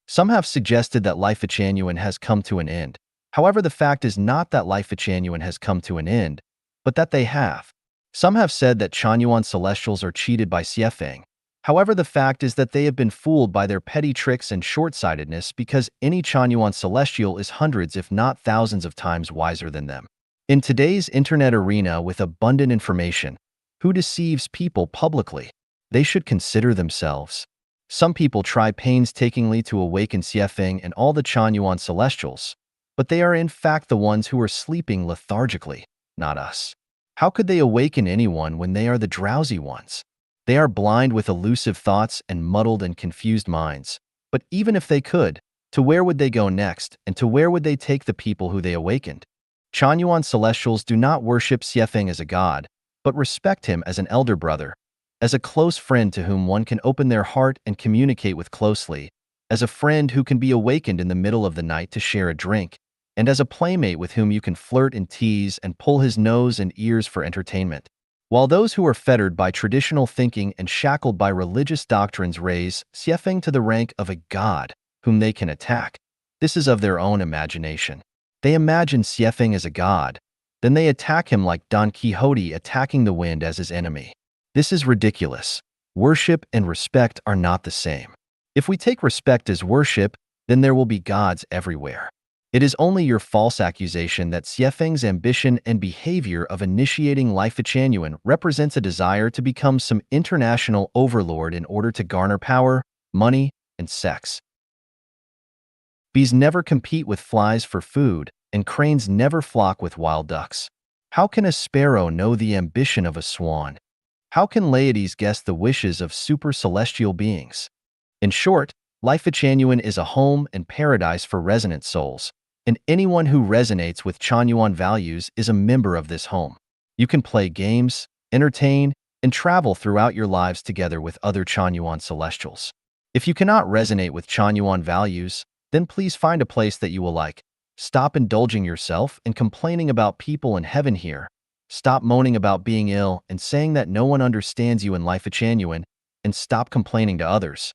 Some have suggested that Lifechanyuan has come to an end. However, the fact is not that Lifechanyuan has come to an end, but that they have. Some have said that Chanyuan celestials are cheated by Xiefeng. However, the fact is that they have been fooled by their petty tricks and short-sightedness because any Chanyuan celestial is hundreds if not thousands of times wiser than them. In today's internet arena with abundant information, who deceives people publicly? They should consider themselves. Some people try painstakingly to awaken Xiefeng and all the Chanyuan celestials, but they are in fact the ones who are sleeping lethargically, not us. How could they awaken anyone when they are the drowsy ones? They are blind with elusive thoughts and muddled and confused minds. But even if they could, to where would they go next, and to where would they take the people who they awakened? Chanyuan celestials do not worship Xiefeng as a god, but respect him as an elder brother, as a close friend to whom one can open their heart and communicate with closely, as a friend who can be awakened in the middle of the night to share a drink, and as a playmate with whom you can flirt and tease and pull his nose and ears for entertainment. While those who are fettered by traditional thinking and shackled by religious doctrines raise Xiefeng to the rank of a god whom they can attack, this is of their own imagination. They imagine Xiefeng as a god, then they attack him like Don Quixote attacking the wind as his enemy. This is ridiculous. Worship and respect are not the same. If we take respect as worship, then there will be gods everywhere. It is only your false accusation that Xiefeng's ambition and behavior of initiating Lifechanyuan represents a desire to become some international overlord in order to garner power, money, and sex. Bees never compete with flies for food, and cranes never flock with wild ducks. How can a sparrow know the ambition of a swan? How can Leiades guess the wishes of super celestial beings? In short, Lifechanyuan is a home and paradise for resonant souls, and anyone who resonates with Chanyuan values is a member of this home. You can play games, entertain, and travel throughout your lives together with other Chanyuan celestials. If you cannot resonate with Chanyuan values, then please find a place that you will like. Stop indulging yourself and complaining about people in heaven here. Stop moaning about being ill and saying that no one understands you in Lifechanyuan, and stop complaining to others.